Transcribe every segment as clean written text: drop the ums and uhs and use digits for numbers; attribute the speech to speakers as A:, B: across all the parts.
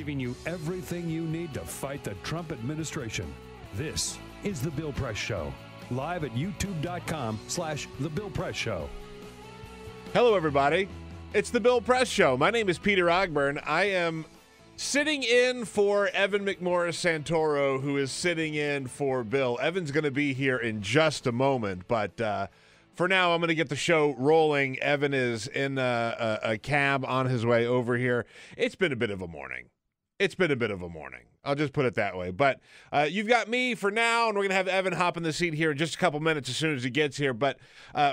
A: giving you everything you need to fight the Trump administration. This is The Bill Press Show, live at youtube.com/The Bill Press Show.
B: Hello, everybody. It's The Bill Press Show. My name is Peter Ogburn. I am sitting in for Evan McMorris Santoro, who is sitting in for Bill. Evan's going to be here in just a moment, but for now, I'm going to get the show rolling. Evan is in a cab on his way over here. It's been a bit of a morning. I'll just put it that way. But you've got me for now, and we're going to have Evan hop in the seat here in just a couple minutes as soon as he gets here. But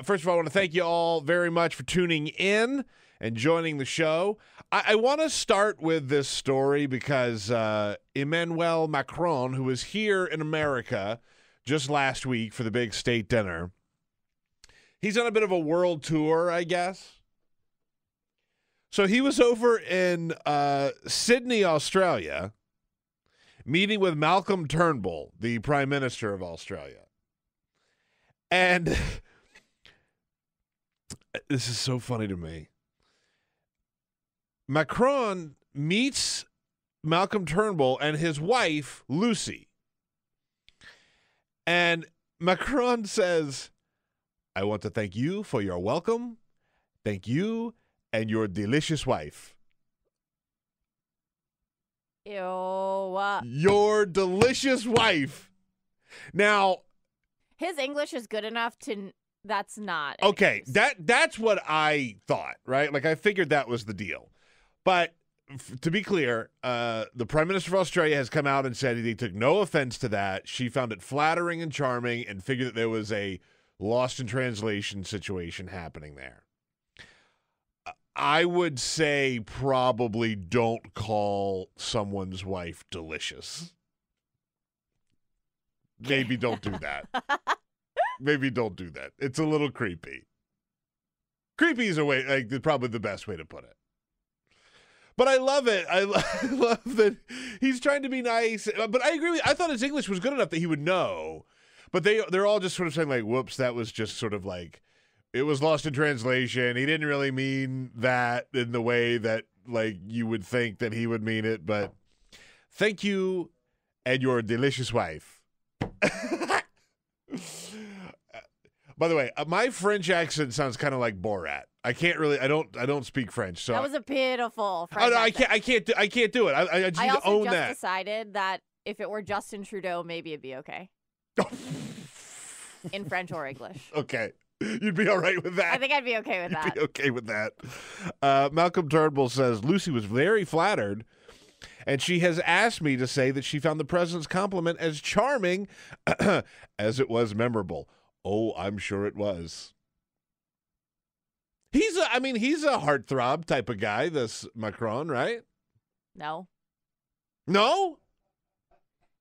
B: first of all, I want to thank you all very much for tuning in and joining the show. I want to start with this story because Emmanuel Macron, who was here in America just last week for the big state dinner, he's on a bit of a world tour, I guess. So he was over in Sydney, Australia, meeting with Malcolm Turnbull, the Prime Minister of Australia. And this is so funny to me. Macron meets Malcolm Turnbull and his wife, Lucy. And Macron says, "I want to thank you for your welcome. Thank you and your delicious wife."
C: Ew.
B: Your delicious wife. Now,
C: his English is good enough to... That's not...
B: Okay, that's what I thought, right? Like, I figured that was the deal. But to be clear, the Prime Minister of Australia has come out and said he took no offense to that. She found it flattering and charming and figured that there was a lost in translation situation happening there. I would say probably don't call someone's wife delicious. Maybe don't do that. Maybe don't do that. It's a little creepy. Creepy is probably the best way to put it. But I love it. I love that he's trying to be nice. But I agree with you. I thought his English was good enough that he would know. But they're all just sort of saying, like, whoops, that was just sort of like, it was lost in translation. He didn't really mean that in the way that, like, you would think that he would mean it. But thank you and your delicious wife. By the way, my French accent sounds kind of like Borat. I don't speak French. So
C: that was a pitiful French accent.
B: I can't do it. I just need to own that. I
C: also decided that if it were Justin Trudeau, maybe it'd be okay. In French or English.
B: Okay. You'd be all right with that.
C: I think I'd be okay with that.
B: You'd be okay with that. Malcolm Turnbull says, Lucy was very flattered, and she has asked me to say that she found the president's compliment as charming as it was memorable. Oh, I'm sure it was. He's a heartthrob type of guy, this Macron, right?
C: No.
B: No?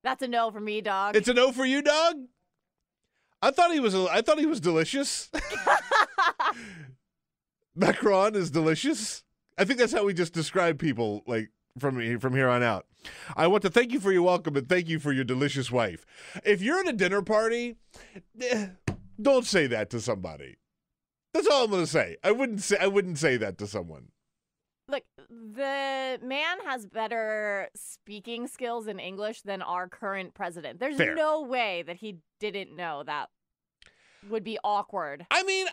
C: That's a no for me, dog.
B: It's a no for you, dog? I thought he was delicious. Macron is delicious. I think that's how we just describe people, like, from here on out. I want to thank you for your welcome and thank you for your delicious wife. If you're at a dinner party, don't say that to somebody. That's all I'm going to say. I wouldn't say that to someone.
C: Look, the man has better speaking skills in English than our current president. There's
B: Fair.
C: No way that he didn't know that would be awkward.
B: I mean,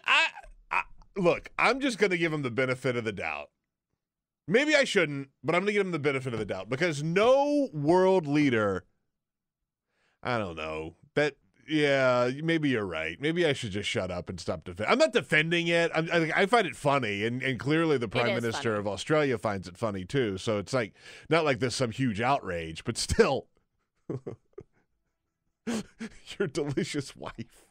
B: look, I'm just going to give him the benefit of the doubt. Maybe I shouldn't, but I'm going to give him the benefit of the doubt because no world leader, I don't know, yeah, maybe you're right. Maybe I should just shut up and stop defending. I'm not defending it. I find it funny, and clearly the Prime Minister of Australia finds it funny too. So it's like not like there's some huge outrage, but still, your delicious wife.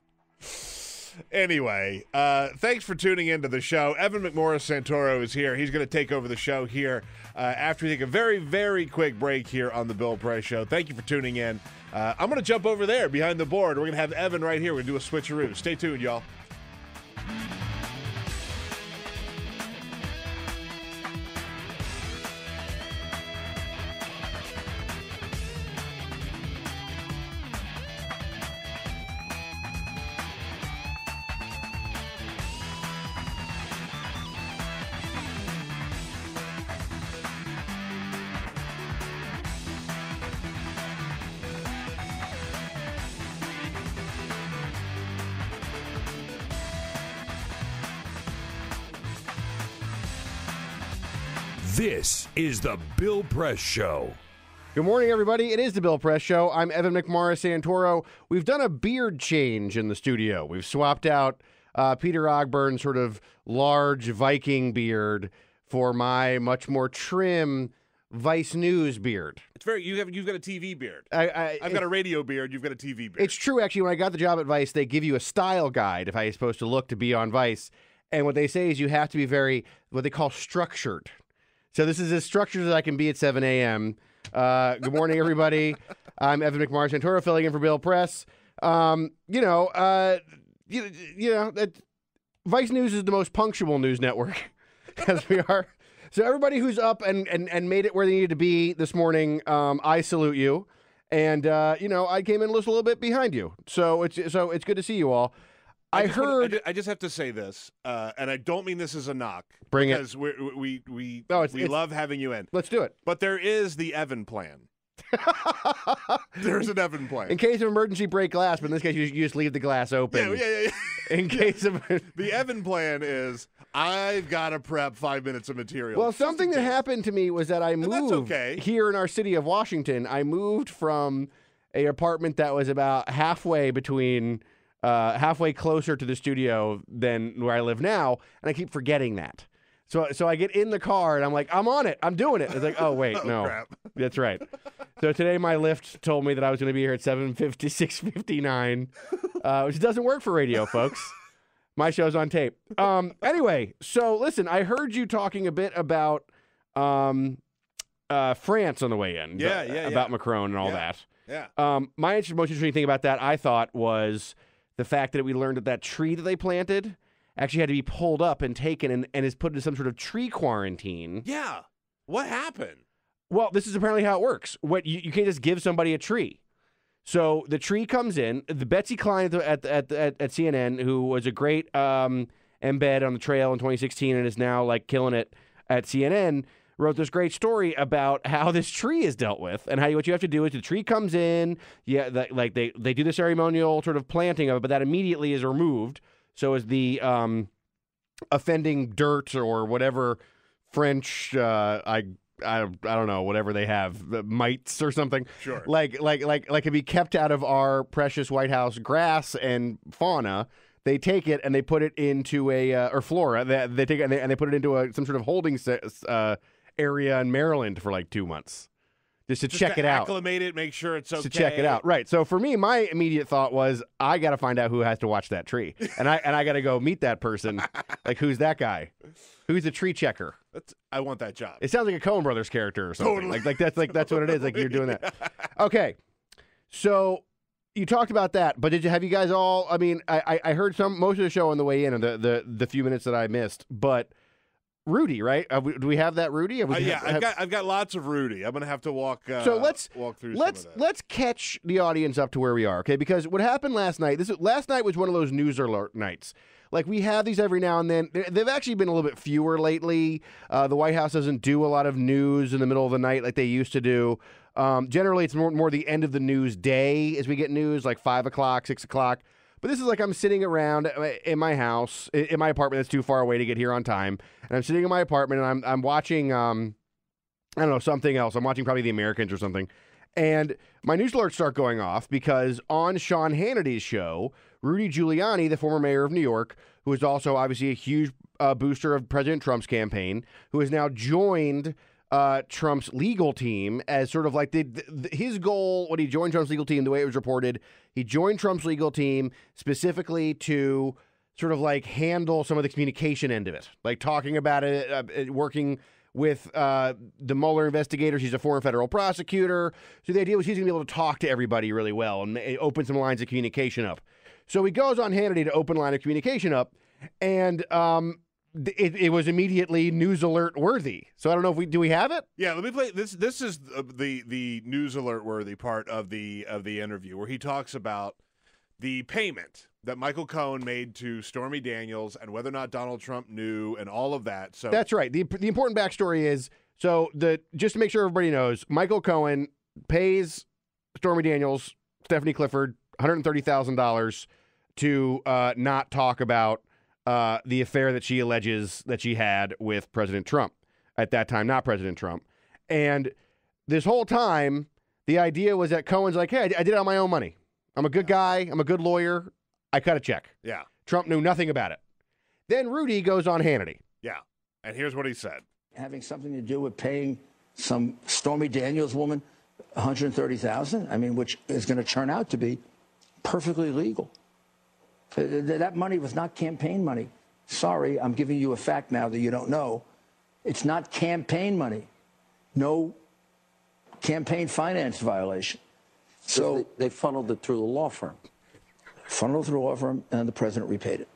B: Anyway, thanks for tuning into the show. Evan McMorris Santoro is here. He's going to take over the show here after we take a very, very quick break here on the Bill Press Show. Thank you for tuning in. I'm going to jump over there behind the board. We're going to have Evan right here. We're going to do a switcheroo. Stay tuned, y'all.
A: This is the Bill Press Show.
D: Good morning, everybody. It is the Bill Press Show. I'm Evan McMorris Santoro. We've done a beard change in the studio. We've swapped out Peter Ogburn's sort of large Viking beard for my much more trim Vice News beard.
B: It's very you've got a TV beard.
D: I've
B: got a radio beard. You've got a TV beard.
D: It's true, actually. When I got the job at Vice, they give you a style guide if how you're supposed to look to be on Vice. And what they say is you have to be very, what they call structured. So this is as structured as I can be at 7 a.m. Good morning, everybody. I'm Evan McMorris Santoro, filling in for Bill Press. Vice News is the most punctual news network, as we are. So everybody who's up and made it where they needed to be this morning, I salute you. And I came in a little bit behind you, so it's good to see you all. I just have
B: to say this, and I don't mean this as a knock.
D: Bring
B: because
D: it.
B: We
D: it's
B: love having you in.
D: Let's do it.
B: But there is the Evan plan. There's an Evan plan.
D: In case of emergency, break glass, but in this case, you just leave the glass open.
B: Yeah.
D: In case of...
B: The Evan plan is, I've got to prep 5 minutes of material.
D: Well, something that happened to me was that I moved here in our city of Washington. I moved from an apartment that was about halfway closer to the studio than where I live now, and I keep forgetting that. So I get in the car, and I'm like, I'm on it. I'm doing it. It's like, oh, wait, no.
B: Crap.
D: That's right. So today my Lyft told me that I was going to be here at 6:59, which doesn't work for radio, folks. My show's on tape. Anyway, so listen, I heard you talking a bit about France on the way in. About Macron and all that.
B: Yeah.
D: Most interesting thing about that, I thought, was the fact that we learned that tree that they planted actually had to be pulled up and taken and is put into some sort of tree quarantine.
B: Yeah. What happened?
D: Well, this is apparently how it works. You can't just give somebody a tree. So the tree comes in. The Betsy Klein at CNN, who was a great embed on the trail in 2016 and is now like killing it at CNN, wrote this great story about how this tree is dealt with and how what you have to do is the tree comes in. Yeah, they do the ceremonial sort of planting of it, but that immediately is removed. So is the offending dirt or whatever French I don't know, whatever they have, mites or something.
B: Sure.
D: Like can be kept out of our precious White House grass and fauna. They take it and they put it into or flora. They take it and they put it into some sort of holding area in Maryland for like 2 months. Just to check it out.
B: Acclimate it, make sure it's okay.
D: To check it out. Right. So for me, my immediate thought was, I got to find out who has to watch that tree. And I got to go meet that person. Like, who's that guy? Who's the tree checker?
B: I want that job.
D: It sounds like a Coen Brothers character or something.
B: Totally.
D: That's what it is. Like, you're doing that. Okay. So you talked about that, but have you guys all, I mean, I heard most of the show on the way in and the few minutes that I missed, but Rudy, right? Do we have that Rudy?
B: I've got lots of Rudy. I'm going to have to walk through some of that.
D: Let's catch the audience up to where we are, okay? Because what happened last night, last night was one of those news alert nights. Like, we have these every now and then. They've actually been a little bit fewer lately. The White House doesn't do a lot of news in the middle of the night like they used to do. Generally, it's more the end of the news day as we get news, like 5 o'clock, 6 o'clock. But this is like I'm sitting around in my house, in my apartment that's too far away to get here on time. And I'm sitting in my apartment and I'm watching, I don't know, something else. I'm watching probably The Americans or something. And my news alerts start going off because on Sean Hannity's show, Rudy Giuliani, the former mayor of New York, who is also obviously a huge booster of President Trump's campaign, who has now joined Trump's legal team as sort of like his goal when he joined Trump's legal team, the way it was reported, he joined Trump's legal team specifically to sort of like handle some of the communication end of it, like talking about it, working with the Mueller investigators. He's a former federal prosecutor. So the idea was he's going to be able to talk to everybody really well and open some lines of communication up. So he goes on Hannity to open line of communication up, and it was immediately news alert worthy. So I don't know if do we have it?
B: Yeah, let me play this. This is the news alert worthy part of the interview where he talks about the payment that Michael Cohen made to Stormy Daniels and whether or not Donald Trump knew and all of that. So
D: that's right. The important backstory is just to make sure everybody knows, Michael Cohen pays Stormy Daniels, Stephanie Clifford, $130,000 to not talk about the affair that she alleges that she had with President Trump. at that time, not President Trump. And this whole time, the idea was that Cohen's like, hey, I did it on my own money. I'm a good guy. I'm a good lawyer. I cut a check.
B: Yeah.
D: Trump knew nothing about it. Then Rudy goes on Hannity.
B: Yeah. And here's what he said.
E: Having something to do with paying some Stormy Daniels woman $130,000, I mean, which is going to turn out to be perfectly legal. That money was not campaign money. Sorry, I'm giving you a fact now that you don't know. It's not campaign money. No campaign finance violation. So
F: they funneled it through the law firm.
E: Funneled through the law firm, and the president repaid it.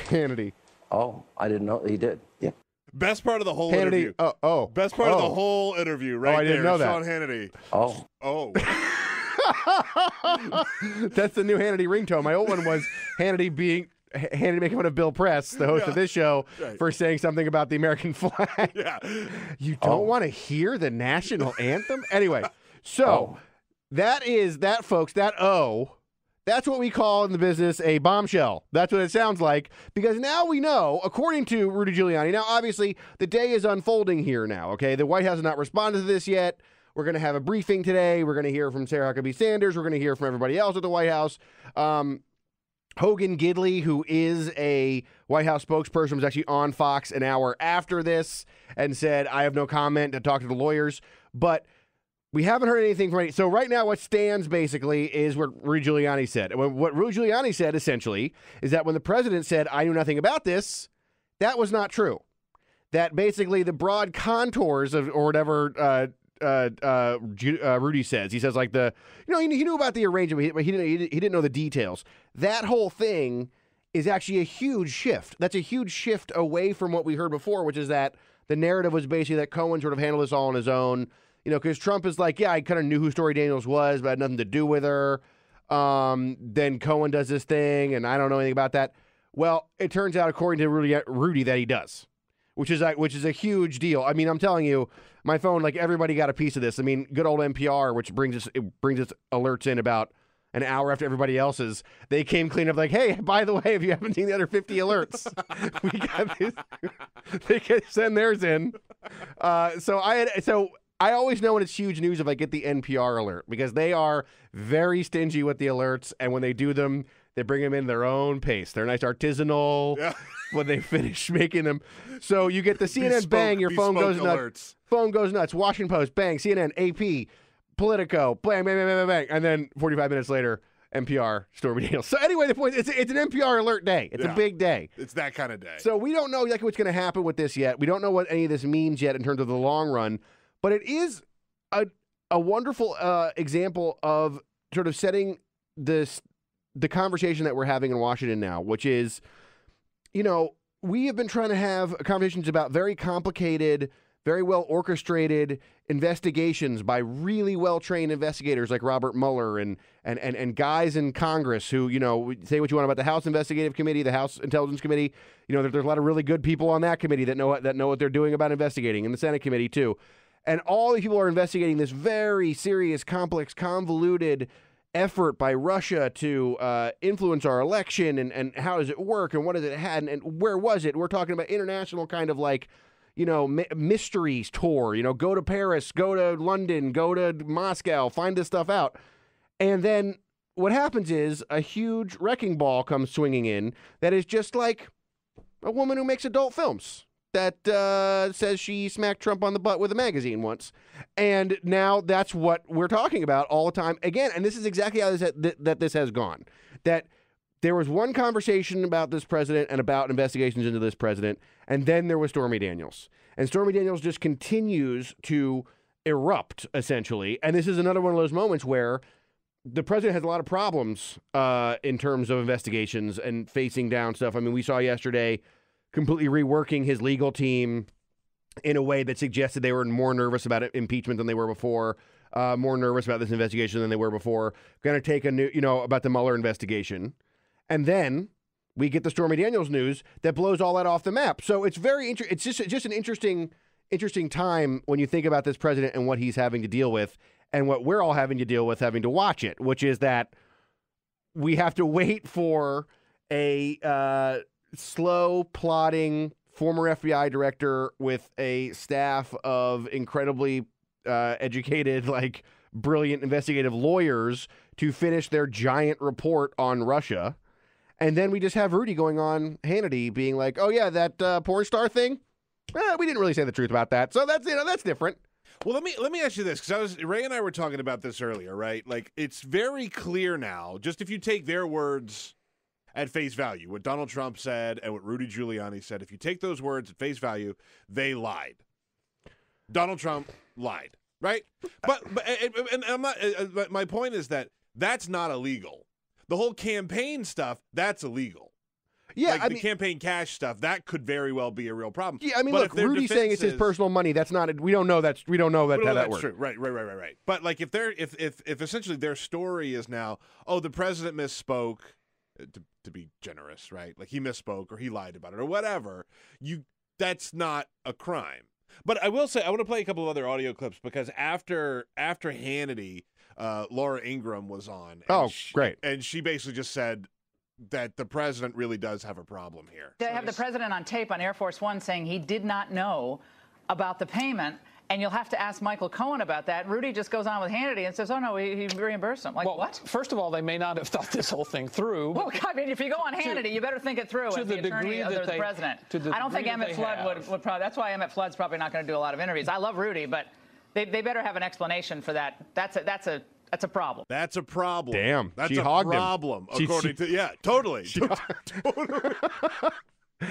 D: Hannity.
F: Oh, I didn't know he did.
E: Yeah.
B: Best part of the whole
D: Hannity.
B: interview. Best part of the whole interview, right
D: I didn't
B: there.
D: know that.
B: Sean Hannity.
F: Oh.
D: That's the new Hannity ringtone. My old one was Hannity making fun of Bill Press, the host of this show, for saying something about the American flag.
B: Yeah.
D: You don't want to hear the national anthem? Anyway, so that is that, folks. That that's what we call in the business a bombshell. That's what it sounds like, because now we know, according to Rudy Giuliani. Now, obviously, the day is unfolding here now, okay? The White House has not responded to this yet. We're going to have a briefing today. We're going to hear from Sarah Huckabee Sanders. We're going to hear from everybody else at the White House. Hogan Gidley, who is a White House spokesperson, was actually on Fox an hour after this and said, I have no comment to talk to the lawyers. But we haven't heard anything from any. So right now what stands basically is what Rudy Giuliani said. And what Rudy Giuliani said essentially is that when the president said, I knew nothing about this, that was not true. That basically the broad contours of, or whatever Rudy says. He says like he knew about the arrangement, but he didn't know the details. That whole thing is actually a huge shift. That's a huge shift away from what we heard before, which is that the narrative was basically that Cohen sort of handled this all on his own. Because Trump is like, yeah, I kind of knew who Stormy Daniels was, but I had nothing to do with her. Then Cohen does this thing, and I don't know anything about that. Well, it turns out, according to Rudy, that he does, which is a huge deal. I mean, I'm telling you, my phone, like everybody got a piece of this. I mean, good old NPR, which brings us alerts in about an hour after everybody else's. They came clean up like, hey, by the way, if you haven't seen the other 50 alerts, we got this. They can send theirs in. So I always know when it's huge news if I get the NPR alert, because they are very stingy with the alerts, and when they do them, they bring them in their own pace. They're nice artisanal when they finish making them. So you get the CNN bang, your phone goes nuts. Phone goes nuts. Washington Post, bang, CNN, AP, Politico, bang, bang, bang, bang, bang. And then 45 minutes later, NPR, Stormy Daniels. So anyway, the point, it's an NPR alert day. It's a big day.
B: It's that kind of day.
D: So we don't know exactly what's going to happen with this yet. We don't know what any of this means yet in terms of the long run. But it is a wonderful example of sort of setting the conversation that we're having in Washington now, which is, we have been trying to have conversations about very complicated, very well orchestrated investigations by really well-trained investigators like Robert Mueller and guys in Congress who, say what you want about the House Investigative Committee, the House Intelligence Committee. There's a lot of really good people on that committee that know what they're doing about investigating, and the Senate Committee too. And all these people are investigating this very serious, complex, convoluted effort by Russia to influence our election, and how does it work, and what does it have, and where was it? We're talking about international kind of like, mysteries tour. Go to Paris, go to London, go to Moscow, find this stuff out. And then what happens is a huge wrecking ball comes swinging in that is just like a woman who makes adult films. That says she smacked Trump on the butt with a magazine once. And now that's what we're talking about all the time. Again, and this is exactly how this has gone. That there was one conversation about this president and about investigations into this president, and then there was Stormy Daniels. And Stormy Daniels just continues to erupt, essentially. And this is another one of those moments where the president has a lot of problems in terms of investigations and facing down stuff. I mean, we saw yesterday completely reworking his legal team in a way that suggested they were more nervous about impeachment than they were before, more nervous about this investigation than they were before, going to take a new, about the Mueller investigation. And then we get the Stormy Daniels news that blows all that off the map. So it's very it's just an interesting time when you think about this president and what he's having to deal with and what we're all having to deal with having to watch it, which is that we have to wait for a slow, plodding, former FBI director with a staff of incredibly educated, like brilliant investigative lawyers to finish their giant report on Russia. And then we just have Rudy going on Hannity being like, oh, yeah, that porn star thing. We didn't really say the truth about that. So that's different.
B: Well, let me ask you this, because Ray and I were talking about this earlier, right? Like, it's very clear now, just if you take their words at face value, what Donald Trump said and what Rudy Giuliani said, if you take those words at face value, they lied. Donald Trump lied, right? But I'm not. My point is that that's not illegal. The whole campaign stuff, that's illegal.
D: Yeah,
B: like the campaign cash stuff, that could very well be a real problem.
D: Yeah, I mean, look, Rudy's saying it's his personal money. That's not. We don't know that. We don't know how that works.
B: True. Right. But like, if essentially their story is now, oh, the president misspoke, to be generous, right? Like he misspoke or he lied about it or whatever. That's not a crime. But I will say, I want to play a couple of other audio clips because after Hannity, Laura Ingraham was on.
D: Great.
B: And she basically just said that the president really does have a problem here.
G: They have the president on tape on Air Force One saying he did not know about the payment, and you'll have to ask Michael Cohen about that. Rudy just goes on with Hannity and says, oh, no, he reimbursed him. Like, well, what?
H: First of all, they may not have thought this whole thing through.
G: Well, I mean, if you go on Hannity, you better think it through as the attorney or the president. I don't think Emmett Flood would probably, that's why Emmett Flood's probably not going to do a lot of interviews. I love Rudy, but they better have an explanation for that. That's a problem.
B: That's a problem.
D: Damn.
B: That's
D: she
B: a
D: hogged
B: problem,
D: him.
B: According to totally.
D: Totally.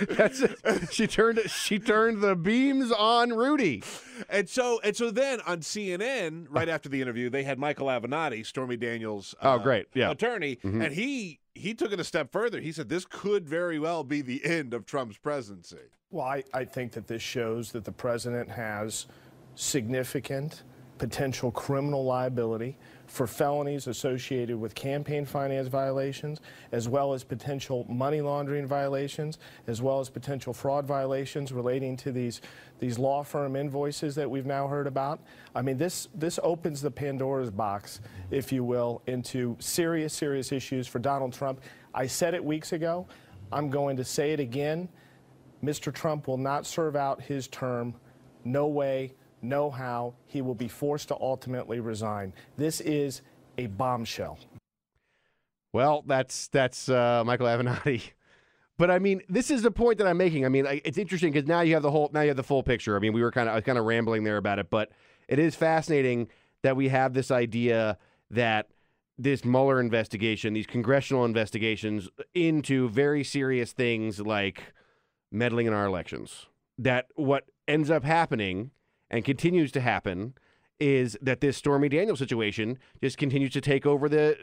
D: That's it. She turned the beams on Rudy.
B: And so then on CNN, right after the interview, they had Michael Avenatti, Stormy Daniels'
D: great. Yeah.
B: attorney, and he took it a step further. He said this could very well be the end of Trump's presidency.
I: Well, I think that this shows that the president has significant potential criminal liability for felonies associated with campaign finance violations, as well as potential money laundering violations, as well as potential fraud violations relating to these law firm invoices that we've now heard about. I mean, this opens the Pandora's box, if you will, into serious issues for Donald Trump. I said it weeks ago. I'm going to say it again. Mr. Trump will not serve out his term. No way. No how. He will be forced to ultimately resign. This is a bombshell.
D: Well, that's Michael Avenatti. But I mean, this is the point that I'm making. I mean, it's interesting because now you have the full picture. I mean, I was kind of rambling there about it, but it is fascinating that we have this idea that this Mueller investigation, these congressional investigations into very serious things like meddling in our elections, that what ends up happening and continues to happen is that this Stormy Daniels situation just continues to take over the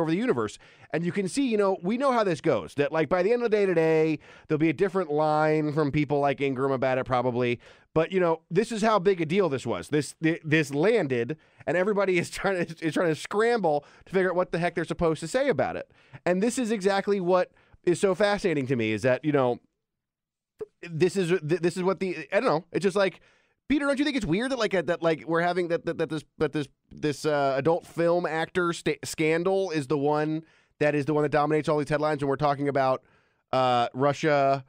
D: universe. And you can see, we know how this goes. That like by the end of the day today, there'll be a different line from people like Ingram about it probably. But this is how big a deal this was. This landed, and everybody is trying to scramble to figure out what the heck they're supposed to say about it. And this is exactly what is so fascinating to me is that this is what I don't know. It's just like. Peter, don't you think it's weird that we're having this adult film actor scandal is the one that dominates all these headlines when we're talking about Russia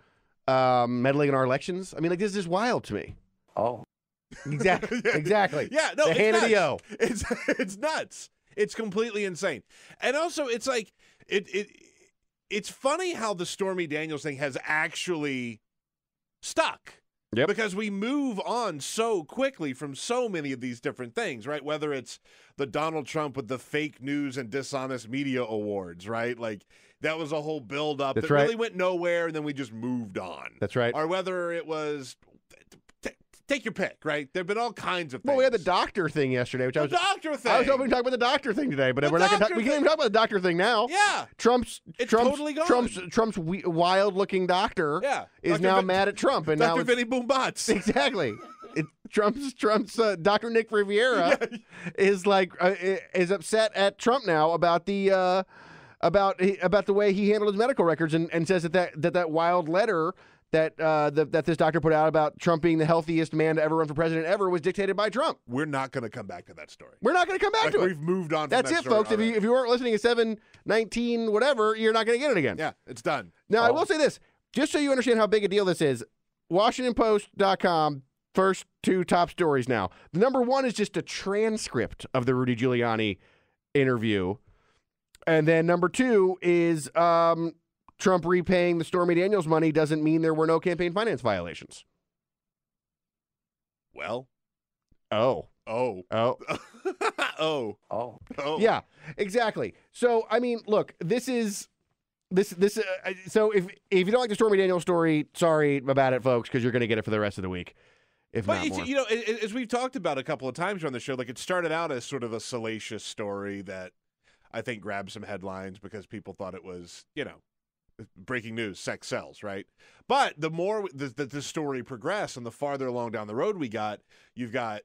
D: meddling in our elections? I mean, this is wild to me.
F: Oh,
D: exactly.
B: Yeah, no,
D: it's
B: it's nuts. It's completely insane, and also it's like it's funny how the Stormy Daniels thing has actually stuck.
D: Yep.
B: Because we move on so quickly from so many of these different things, right? Whether it's the Donald Trump with the fake news and dishonest media awards, right? Like that was a whole buildup that really went nowhere, and then we just moved on.
D: That's right.
B: Or whether it was take your pick, right? There've been all kinds of things.
D: Well, we had the doctor thing yesterday, which I was
B: doctor thing.
D: I was hoping to talk about the doctor thing today, but we're not going to. We can't even talk about the doctor thing now.
B: Yeah,
D: Trump's
B: totally gone.
D: Trump's wild-looking doctor is
B: Dr.
D: now mad at Trump, and
B: Dr.
D: now
B: Vinny Boombots.
D: Exactly. Trump's Dr. Nick Riviera is upset at Trump now about the way he handled his medical records and says that wild letter that this doctor put out about Trump being the healthiest man to ever run for president ever was dictated by Trump.
B: We're not going to come back to that story.
D: We're not going to come back to it.
B: We've moved on.
D: That's it, folks. If you weren't listening at 7:19, whatever, you're not going to get it again.
B: Yeah, it's done.
D: Now, I will say this, just so you understand how big a deal this is. WashingtonPost.com, first two top stories now. The number one is just a transcript of the Rudy Giuliani interview. And then number two is Trump repaying the Stormy Daniels money doesn't mean there were no campaign finance violations.
B: Well.
D: Oh. Yeah, exactly. So, I mean, look, this is so if you don't like the Stormy Daniels story, sorry about it, folks, because you're going to get it for the rest of the week. But not more.
B: You know, as we've talked about a couple of times on the show, like it started out as sort of a salacious story that I think grabbed some headlines because people thought it was, you know, breaking news, sex sells, right? But the more the story progressed and the farther along down the road you've got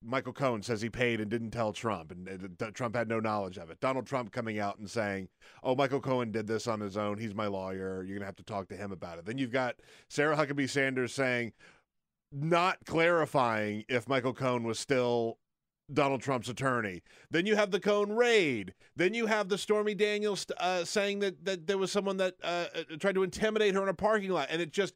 B: Michael Cohen says he paid and didn't tell Trump, and Trump had no knowledge of it. Donald Trump coming out and saying, oh, Michael Cohen did this on his own. He's my lawyer. You're going to have to talk to him about it. Then you've got Sarah Huckabee Sanders saying, not clarifying if Michael Cohen was still Donald Trump's attorney. Then you have the Cohen raid. Then you have the Stormy Daniels saying that there was someone that tried to intimidate her in a parking lot. And it just,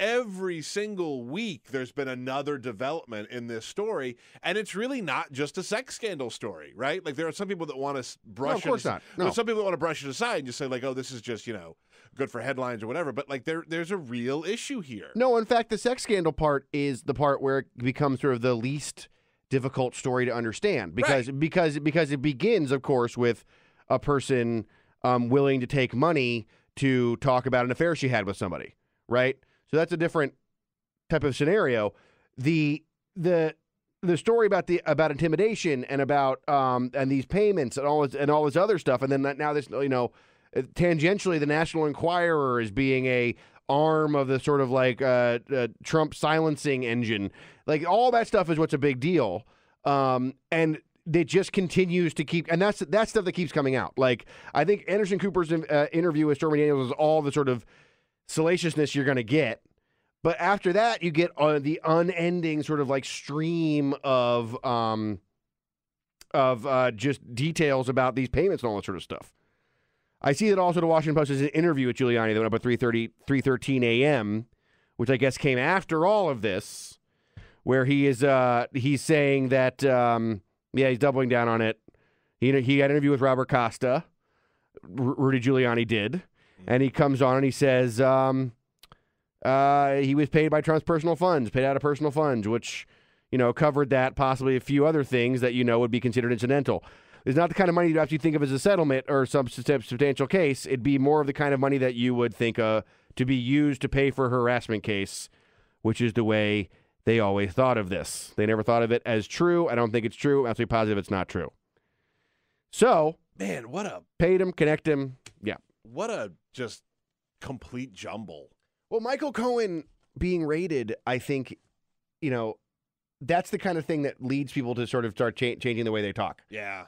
B: every single week there's been another development in this story. And it's really not just a sex scandal story, right? Like there are some people that want to brush it.
D: No, of course not. No.
B: Some people that want to brush it aside and just say like, oh, this is just, you know, good for headlines or whatever. But like there's a real issue here.
D: No, in fact, the sex scandal part is the part where it becomes sort of the least difficult story to understand because it begins, of course, with a person willing to take money to talk about an affair she had with somebody, right? So that's a different type of scenario. The story about intimidation and about and these payments and all this other stuff, and then now this, you know, tangentially the National Enquirer is being a arm of the sort of like Trump silencing engine. Like all that stuff is what's a big deal. And it just continues to keep, and that's stuff that keeps coming out. Like I think Anderson Cooper's interview with Stormy Daniels is all the sort of salaciousness you're going to get. But after that, you get the unending sort of like stream of just details about these payments and all that sort of stuff. I see that also the Washington Post has an interview with Giuliani that went up at 3:13 a.m., which I guess came after all of this, where he's saying that he's doubling down on it. He had an interview with Robert Costa, Rudy Giuliani did, and he comes on and he says he was paid by Trump's personal funds, paid out of personal funds, which, you know, covered that, possibly a few other things that, you know, would be considered incidental. It's not the kind of money you'd actually think of as a settlement or some substantial case. It'd be more of the kind of money that you would think to be used to pay for a harassment case, which is the way they always thought of this. They never thought of it as true. I don't think it's true. I'm absolutely positive it's not true. So,
B: man,
D: paid him, connect him. Yeah.
B: What a just complete jumble.
D: Well, Michael Cohen being raided, I think, you know, that's the kind of thing that leads people to sort of start changing the way they talk.
B: Yeah.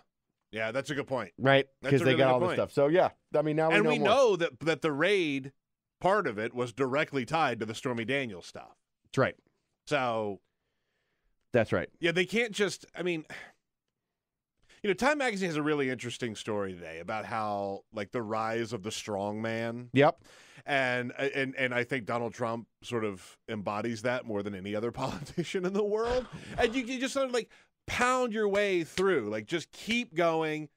B: Yeah, that's a good point.
D: Right? Because they got all this stuff. So, yeah. I mean, now we know more.
B: that the raid part of it was directly tied to the Stormy Daniels stuff.
D: That's right.
B: So.
D: That's right.
B: Yeah, they can't just, I mean, you know, Time Magazine has a really interesting story today about how, like, the rise of the strong man.
D: Yep.
B: And I think Donald Trump sort of embodies that more than any other politician in the world. And you just sort of, like, pound your way through, like just keep going,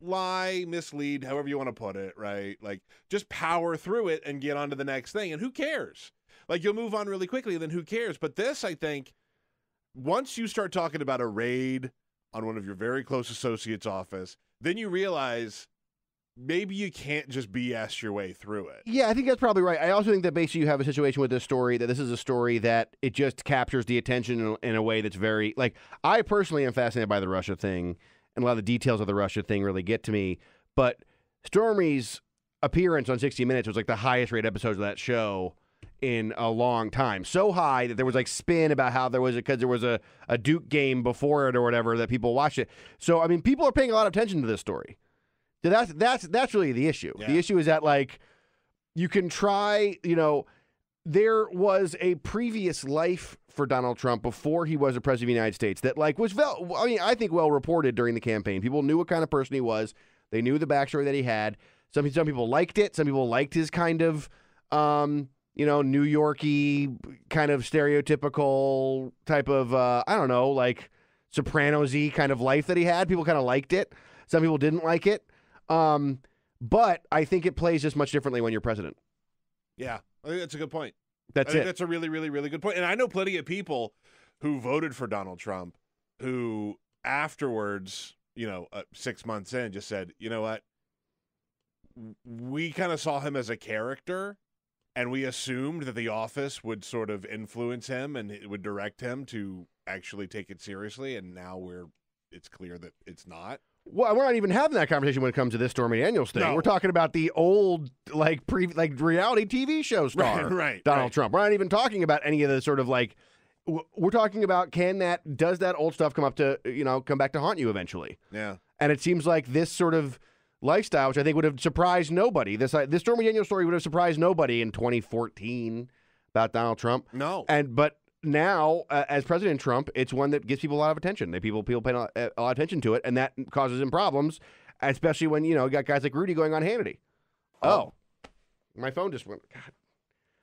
B: lie, mislead, however you want to put it, right? Like just power through it and get on to the next thing. And who cares? Like you'll move on really quickly, then who cares? But this, I think, once you start talking about a raid on one of your very close associates' office, then you realize maybe you can't just BS your way through it.
D: Yeah, I think that's probably right. I also think that basically you have a situation with this story that this is a story that it just captures the attention in a way that's very, like, I personally am fascinated by the Russia thing, and a lot of the details of the Russia thing really get to me. But Stormy's appearance on 60 Minutes was like the highest rated episodes of that show in a long time. So high that there was like spin about how there was because there was a Duke game before it or whatever that people watched it. So, I mean, people are paying a lot of attention to this story. That's really the issue. Yeah. The issue is that, like, you can try, you know, there was a previous life for Donald Trump before he was a president of the United States that, like, was, I think well reported during the campaign. People knew what kind of person he was. They knew the backstory that he had. Some people liked it. Some people liked his kind of New Yorky kind of stereotypical type of, I don't know, like Sopranos-y kind of life that he had. People kind of liked it. Some people didn't like it. But I think it plays just much differently when you're president.
B: Yeah, I think that's a good point.
D: That's
B: I think that's a really, really, really good point. And I know plenty of people who voted for Donald Trump who afterwards, 6 months in, just said, you know what? We kind of saw him as a character, and we assumed that the office would sort of influence him and it would direct him to actually take it seriously. And now it's clear that it's not.
D: Well, we're not even having that conversation when it comes to this Stormy Daniels thing.
B: No.
D: We're talking about the old, like reality TV show star,
B: right,
D: Donald Trump. We're not even talking about any of the sort of we're talking about does that old stuff come back to haunt you eventually?
B: Yeah.
D: And it seems like this sort of lifestyle, which I think would have surprised nobody. This Stormy Daniels story would have surprised nobody in 2014 about Donald Trump.
B: No.
D: But now, as President Trump, it's one that gives people a lot of attention. People pay a lot of attention to it, and that causes him problems, especially when, you got guys like Rudy going on Hannity. Oh. My phone just went. God.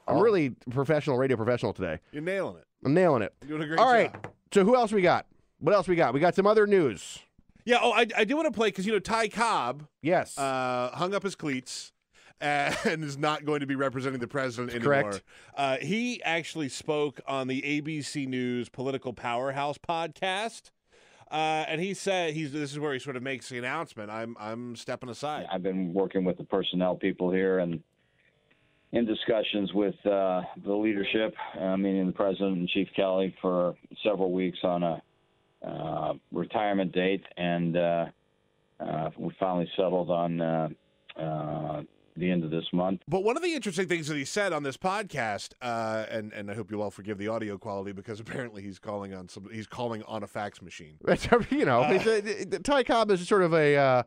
D: I'm really radio professional today.
B: You're nailing it.
D: I'm nailing it.
B: You're doing a great
D: All
B: job.
D: right. So who else we got? What else we got? We got some other news.
B: Yeah, I do want to play because, Ty Cobb
D: Yes.
B: hung up his cleats and is not going to be representing the president anymore.
D: Correct.
B: He actually spoke on the ABC News Political Powerhouse podcast, and he said this is where he sort of makes the announcement. I'm stepping aside.
J: I've been working with the personnel people here and in discussions with the leadership, meaning the president and Chief Kelly, for several weeks on a retirement date, and we finally settled on the end of this month.
B: But one of the interesting things that he said on this podcast, and I hope you'll all forgive the audio quality because apparently he's calling on a fax machine.
D: Ty Cobb is sort of a.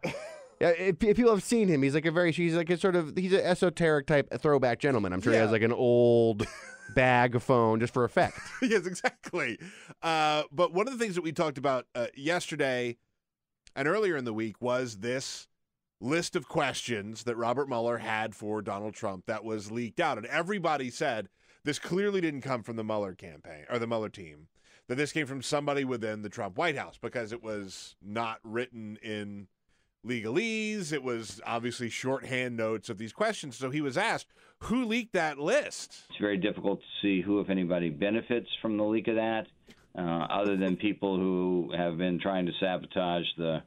D: If people have seen him, he's an esoteric type throwback gentleman. I'm sure he has like an old bag of phone just for effect.
B: Yes, exactly. But one of the things that we talked about yesterday and earlier in the week was this list of questions that Robert Mueller had for Donald Trump that was leaked out. And everybody said this clearly didn't come from the Mueller campaign or the Mueller team, that this came from somebody within the Trump White House because it was not written in legalese. It was obviously shorthand notes of these questions. So he was asked, who leaked that list?
J: It's very difficult to see who, if anybody, benefits from the leak of that, other than people who have been trying to sabotage the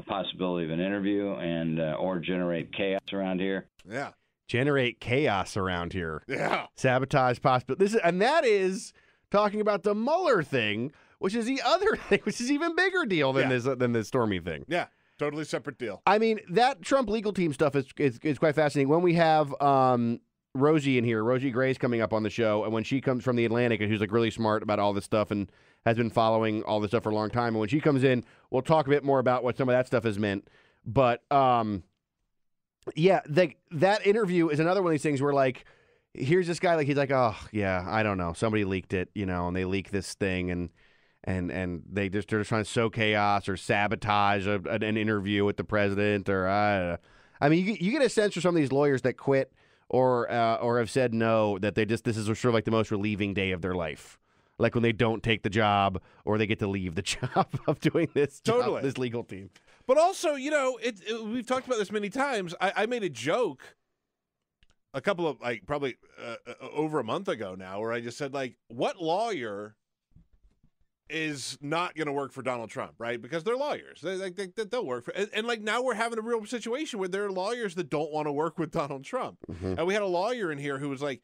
J: possibility of an interview and or generate chaos around here.
B: Yeah.
D: Generate chaos around here.
B: Yeah.
D: Sabotage possibility. That is talking about the Mueller thing, which is the other thing, which is even bigger deal than this Stormy thing.
B: Yeah. Totally separate deal.
D: I mean, that Trump legal team stuff is quite fascinating. When we have Rosie in here, Rosie Gray's coming up on the show, and when she comes from The Atlantic, and who's like really smart about all this stuff and has been following all this stuff for a long time, and when she comes in, we'll talk a bit more about what some of that stuff has meant. But that interview is another one of these things where, like, here's this guy, like, he's like, oh yeah, I don't know, somebody leaked it, and they leaked this thing, and they're just trying to sow chaos or sabotage an interview with the president, or I mean, you get a sense from some of these lawyers that quit or have said no, that this is sort of like the most relieving day of their life, like when they don't take the job or they get to leave the job of doing this job, this legal team.
B: But also, we've talked about this many times. I made a joke a couple of probably over a month ago now, where I just said, like, what lawyer is not going to work for Donald Trump, right? Because they're lawyers. They'll work for, and like now we're having a real situation where there are lawyers that don't want to work with Donald Trump. Mm-hmm. And we had a lawyer in here who was like,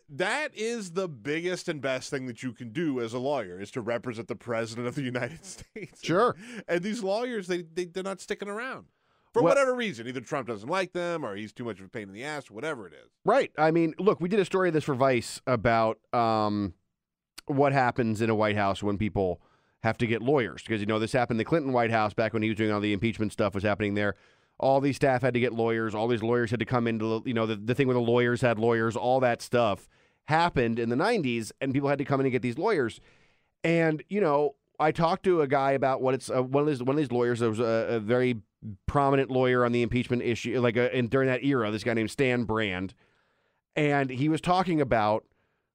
B: that is the biggest and best thing that you can do as a lawyer, is to represent the president of the United States.
D: Sure.
B: And these lawyers, they're not sticking around for whatever reason. Either Trump doesn't like them, or he's too much of a pain in the ass, or whatever it is.
D: Right. I mean, look, we did a story of this for Vice about what happens in a White House when people have to get lawyers. Because, this happened in the Clinton White House back when he was doing all the impeachment stuff was happening there. All these staff had to get lawyers. All these lawyers had to come into, the thing where the lawyers had lawyers. All that stuff happened in the 90s, and people had to come in and get these lawyers. And, I talked to a guy about what it's one of these lawyers. There was a very prominent lawyer on the impeachment issue, during that era, this guy named Stan Brand. And he was talking about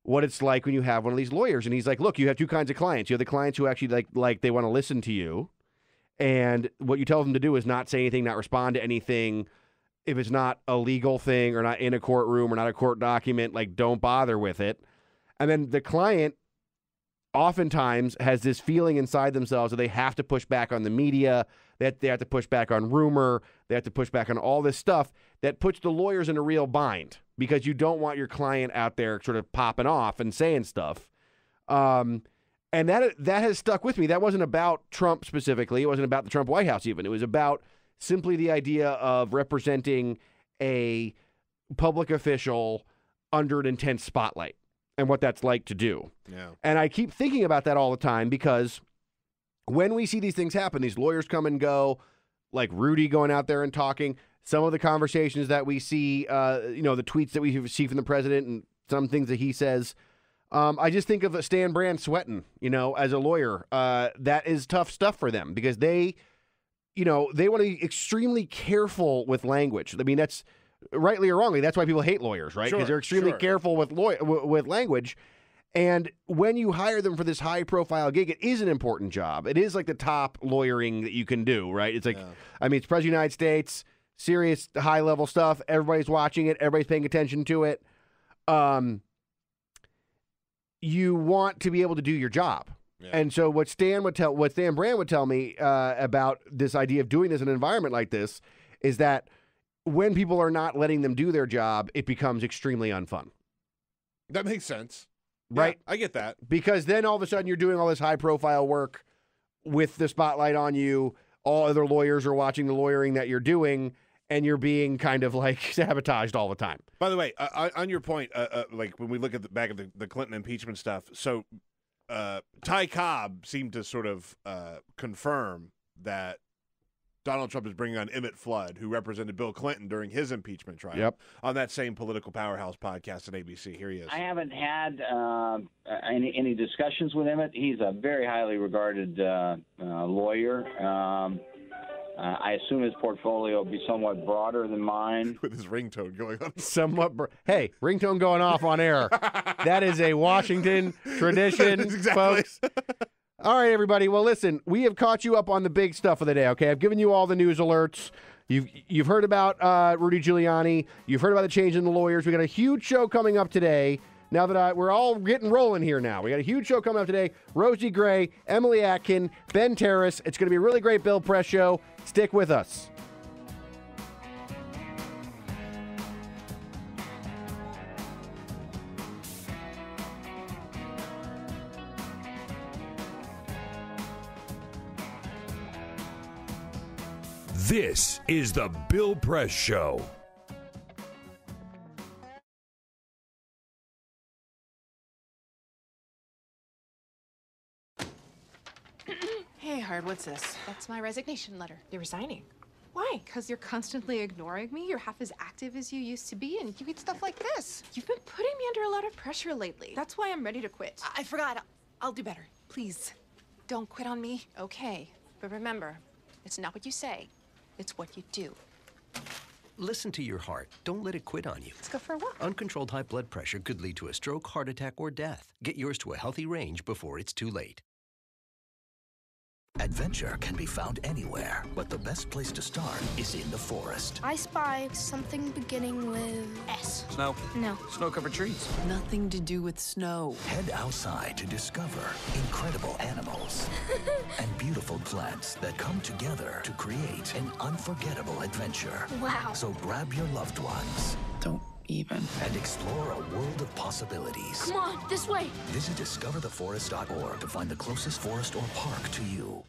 D: what it's like when you have one of these lawyers. And he's like, look, you have two kinds of clients. You have the clients who actually like they want to listen to you. And what you tell them to do is not say anything, not respond to anything. If it's not a legal thing or not in a courtroom or not a court document, like don't bother with it. And then the client oftentimes has this feeling inside themselves that they have to push back on the media, that they have to push back on rumor, they have to push back on all this stuff that puts the lawyers in a real bind because you don't want your client out there sort of popping off and saying stuff. And that has stuck with me. That wasn't about Trump specifically. It wasn't about the Trump White House even. It was about simply the idea of representing a public official under an intense spotlight and what that's like to do.
B: Yeah.
D: And I keep thinking about that all the time because when we see these things happen, these lawyers come and go, like Rudy going out there and talking, some of the conversations that we see, the tweets that we see from the president and some things that he says, I just think of Stan Brand sweating, as a lawyer. That is tough stuff for them because they want to be extremely careful with language. I mean, that's rightly or wrongly. That's why people hate lawyers, right? Because they're extremely careful with language. And when you hire them for this high-profile gig, it is an important job. It is like the top lawyering that you can do, right? It's like, it's President of the United States, serious high-level stuff. Everybody's watching it. Everybody's paying attention to it. You want to be able to do your job. Yeah. And so what Stan Brand would tell me about this idea of doing this in an environment like this is that when people are not letting them do their job, it becomes extremely unfun.
B: That makes sense.
D: Right?
B: Yeah, I get that.
D: Because then all of a sudden you're doing all this high-profile work with the spotlight on you. All other lawyers are watching the lawyering that you're doing, and you're being kind of like sabotaged all the time.
B: By the way, on your point, like when we look at back at the Clinton impeachment stuff, so Ty Cobb seemed to sort of confirm that Donald Trump is bringing on Emmett Flood, who represented Bill Clinton during his impeachment trial, on that same Political Powerhouse podcast at ABC. Here he is.
J: I haven't had any discussions with Emmett. He's a very highly regarded lawyer. I assume his portfolio will be somewhat broader than mine.
B: With his ringtone going on.
D: Hey, ringtone going off on air. That is a Washington tradition, folks. All right, everybody. Well, listen, we have caught you up on the big stuff of the day, okay? I've given you all the news alerts. You've heard about Rudy Giuliani. You've heard about the change in the lawyers. We got a huge show coming up today. Now that we're all getting rolling here now. We got a huge show coming up today. Rosie Gray, Emily Atkin, Ben Terris. It's going to be a really great Bill Press show. Stick with us.
A: This is the Bill Press Show.
K: Hey, Hard, what's this?
L: That's my resignation letter.
K: You're resigning.
L: Why? Because you're constantly ignoring me. You're half as active as you used to be, and you get stuff like this. You've been putting me under a lot of pressure lately. That's why I'm ready to quit.
K: I forgot. I'll do better.
L: Please, don't quit on me.
K: Okay, but remember, it's not what you say. It's what you do.
M: Listen to your heart. Don't let it quit on you.
L: Let's go for a walk.
M: Uncontrolled high blood pressure could lead to a stroke, heart attack, or death. Get yours to a healthy range before it's too late.
N: Adventure can be found anywhere, but the best place to start is in the forest.
O: I spy something beginning with S.
P: Snow.
O: No.
P: Snow-covered trees.
Q: Nothing to do with snow.
N: Head outside to discover incredible animals and beautiful plants that come together to create an unforgettable adventure.
O: Wow.
N: So grab your loved ones.
Q: Don't even.
N: And explore a world of possibilities.
O: Come on, this way.
N: Visit discovertheforest.org to find the closest forest or park to you.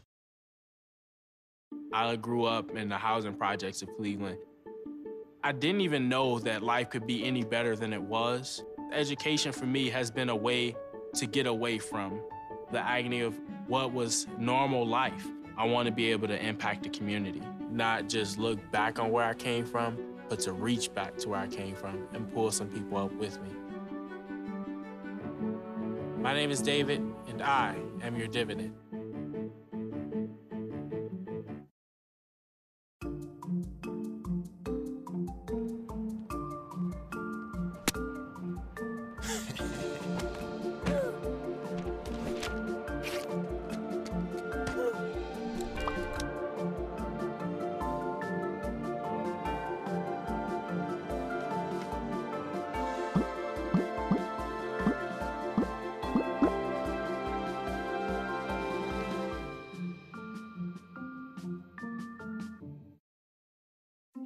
R: I grew up in the housing projects of Cleveland. I didn't even know that life could be any better than it was. Education for me has been a way to get away from the agony of what was normal life. I want to be able to impact the community, not just look back on where I came from, but to reach back to where I came from and pull some people up with me. My name is David, and I am your dividend.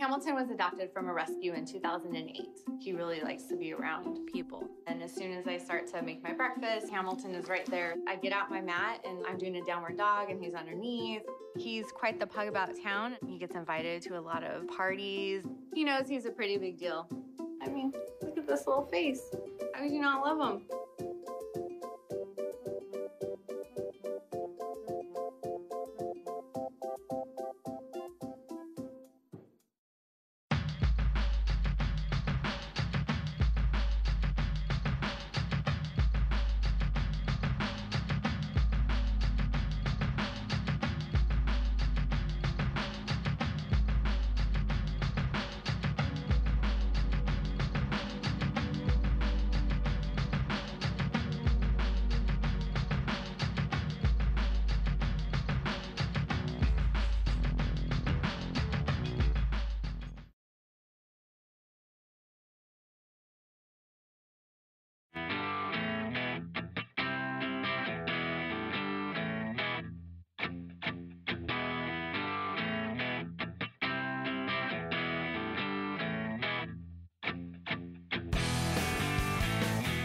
P: Hamilton was adopted from a rescue in 2008. He really likes to be around people. And as soon as I start to make my breakfast, Hamilton is right there. I get out my mat and I'm doing a downward dog and he's underneath. He's quite the pug about town. He gets invited to a lot of parties. He knows he's a pretty big deal. I mean, look at this little face. How could you not love him?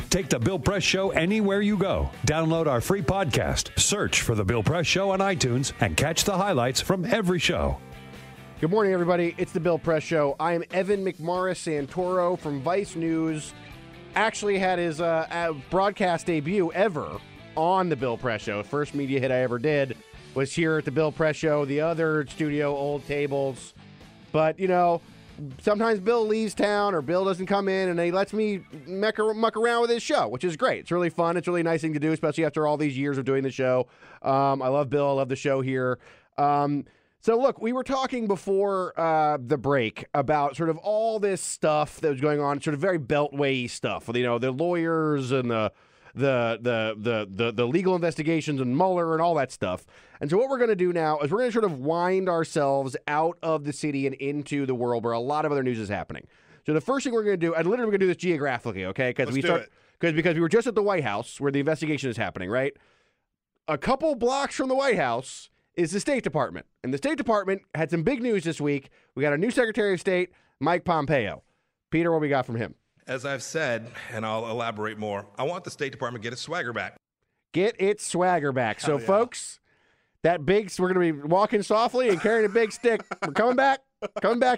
A: Take The Bill Press Show anywhere you go. Download our free podcast, search for The Bill Press Show on iTunes, and catch the highlights from every show.
D: Good morning, everybody. It's The Bill Press Show. I am Evan McMorris Santoro from Vice News. Actually had his broadcast debut ever on The Bill Press Show. First media hit I ever did was here at The Bill Press Show. The other studio, old tables. But, you know, sometimes Bill leaves town or Bill doesn't come in and he lets me muck around with his show, which is great. It's really fun. It's a really nice thing to do, especially after all these years of doing the show. I love Bill. I love the show here. So, look, we were talking before the break about sort of all this stuff that was going on, sort of very beltway stuff. You know, the lawyers and the legal investigations and Mueller and all that stuff. And so what we're going to do now is we're going to sort of wind ourselves out of the city and into the world where a lot of other news is happening. So the first thing we're going to do, and literally we're going to do this geographically, okay? Because we were just at the White House where the investigation is happening, right? A couple blocks from the White House is the State Department. And the State Department had some big news this week. We got a new Secretary of State, Mike Pompeo. Peter, what we got from him?
S: As I've said, and I'll elaborate more, I want the State Department to get its swagger back.
D: Get its swagger back. So, folks, we're going to be walking softly and carrying a big stick. We're coming back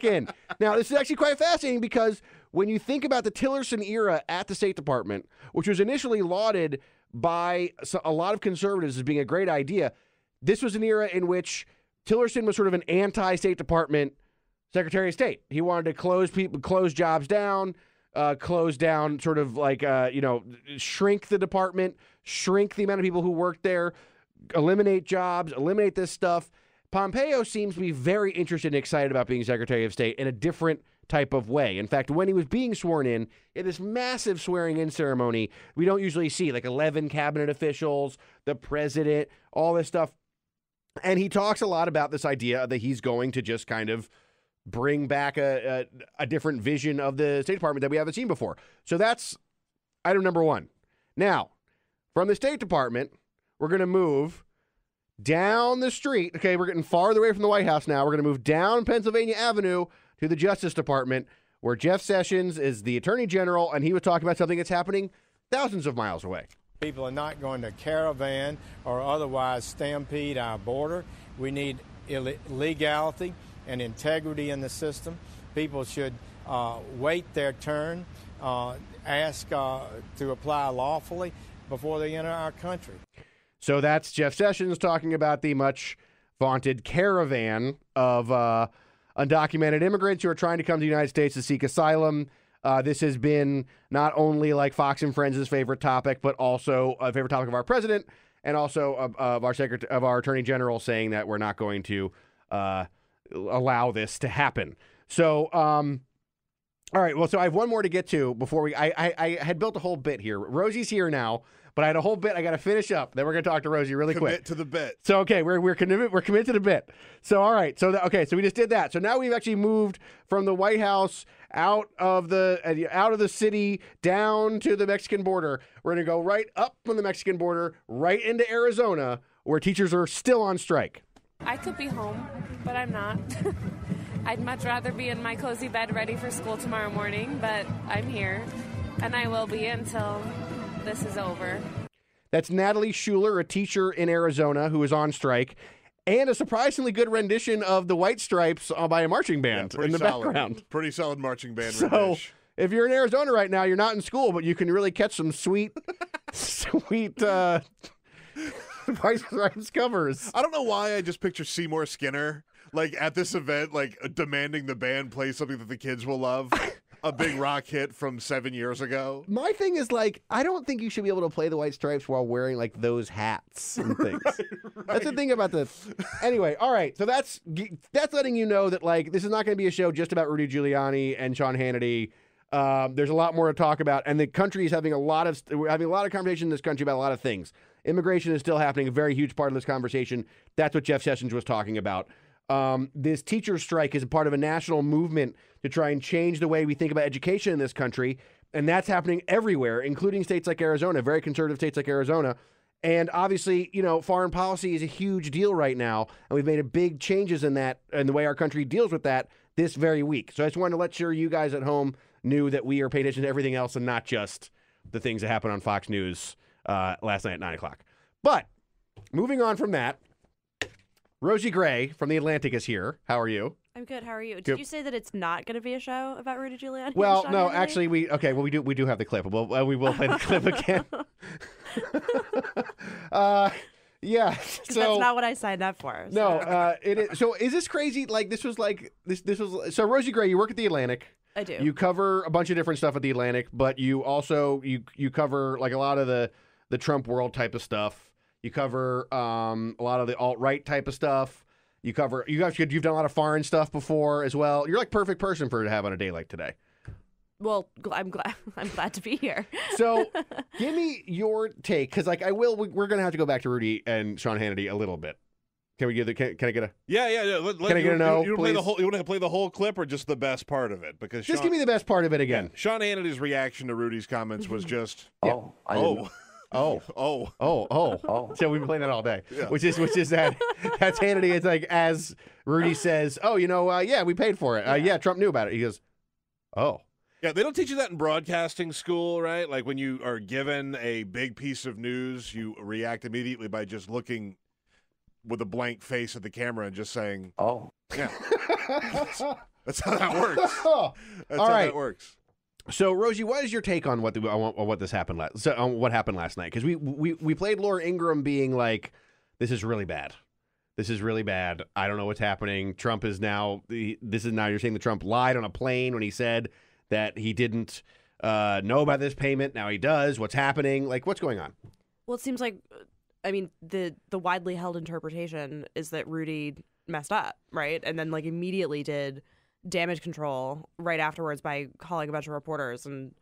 D: in. Now, this is actually quite fascinating because when you think about the Tillerson era at the State Department, which was initially lauded by a lot of conservatives as being a great idea, this was an era in which Tillerson was sort of an anti-State Department Secretary of State. He wanted to close jobs down, close down sort of like, shrink the department, shrink the amount of people who worked there, eliminate jobs, eliminate this stuff. Pompeo seems to be very interested and excited about being Secretary of State in a different type of way. In fact, when he was being sworn in this massive swearing-in ceremony, we don't usually see, like 11 cabinet officials, the president, all this stuff. And he talks a lot about this idea that he's going to just kind of bring back a different vision of the State Department that we haven't seen before. So that's item number one. Now, from the State Department, we're going to move down the street. Okay, we're getting farther away from the White House now. We're going to move down Pennsylvania Avenue to the Justice Department, where Jeff Sessions is the Attorney General, and he was talking about something that's happening thousands of miles away.
T: People are not going to caravan or otherwise stampede our border. We need legality and integrity in the system. People should wait their turn, ask to apply lawfully before they enter our country.
D: So that's Jeff Sessions talking about the much vaunted caravan of undocumented immigrants who are trying to come to the United States to seek asylum. This has been not only like Fox and Friends' favorite topic, but also a favorite topic of our president and also of our Attorney General, saying that we're not going to allow this to happen. So, all right. Well, so I have one more to get to before I had built a whole bit here. Rosie's here now, but I had a whole bit I got to finish up. Then we're going to talk to Rosie really quick.
B: Commit to the bit.
D: So, okay, we're committed to the bit. So, all right. So, so we just did that. So now we've actually moved from the White House out of the city down to the Mexican border. We're going to go right up from the Mexican border, right into Arizona, where teachers are still on strike.
U: I could be home, but I'm not. I'd much rather be in my cozy bed ready for school tomorrow morning, but I'm here, and I will be until this is over.
D: That's Natalie Schuler, a teacher in Arizona who is on strike, and a surprisingly good rendition of the White Stripes by a marching band in the background.
B: Pretty solid marching band
D: So,
B: rendition.
D: if you're in Arizona right now, you're not in school, but you can really catch some sweet White Stripes covers.
B: I don't know why I just picture Seymour Skinner, like, at this event, like, demanding the band play something that the kids will love. A big rock hit from 7 years ago.
D: My thing is, like, I don't think you should be able to play the White Stripes while wearing, like, those hats and things.
B: Right.
D: That's the thing about this. Anyway, all right. So that's letting you know that, like, this is not going to be a show just about Rudy Giuliani and Sean Hannity. There's a lot more to talk about, and the country is having a lot of conversation in this country about a lot of things. Immigration is still happening, a very huge part of this conversation. That's what Jeff Sessions was talking about. This teacher strike is a part of a national movement to try and change the way we think about education in this country, and that's happening everywhere, including states like Arizona, very conservative states like Arizona. And obviously, you know, foreign policy is a huge deal right now, and we've made big changes in that and the way our country deals with that this very week. So I just wanted to let sure you guys at home knew that we are paying attention to everything else and not just the things that happened on Fox News last night at 9 o'clock. But moving on from that, Rosie Gray from The Atlantic is here. How are you?
V: I'm good. How are you?
D: Good.
V: Did you say that it's not going to be a show about Rudy Giuliani?
D: Well,
V: and Sean
D: no,
V: Hannity?
D: actually, we do have the clip. We will play the clip again. Yeah. So
V: that's not what I signed up for. So.
D: No, it is. So is this crazy? Like this was so Rosie Gray. You work at The Atlantic.
V: I do.
D: You cover a bunch of different stuff at The Atlantic, but you also you cover like a lot of the Trump world type of stuff. You cover a lot of the alt-right type of stuff. You've done a lot of foreign stuff before as well. You're like perfect person for her to have on a day like today.
V: Well, I'm glad to be here.
D: So, give me your take, because like we're gonna have to go back to Rudy and Sean Hannity a little bit. Can I get a?
B: Yeah.
D: Can I get a no?
B: You
D: please?
B: want to play the whole clip or just the best part of it? Because
D: just give me the best part of it again.
B: Yeah, Sean Hannity's reaction to Rudy's comments was just
F: Oh.
D: So we've been playing that all day,
B: Yeah.
D: which is that's Hannity. It's like as Rudy says, yeah, we paid for it. Yeah, Trump knew about it. He goes, oh.
B: Yeah, they don't teach you that in broadcasting school, right? Like when you are given a big piece of news, you react immediately by just looking with a blank face at the camera and just saying,
F: "Oh,
B: yeah." That's how that works. That's
D: all
B: how
D: right.
B: that works.
D: So, Rosie, what is your take on what happened last night? Because we played Laura Ingraham being like, "This is really bad. This is really bad. I don't know what's happening. Trump is now. You're saying that Trump lied on a plane when he said that he didn't know about this payment. Now he does. What's happening? Like, what's going on?"
V: Well, it seems like, I mean, the widely held interpretation is that Rudy messed up, right? And then like immediately did damage control right afterwards by calling a bunch of reporters and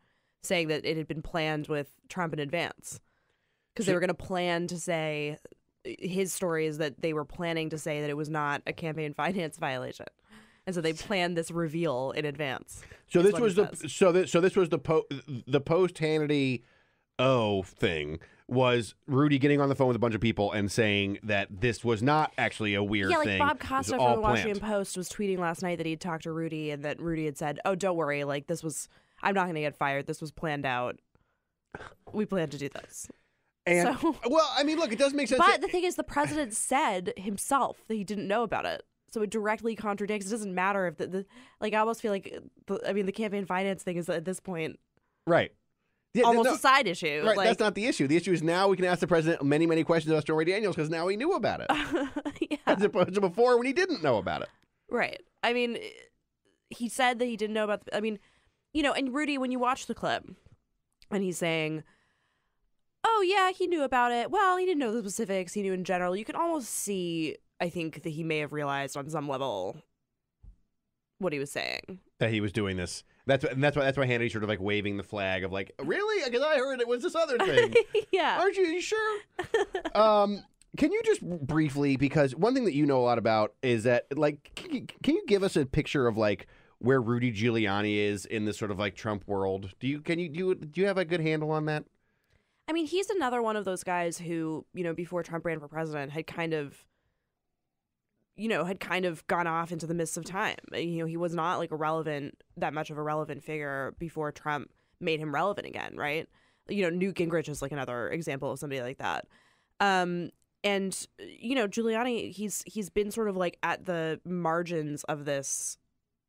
V: saying that it had been planned with Trump in advance. Because they were going to plan to say, his story is that they were planning to say that it was not a campaign finance violation. And so they planned this reveal in advance.
D: So this was the post Hannity thing was Rudy getting on the phone with a bunch of people and saying that this was not actually a weird thing.
V: Yeah, like Bob Costa from the Washington Post was tweeting last night that he'd talked to Rudy and that Rudy had said, "Oh, don't worry, like I'm not going to get fired. This was planned out. We planned to do this."
D: And well, I mean, look, it does make sense.
V: But the thing is, the president said himself that he didn't know about it. So it directly contradicts. It doesn't matter if I almost feel like, the campaign finance thing is at this point.
D: Right. Yeah,
V: almost a side issue.
D: Right, that's not the issue. The issue is now we can ask the president many, many questions about Stormy Daniels because now he knew about it.
V: Yeah.
D: As opposed to before when he didn't know about it.
V: Right. I mean, he said that he didn't know about and Rudy, when you watch the clip and he's saying, "Oh, yeah, he knew about it. Well, he didn't know the specifics. He knew in general." You can almost see, I think, that he may have realized on some level what he was saying. That
D: he was doing this. That's why Hannity's sort of like waving the flag of like, really? Because I heard it was this other thing.
V: Yeah.
D: Aren't you sure? Can you just briefly, because one thing that you know a lot about is that, like, can you give us a picture of like where Rudy Giuliani is in this sort of like Trump world? Do you have a good handle on that?
V: I mean, he's another one of those guys who, before Trump ran for president, had kind of, had kind of gone off into the mists of time. He was not like that much of a relevant figure before Trump made him relevant again, right? Newt Gingrich is like another example of somebody like that. And Giuliani, he's been sort of like at the margins of this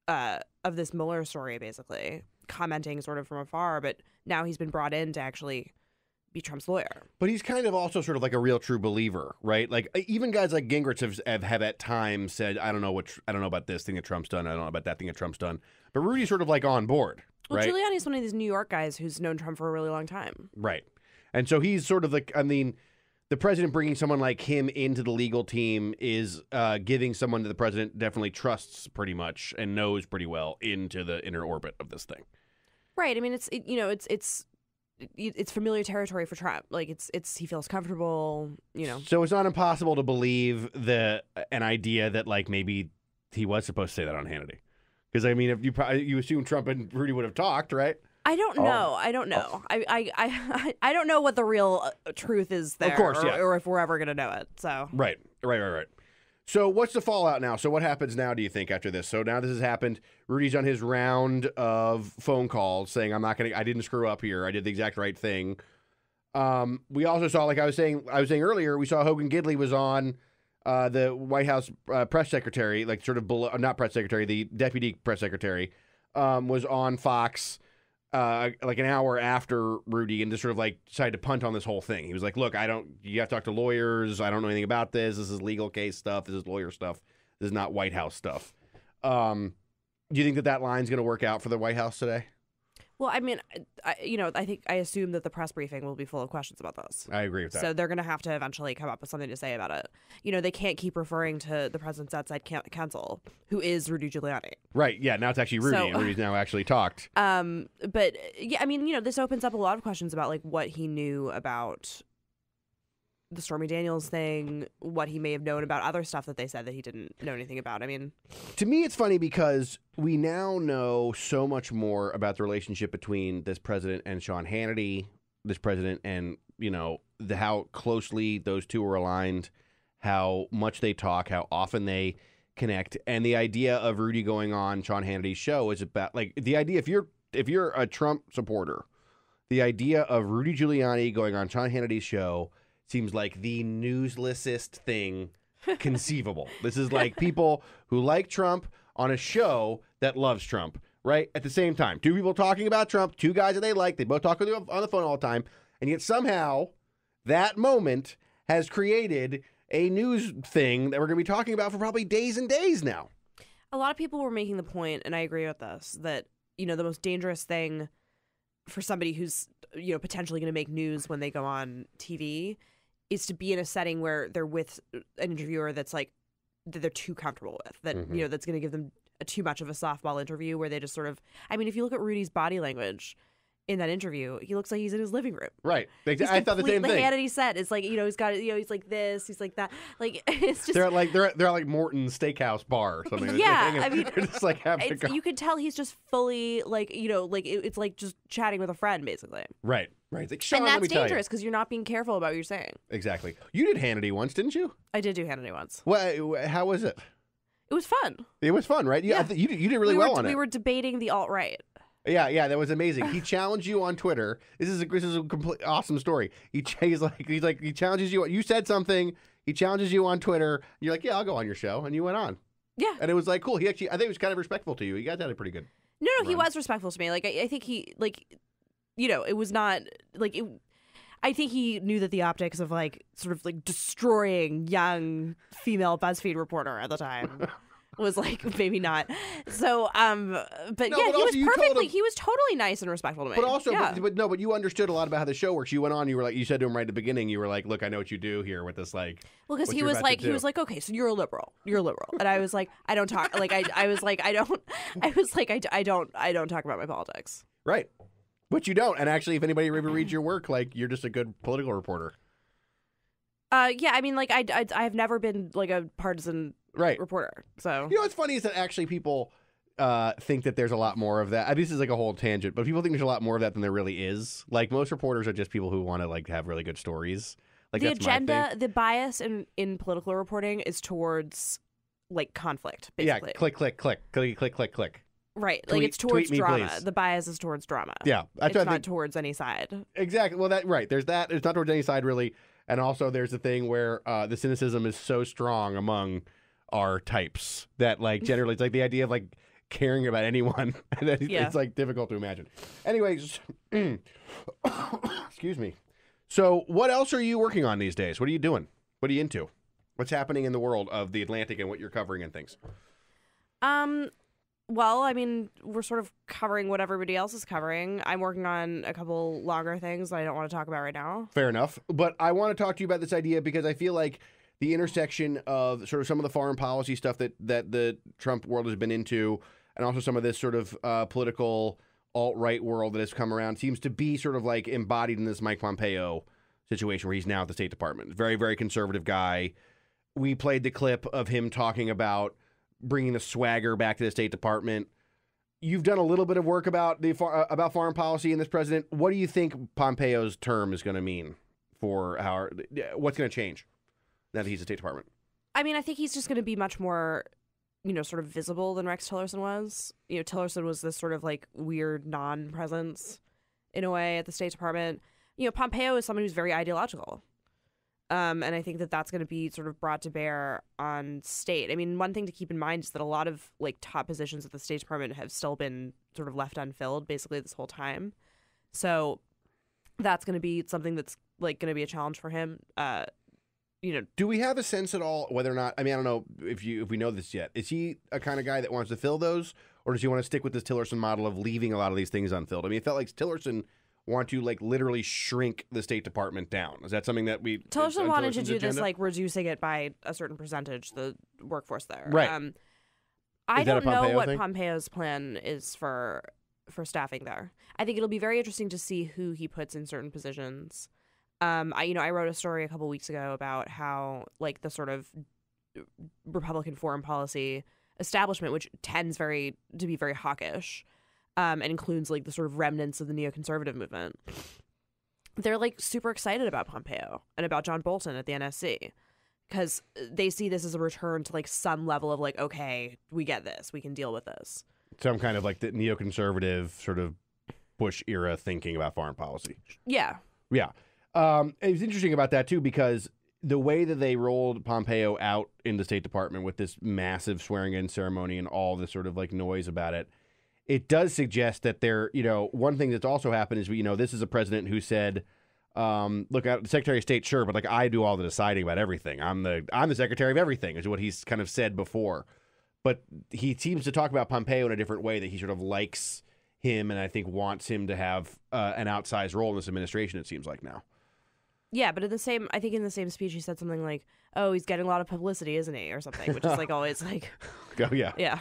V: Mueller story, basically commenting sort of from afar, but now he's been brought in to actually be Trump's lawyer.
D: But he's kind of also sort of like a real true believer, right? Like even guys like Gingrich have at times said, I don't know about this thing that Trump's done. I don't know about that thing that Trump's done. But Rudy's sort of like on board,
V: well,
D: right?
V: Giuliani's one of these New York guys who's known Trump for a really long time.
D: Right. And so he's sort of like, the president bringing someone like him into the legal team is giving someone that the president definitely trusts pretty much and knows pretty well into the inner orbit of this thing.
V: Right. I mean, it's familiar territory for Trump. Like he feels comfortable,
D: So it's not impossible to believe an idea that like maybe he was supposed to say that on Hannity. Because I mean, if you assume Trump and Rudy would have talked, right?
V: I don't know. I don't know. I don't know what the real truth is there.
D: Of course, yeah.
V: Or if we're ever going to know it. So
D: Right. So what's the fallout now? So what happens now, do you think, after this? So now this has happened. Rudy's on his round of phone calls saying, I didn't screw up here. I did the exact right thing. We also saw, like I was saying earlier, we saw Hogan Gidley was on the White House press secretary, like sort of below, not press secretary, the deputy press secretary, was on Fox like an hour after Rudy and just sort of like decided to punt on this whole thing. He was like, look, you have to talk to lawyers. I don't know anything about this. This is legal case stuff. This is lawyer stuff. This is not White House stuff. Do you think that line's going to work out for the White House today?
V: Well, I mean, I assume that the press briefing will be full of questions about this.
D: I agree with that.
V: So they're going to have to eventually come up with something to say about it. They can't keep referring to the president's outside counsel, who is Rudy Giuliani.
D: Right. Yeah. Now it's actually Rudy, and Rudy's now actually talked.
V: But yeah, I mean, this opens up a lot of questions about like what he knew about the Stormy Daniels thing, what he may have known about other stuff that they said that he didn't know anything about. I mean,
D: to me, it's funny because we now know so much more about the relationship between this president and Sean Hannity, this president and, how closely those two are aligned, how much they talk, how often they connect. And the idea of Rudy going on Sean Hannity's show is about like the idea, if you're a Trump supporter, the idea of Rudy Giuliani going on Sean Hannity's show seems like the newslessest thing conceivable. This is like people who like Trump on a show that loves Trump, right? At the same time, two people talking about Trump, two guys that they like, they both talk on the phone all the time, and yet somehow that moment has created a news thing that we're going to be talking about for probably days and days now.
V: A lot of people were making the point, and I agree with this, that, the most dangerous thing for somebody who's, potentially going to make news when they go on TV is to be in a setting where they're with an interviewer that's like that they're too comfortable with, that that's going to give them too much of a softball interview where they just sort of, I mean, if you look at Rudy's body language in that interview, he looks like he's in his living room.
D: Right. I thought the same thing.
V: The Hannity set is like, he's got, he's like this, he's like that. Like, it's just.
D: They're at like Morton's Steakhouse bar or something.
V: Yeah. I mean,
D: just like
V: you could tell he's just fully like, it's like just chatting with a friend, basically.
D: Right. It's like, Sean,
V: and
D: let me
V: that's
D: tell you.
V: dangerous because you're not being careful about what you're saying.
D: Exactly. You did Hannity once, didn't you?
V: I did do Hannity once.
D: Well, how was it?
V: It was fun.
D: It was fun, right? Yeah. You did really well on it.
V: We were debating the alt-right.
D: Yeah, that was amazing. He challenged you on Twitter. This is a complete awesome story. He challenges you. You said something. He challenges you on Twitter. You're like, yeah, I'll go on your show, and you went on.
V: Yeah,
D: and it was like cool. I think it was kind of respectful to you. You guys had a pretty good.
V: No, he was respectful to me. Like I think he it was not like it. I think he knew that the optics of like sort of like destroying young female BuzzFeed reporter at the time was like maybe not. So but he was totally nice and respectful to me.
D: But also but you understood a lot about how the show works. You went on, you said to him right at the beginning, you were like, look, I know what you do here with this, like,
V: well, because he was like, okay, so you're a liberal, and I was like, I don't talk like I don't talk about my politics.
D: Right. But you don't. And actually, if anybody ever reads your work, like, you're just a good political reporter.
V: Yeah, I mean, like, I've never been, like, a partisan reporter, so.
D: You know what's funny is that actually people think that there's a lot more of that. This is, like, a whole tangent, but people think there's a lot more of that than there really is. Like, most reporters are just people who want to, like, have really good stories. Like,
V: the
D: that's
V: agenda,
D: my thing.
V: the bias in political reporting is towards like conflict, basically.
D: Yeah, click, click, click, click, click, click, click.
V: Right,
D: Tweet,
V: like it's towards
D: tweet me,
V: drama.
D: please.
V: The bias is towards drama.
D: Yeah,
V: it's not towards any side.
D: Exactly. Well, there's that. It's not towards any side really, and also there's the thing where the cynicism is so strong among our types that like generally it's like the idea of like caring about anyone that it's like difficult to imagine. Anyways, excuse me. So, what else are you working on these days? What are you doing? What are you into? What's happening in the world of the Atlantic and what you're covering and things?
V: Well, I mean, we're sort of covering what everybody else is covering. I'm working on a couple longer things that I don't want to talk about right now.
D: Fair enough. But I want to talk to you about this idea because I feel like the intersection of sort of some of the foreign policy stuff that the Trump world has been into and also some of this sort of political alt-right world that has come around seems to be sort of like embodied in this Mike Pompeo situation where he's now at the State Department. Very, very conservative guy. We played the clip of him talking about bringing the swagger back to the State Department. You've done a little bit of work about about foreign policy in this president. What do you think Pompeo's term is going to mean for what's going to change now that he's the State Department?
V: I mean, I think he's just going to be much more, sort of visible than Rex Tillerson was. Tillerson was this sort of like weird non-presence in a way at the State Department. Pompeo is someone who's very ideological. And I think that that's going to be sort of brought to bear on state. I mean, one thing to keep in mind is that a lot of like top positions at the State Department have still been sort of left unfilled basically this whole time. So that's going to be something that's like going to be a challenge for him.
D: Do we have a sense at all whether or not, I mean, I don't know if we know this yet. Is he a kind of guy that wants to fill those, or does he want to stick with this Tillerson model of leaving a lot of these things unfilled? I mean, it felt like Tillerson want to like literally shrink the State Department down. Is that something that
V: Tillerson wanted to do agenda? This like reducing it by a certain percentage, the workforce there.
D: Right.
V: I don't know what Pompeo's plan is for staffing there. I think it'll be very interesting to see who he puts in certain positions. I wrote a story a couple weeks ago about how like the sort of Republican foreign policy establishment, which tends to be very hawkish, and includes like the sort of remnants of the neoconservative movement. They're like super excited about Pompeo and about John Bolton at the NSC because they see this as a return to like some level of like, okay, we get this, we can deal with this.
D: Some kind of like the neoconservative sort of Bush era thinking about foreign policy.
V: Yeah.
D: Yeah. It was interesting about that too because the way that they rolled Pompeo out in the State Department with this massive swearing-in ceremony and all this sort of like noise about it, it does suggest that one thing that's also happened is, this is a president who said, look, the Secretary of State, sure, but like I do all the deciding about everything. I'm the Secretary of everything is what he's kind of said before. But he seems to talk about Pompeo in a different way, that he sort of likes him and I think wants him to have an outsized role in this administration, it seems like now.
V: Yeah, but in the same speech, he said something like, "Oh, he's getting a lot of publicity, isn't he?" or something, which is like always like,
D: oh yeah,
V: yeah,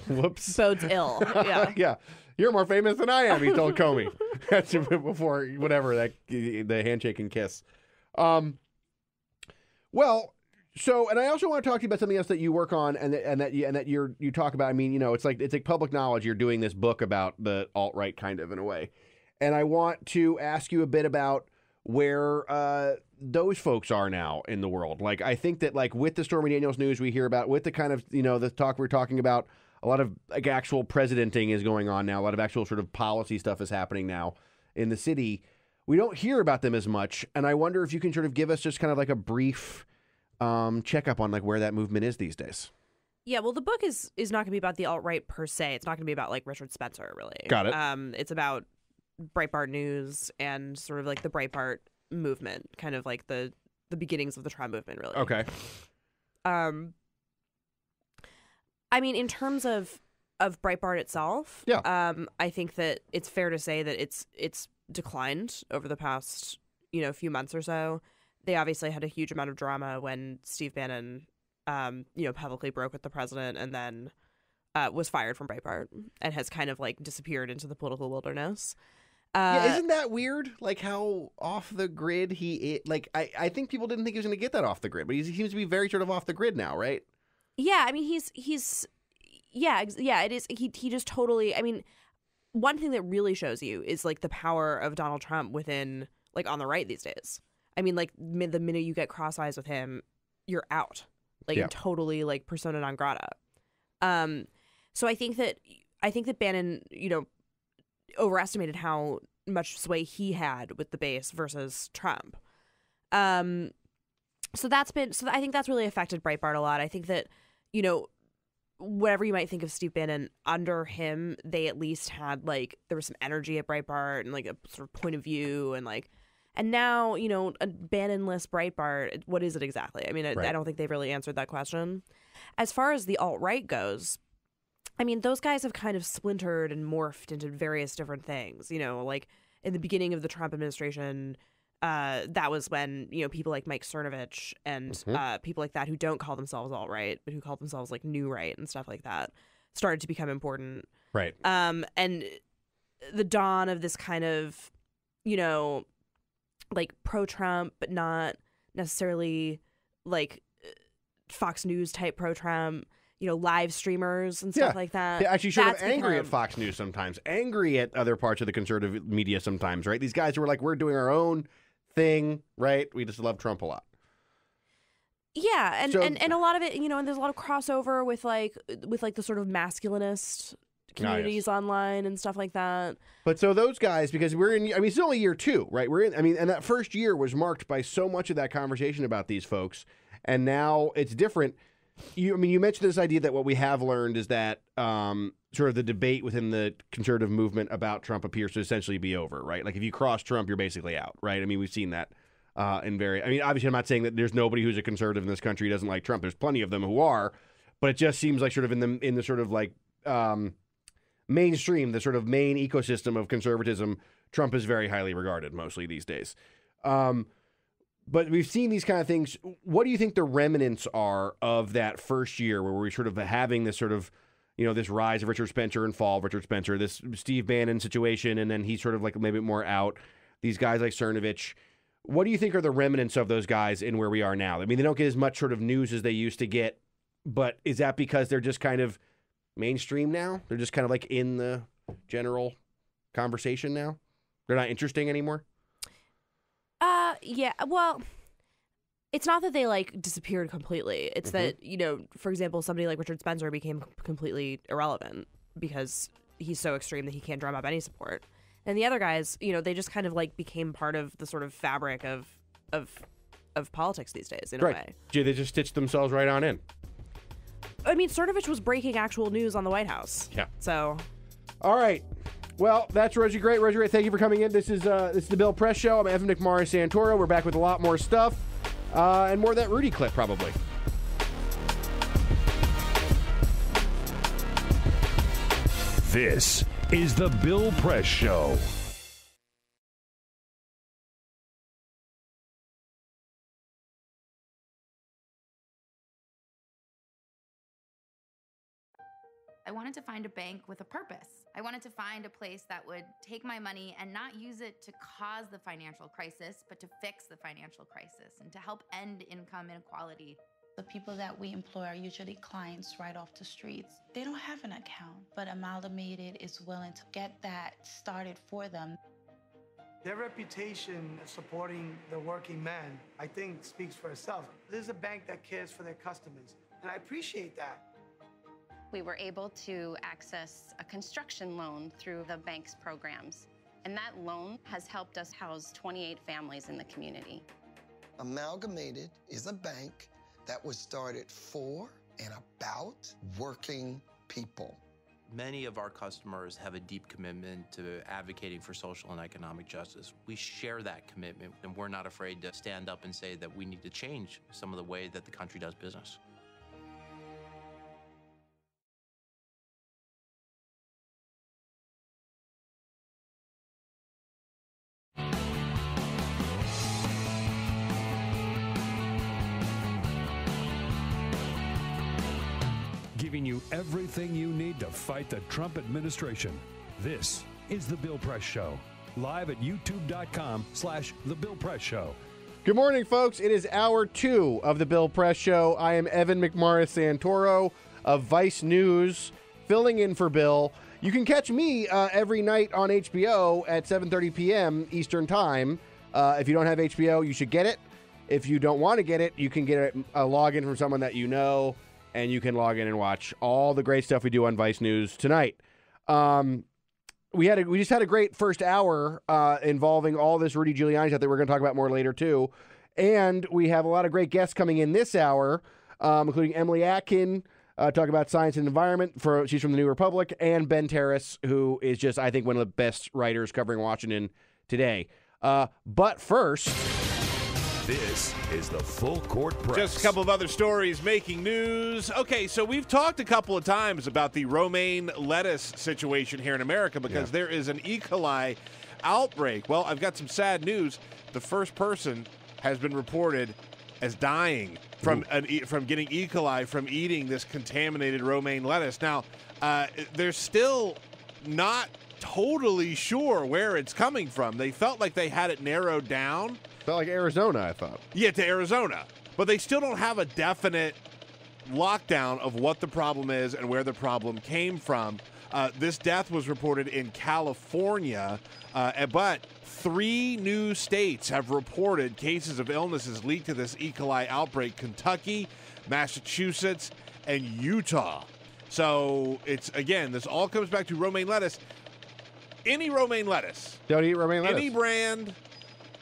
D: whoops,
V: bodes ill. Yeah,
D: yeah, you're more famous than I am. He told Comey that's before whatever that the handshake and kiss. Well, so and I also want to talk to you about something else that you work on and that you talk about. I mean, it's like public knowledge. You're doing this book about the alt-right kind of in a way, and I want to ask you a bit about where those folks are now in the world. Like, I think that like with the Stormy Daniels news we hear about, with the kind of, the talk we're talking about, a lot of like actual presidenting is going on now. A lot of actual sort of policy stuff is happening now in the city. We don't hear about them as much. And I wonder if you can sort of give us just kind of like a brief checkup on like where that movement is these days.
V: Yeah, well, the book is not going to be about the alt-right per se. It's not going to be about like Richard Spencer, really.
D: Got it.
V: It's about Breitbart News and sort of like the Breitbart movement, kind of like the beginnings of the Trump movement, really.
D: Okay.
V: I mean, in terms of Breitbart itself,
D: yeah.
V: I think that it's fair to say that it's declined over the past few months or so. They obviously had a huge amount of drama when Steve Bannon publicly broke with the president and then was fired from Breitbart and has kind of like disappeared into the political wilderness.
D: Yeah, isn't that weird? Like how off the grid he is. Like I think people didn't think he was going to get that off the grid, but he seems to be very sort of off the grid now, right?
V: Yeah, I mean it is. He just totally. I mean, one thing that really shows you is like the power of Donald Trump within like on the right these days. I mean, like the minute you get cross eyes with him, you're out. and totally like persona non grata. So I think that Bannon, overestimated how much sway he had with the base versus Trump. So I think that's really affected Breitbart a lot. I think that, whatever you might think of Steve Bannon, under him, they at least had there was some energy at Breitbart and a sort of point of view and now, a Bannon-less Breitbart, what is it exactly? I mean, I don't think they've really answered that question. As far as the alt-right goes, I mean, those guys have kind of splintered and morphed into various different things. In the beginning of the Trump administration, that was when, people like Mike Cernovich and people like that who don't call themselves alt-right, but who call themselves new right and stuff like that, started to become important.
D: Right.
V: And the dawn of this kind of, pro-Trump, but not necessarily Fox News type pro-Trump, live streamers and stuff like that.
D: Yeah, actually sort of angry at Fox News sometimes, angry at other parts of the conservative media sometimes, right? These guys who are we're doing our own thing, right? We just love Trump a lot.
V: Yeah, and a lot of it, and there's a lot of crossover with the sort of masculinist communities online and stuff like that.
D: But so those guys, because it's only year 2, right? And that first year was marked by so much of that conversation about these folks, and now it's different. You mentioned this idea that what we have learned is that sort of the debate within the conservative movement about Trump appears to essentially be over, right? If you cross Trump, you're basically out, right? I mean, we've seen that obviously I'm not saying that there's nobody who's a conservative in this country who doesn't like Trump. There's plenty of them who are, but it just seems like sort of in the sort of mainstream, the sort of main ecosystem of conservatism, Trump is very highly regarded mostly these days. But we've seen these kind of things. What do you think the remnants are of that first year where we're sort of having this sort of, this rise of Richard Spencer and fall of Richard Spencer, this Steve Bannon situation, and then he's sort of maybe more out, these guys like Cernovich. What do you think are the remnants of those guys in where we are now? I mean, they don't get as much sort of news as they used to get, but is that because they're just kind of mainstream now? They're just kind of in the general conversation now? They're not interesting anymore?
V: Yeah, well, it's not that they disappeared completely. It's that, for example, somebody like Richard Spencer became completely irrelevant because he's so extreme that he can't drum up any support. And the other guys, they just kind of became part of the sort of fabric of politics these days in a way.
D: Yeah, they just stitched themselves right on in.
V: I mean, Cernovich was breaking actual news on the White House.
D: Yeah.
V: So.
D: All right. Well, that's Rosie Great. Rosie Great, thank you for coming in. This is the Bill Press Show. I'm Evan McMorris Santoro. We're back with a lot more stuff and more of that Rudy clip probably.
A: This is the Bill Press Show.
C: I wanted to find a bank with a purpose. I wanted to find a place that would take my money and not use it to cause the financial crisis, but to fix the financial crisis and to help end income inequality.
E: The people that we employ are usually clients right off the streets. They don't have an account, but Amalgamated is willing to get that started for them.
W: Their reputation of supporting the working man, I think, speaks for itself. This is a bank that cares for their customers, and I appreciate that.
X: We were able to access a construction loan through the bank's programs, and that loan has helped us house 28 families in the community.
Y: Amalgamated is a bank that was started for and about working people.
Z: Many of our customers have a deep commitment to advocating for social and economic justice. We share that commitment, and we're not afraid to stand up and say that we need to change some of the way that the country does business.
A: Giving you everything you need to fight the Trump administration. This is The Bill Press Show. Live at youtube.com/The Bill Press Show.
D: Good morning, folks. It is hour 2 of The Bill Press Show. I am Evan McMorris Santoro of Vice News, filling in for Bill. You can catch me every night on HBO at 7:30 p.m. Eastern Time. If you don't have HBO, you should get it. If you don't want to get it, you can get a login from someone that you know, and you can log in and watch all the great stuff we do on Vice News tonight. We just had a great first hour involving all this Rudy Giuliani stuff that we're going to talk about more later, too. And we have a lot of great guests coming in this hour, including Emily Atkin, talking about science and environment. She's from the New Republic, and Ben Terris, who is just, I think, one of the best writers covering Washington today. But first...
A: This is the Full Court Press.
B: Just a couple of other stories making news. Okay, so we've talked a couple of times about the romaine lettuce situation here in America because there is an E. coli outbreak. Well, I've got some sad news. The first person has been reported as dying from getting E. coli from eating this contaminated romaine lettuce. Now, they're still not totally sure where it's coming from. They felt like they had it narrowed down.
D: Felt like Arizona, I thought.
B: Yeah, to Arizona. But they still don't have a definite lockdown of what the problem is and where the problem came from. This death was reported in California, but 3 new states have reported cases of illnesses linked to this E. coli outbreak: Kentucky, Massachusetts, and Utah. So it's, again, this all comes back to romaine lettuce. Any romaine lettuce.
D: Don't eat romaine lettuce.
B: Any brand,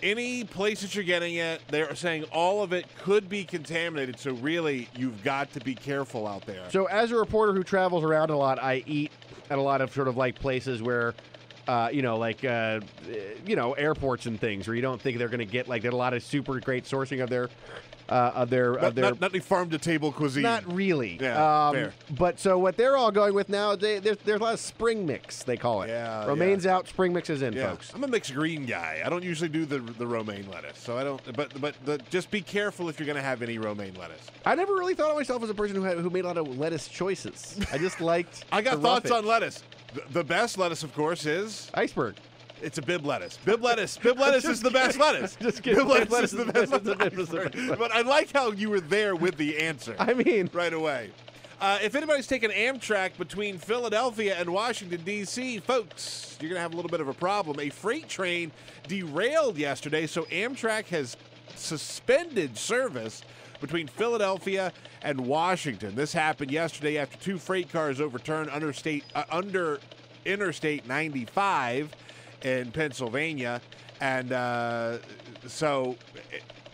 B: any place that you're getting it, they're saying all of it could be contaminated. So really, you've got to be careful out there.
D: So as a reporter who travels around a lot, I eat at a lot of sort of like places where, airports and things where you don't think they're going to get like there's a lot of super great sourcing of their. Not
B: any farm-to-table cuisine.
D: Not really.
B: Yeah, fair.
D: But so what they're all going with now, there's a lot of spring mix, they call it.
B: Yeah,
D: Romaine's out, spring mix is in, folks.
B: I'm a mixed green guy. I don't usually do the romaine lettuce, so I don't. But just be careful if you're going to have any romaine lettuce.
D: I never really thought of myself as a person who made a lot of lettuce choices. I just liked.
B: I got thoughts on lettuce. The best lettuce, of course, is
D: iceberg.
B: It's a bib lettuce. Bib lettuce is the best lettuce.
D: Just kidding.
B: Bib lettuce is the best lettuce. But I like how you were there with the answer.
D: I mean,
B: right away. If anybody's taking Amtrak between Philadelphia and Washington, D.C., folks, you're going to have a little bit of a problem. A freight train derailed yesterday, so Amtrak has suspended service between Philadelphia and Washington. This happened yesterday after 2 freight cars overturned under Interstate 95 in Pennsylvania, and so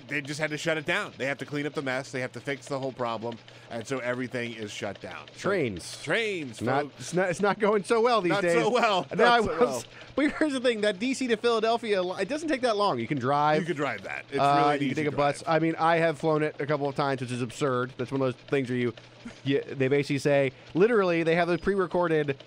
B: they just had to shut it down. They have to clean up the mess. They have to fix the whole problem, and so everything is shut down.
D: Trains,
B: folks.
D: It's not going so well these days.
B: Not so well.
D: But here's the thing: that DC to Philadelphia, it doesn't take that long. You can drive.
B: You can drive that. It's really easy.
D: You can take a bus. I mean, I have flown it a couple of times, which is absurd. That's one of those things where they basically say, literally, they have a pre-recorded.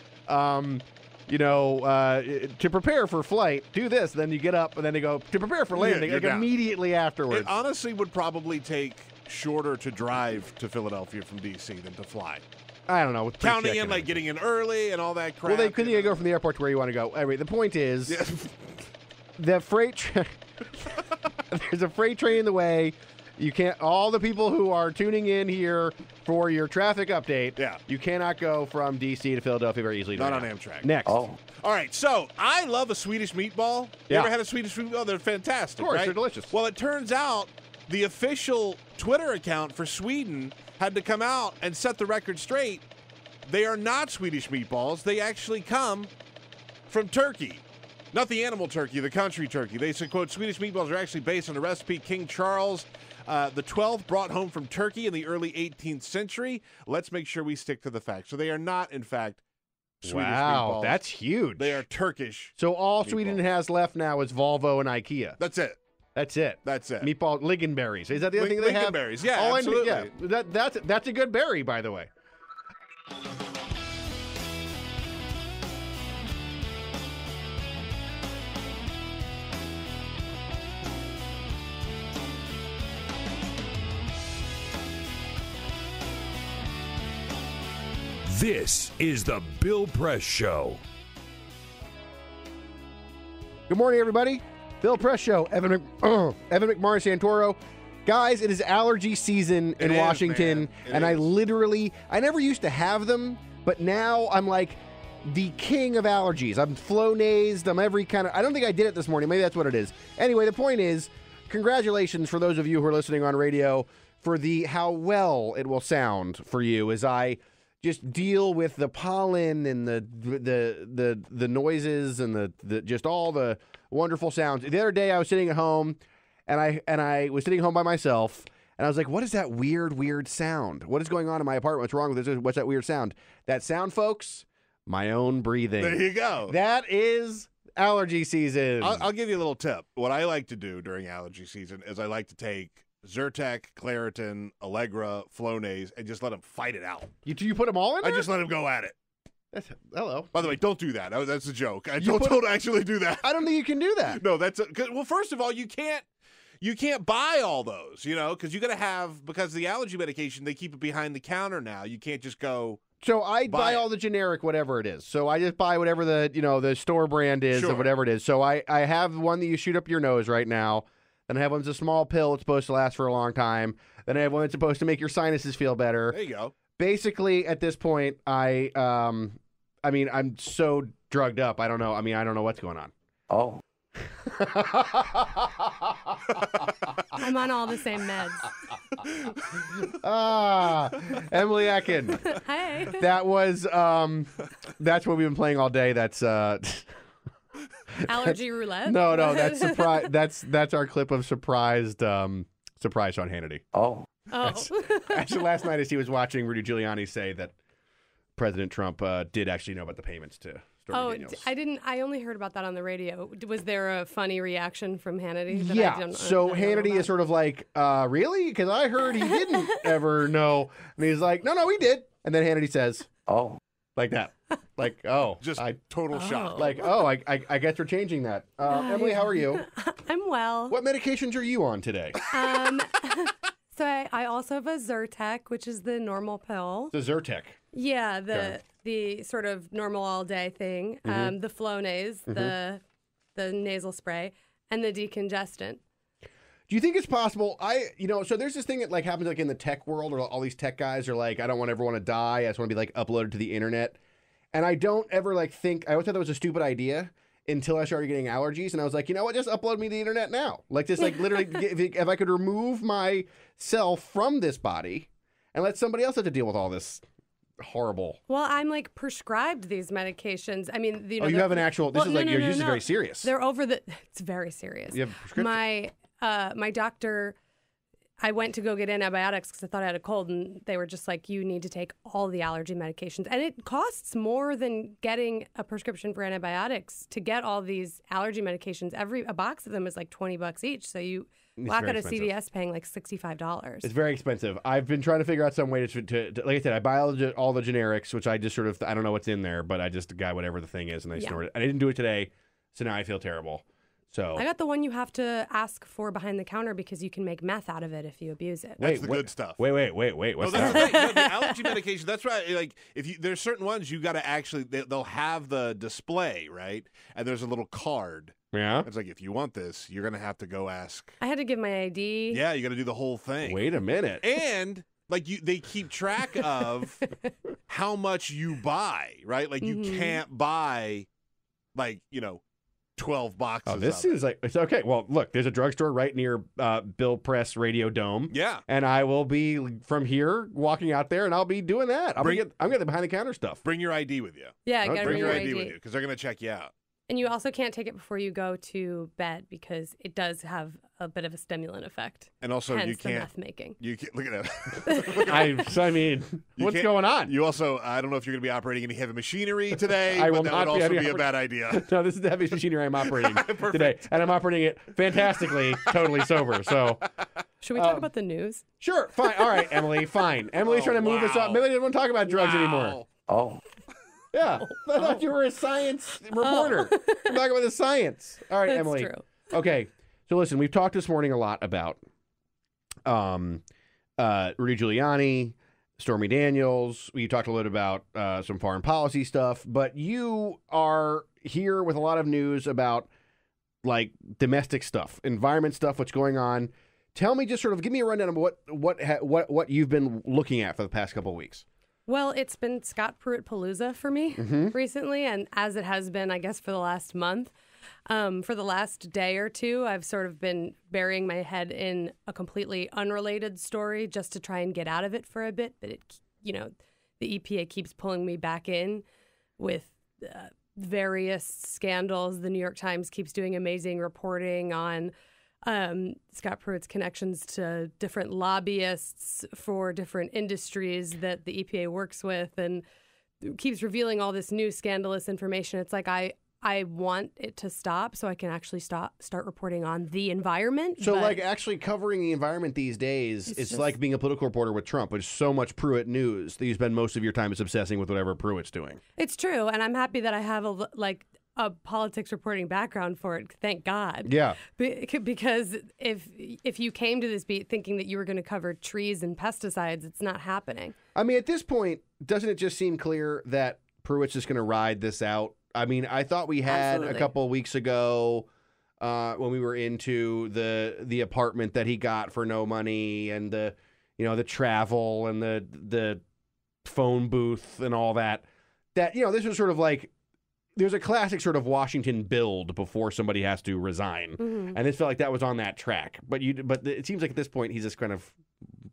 D: To prepare for flight, do this. Then you get up, and then they go to prepare for landing. Like immediately afterwards.
B: It honestly would probably take shorter to drive to Philadelphia from D.C. than to fly.
D: I don't know.
B: Counting in like getting in early and all that crap.
D: Well, they couldn't go from the airport to where you want to go. Anyway, the point is, the freight. There's a freight train in the way. You can't. All the people who are tuning in here for your traffic update.
B: Yeah.
D: You cannot go from D.C. to Philadelphia very easily.
B: Not on Amtrak.
D: Next.
B: Oh. All right. So I love a Swedish meatball. You ever had a Swedish meatball? They're fantastic.
D: Of course,
B: right?
D: they're delicious.
B: Well, it turns out the official Twitter account for Sweden had to come out and set the record straight. They are not Swedish meatballs. They actually come from Turkey. Not the animal turkey, the country turkey. They said, quote, Swedish meatballs are actually based on a recipe King Charles the 12th brought home from Turkey in the early 18th century. Let's make sure we stick to the facts. So they are not, in fact, Swedish meatballs.
D: Wow, that's huge.
B: They are Turkish.
D: So all
B: meatballs.
D: Sweden has left now is Volvo and IKEA.
B: That's it.
D: That's it. Meatball lingonberries. Is that the other thing they have?
B: Lingonberries, yeah, absolutely.
D: That's a good berry, by the way.
A: This is the Bill Press Show.
D: Good morning, everybody. Bill Press Show. Evan McMorris Santoro. Guys, it is allergy season in Washington, and I never used to have them, but now I'm like the king of allergies. I'm Flonased. I'm every kind of. I don't think I did it this morning. Maybe that's what it is. Anyway, the point is, congratulations for those of you who are listening on radio for how well it will sound for you as I just deal with the pollen and the noises and the just all the wonderful sounds. The other day I was sitting at home and I was sitting home by myself and I was like, what is that weird sound? What is going on in my apartment? What's wrong with this? What's that weird sound? That sound, folks, my own breathing.
B: There you go.
D: That is allergy season.
B: I'll give you a little tip. What I like to do during allergy season is I like to take Zyrtec, Claritin, Allegra, Flonase, and just let them fight it out.
D: You put them all in there?
B: I just let them go at it.
D: Hello.
B: By the way, don't do that. That's a joke. Don't actually do that.
D: I don't think you can do that.
B: No, well, first of all, you can't buy all those, because you got to have, because the allergy medication, they keep it behind the counter now. You can't just go.
D: So I buy all the generic whatever it is. So I just buy whatever the store brand is or whatever it is. So I have one that you shoot up your nose right now. Then I have one that's a small pill. It's supposed to last for a long time. Then I have one that's supposed to make your sinuses feel better.
B: There you go.
D: Basically, at this point, I'm so drugged up. I don't know. I don't know what's going on.
F: Oh.
G: I'm on all the same meds.
D: Emily Atkin.
G: Hey.
D: That was that's what we've been playing all day. That's
G: allergy roulette.
D: No, that's surprise. That's our clip of surprise Sean Hannity.
F: Oh.
D: Actually, last night as he was watching Rudy Giuliani say that President Trump did actually know about the payments to Stormy Daniels.
G: I didn't. I only heard about that on the radio. Was there a funny reaction from Hannity?
D: Yeah. So Hannity is sort of like, really? Because I heard he didn't ever know. And he's like, no, he did. And then Hannity says,
F: oh.
D: Like that. Like, oh.
B: Just total shock.
D: Like, oh, I guess we're changing that. Emily, how are you?
G: I'm well.
D: What medications are you on today?
G: So I also have a Zyrtec, which is the normal pill.
D: The Zyrtec.
G: Yeah, the sort of normal all day thing.
D: Mm-hmm.
G: The Flonase, the nasal spray, and the decongestant.
D: Do you think it's possible? So there's this thing that like happens like in the tech world, or all these tech guys are like, I don't ever want to die. I just want to be like uploaded to the internet. And I don't ever like think, I always thought that was a stupid idea until I started getting allergies. And I was like, you know what? Just upload me to the internet now. Like just like literally, if I could remove myself from this body and let somebody else have to deal with all this horrible.
G: Well, I'm like prescribed these medications. I mean,
D: you have an actual, this is like, your use is very serious.
G: They're it's very serious.
D: You have prescription.
G: My doctor, I went to go get antibiotics because I thought I had a cold, and they were just like, you need to take all the allergy medications. And it costs more than getting a prescription for antibiotics to get all these allergy medications. A box of them is like $20 each. So you walk out of CVS paying like $65.
D: It's very expensive. I've been trying to figure out some way to like I said, I buy all the generics, which I just sort of, I don't know what's in there, but I just got whatever the thing is and I snort it. I didn't do it today, so now I feel terrible. So
G: I got the one you have to ask for behind the counter because you can make meth out of it if you abuse it.
B: That's the good stuff.
D: Wait. What's that?
B: Right. No, the allergy medication. That's right. Like there's certain ones you got to actually they'll have the display, right? And there's a little card.
D: Yeah.
B: It's like if you want this, you're gonna have to go ask.
G: I had to give my ID.
B: Yeah, you got to do the whole thing.
D: Wait a minute.
B: And like they keep track of how much you buy, right? Like you can't buy, 12 boxes.
D: Oh, this seems like it's okay. Well, look, there's a drugstore right near Bill Press Radio Dome.
B: Yeah,
D: and I will be from here walking out there, and I'll be doing that. I'm gonna get the behind the counter stuff.
B: Bring your ID with you.
G: Yeah, gotta
B: bring your ID with you because they're gonna check you out.
G: And you also can't take it before you go to bed because it does have a bit of a stimulant effect.
B: And also,
G: hence
B: you can't.
G: The meth making.
B: You can't, look at that.
D: I mean, what's going on?
B: You also, I don't know if you're going to be operating any heavy machinery today.
D: I will
B: but
D: not
B: that would also be
D: heavy
B: a bad idea.
D: No, this is the heaviest machinery I'm operating today, and I'm operating it fantastically, totally sober. So,
G: should we talk about the news?
D: Sure, fine. All right, Emily, fine. Emily's trying to move us up. Maybe I didn't want to talk about drugs anymore.
F: Oh.
D: Yeah, I thought you were a science reporter. I'm talking about the science. All right,
G: That's
D: Emily.
G: True.
D: Okay, so listen, we've talked this morning a lot about Rudy Giuliani, Stormy Daniels. We talked a little about some foreign policy stuff, but you are here with a lot of news about like domestic stuff, environment stuff, what's going on. Tell me, just sort of give me a rundown of what you've been looking at for the past couple of weeks.
G: Well, it's been Scott Pruitt-Palooza for me recently, and as it has been, I guess, for the last month. For the last day or two, I've sort of been burying my head in a completely unrelated story just to try and get out of it for a bit. But the EPA keeps pulling me back in with various scandals. The New York Times keeps doing amazing reporting on Scott Pruitt's connections to different lobbyists for different industries that the EPA works with, and keeps revealing all this new scandalous information. It's like I want it to stop so I can actually start reporting on the environment.
D: So, actually covering the environment these days, it's like being a political reporter with Trump, which is so much Pruitt news that you spend most of your time is obsessing with whatever Pruitt's doing.
G: It's true, and I'm happy that I have a politics reporting background for it. Thank God.
D: Yeah.
G: Because if you came to this beat thinking that you were going to cover trees and pesticides, it's not happening.
D: I mean, at this point, doesn't it just seem clear that Pruitt's just going to ride this out? I mean, I thought we had a couple of weeks ago when we were into the apartment that he got for no money, and the travel and the phone booth and all that this was sort of like, there's a classic sort of Washington build before somebody has to resign. Mm-hmm. And it felt like that was on that track. But it seems like at this point he's just kind of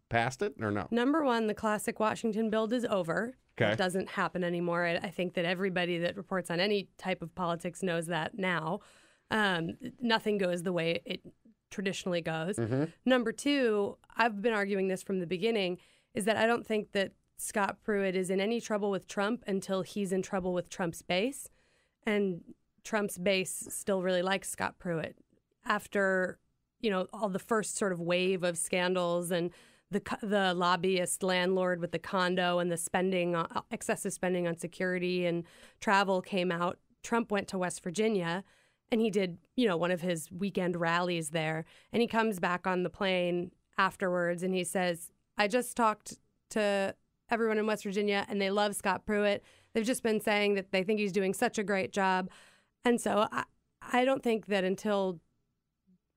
D: past it, or no? Number
G: one, the classic Washington build is over.
D: Okay.
G: It doesn't happen anymore. I think that everybody that reports on any type of politics knows that now. Nothing goes the way it traditionally goes. Mm-hmm. Number two, I've been arguing this from the beginning, is that I don't think that Scott Pruitt is in any trouble with Trump until he's in trouble with Trump's base. And Trump's base still really likes Scott Pruitt. After, all the first sort of wave of scandals and the lobbyist landlord with the condo and the excessive spending on security and travel came out, Trump went to West Virginia and he did, one of his weekend rallies there. And he comes back on the plane afterwards and he says, I just talked to everyone in West Virginia and they love Scott Pruitt. They've just been saying that they think he's doing such a great job. And so I don't think that until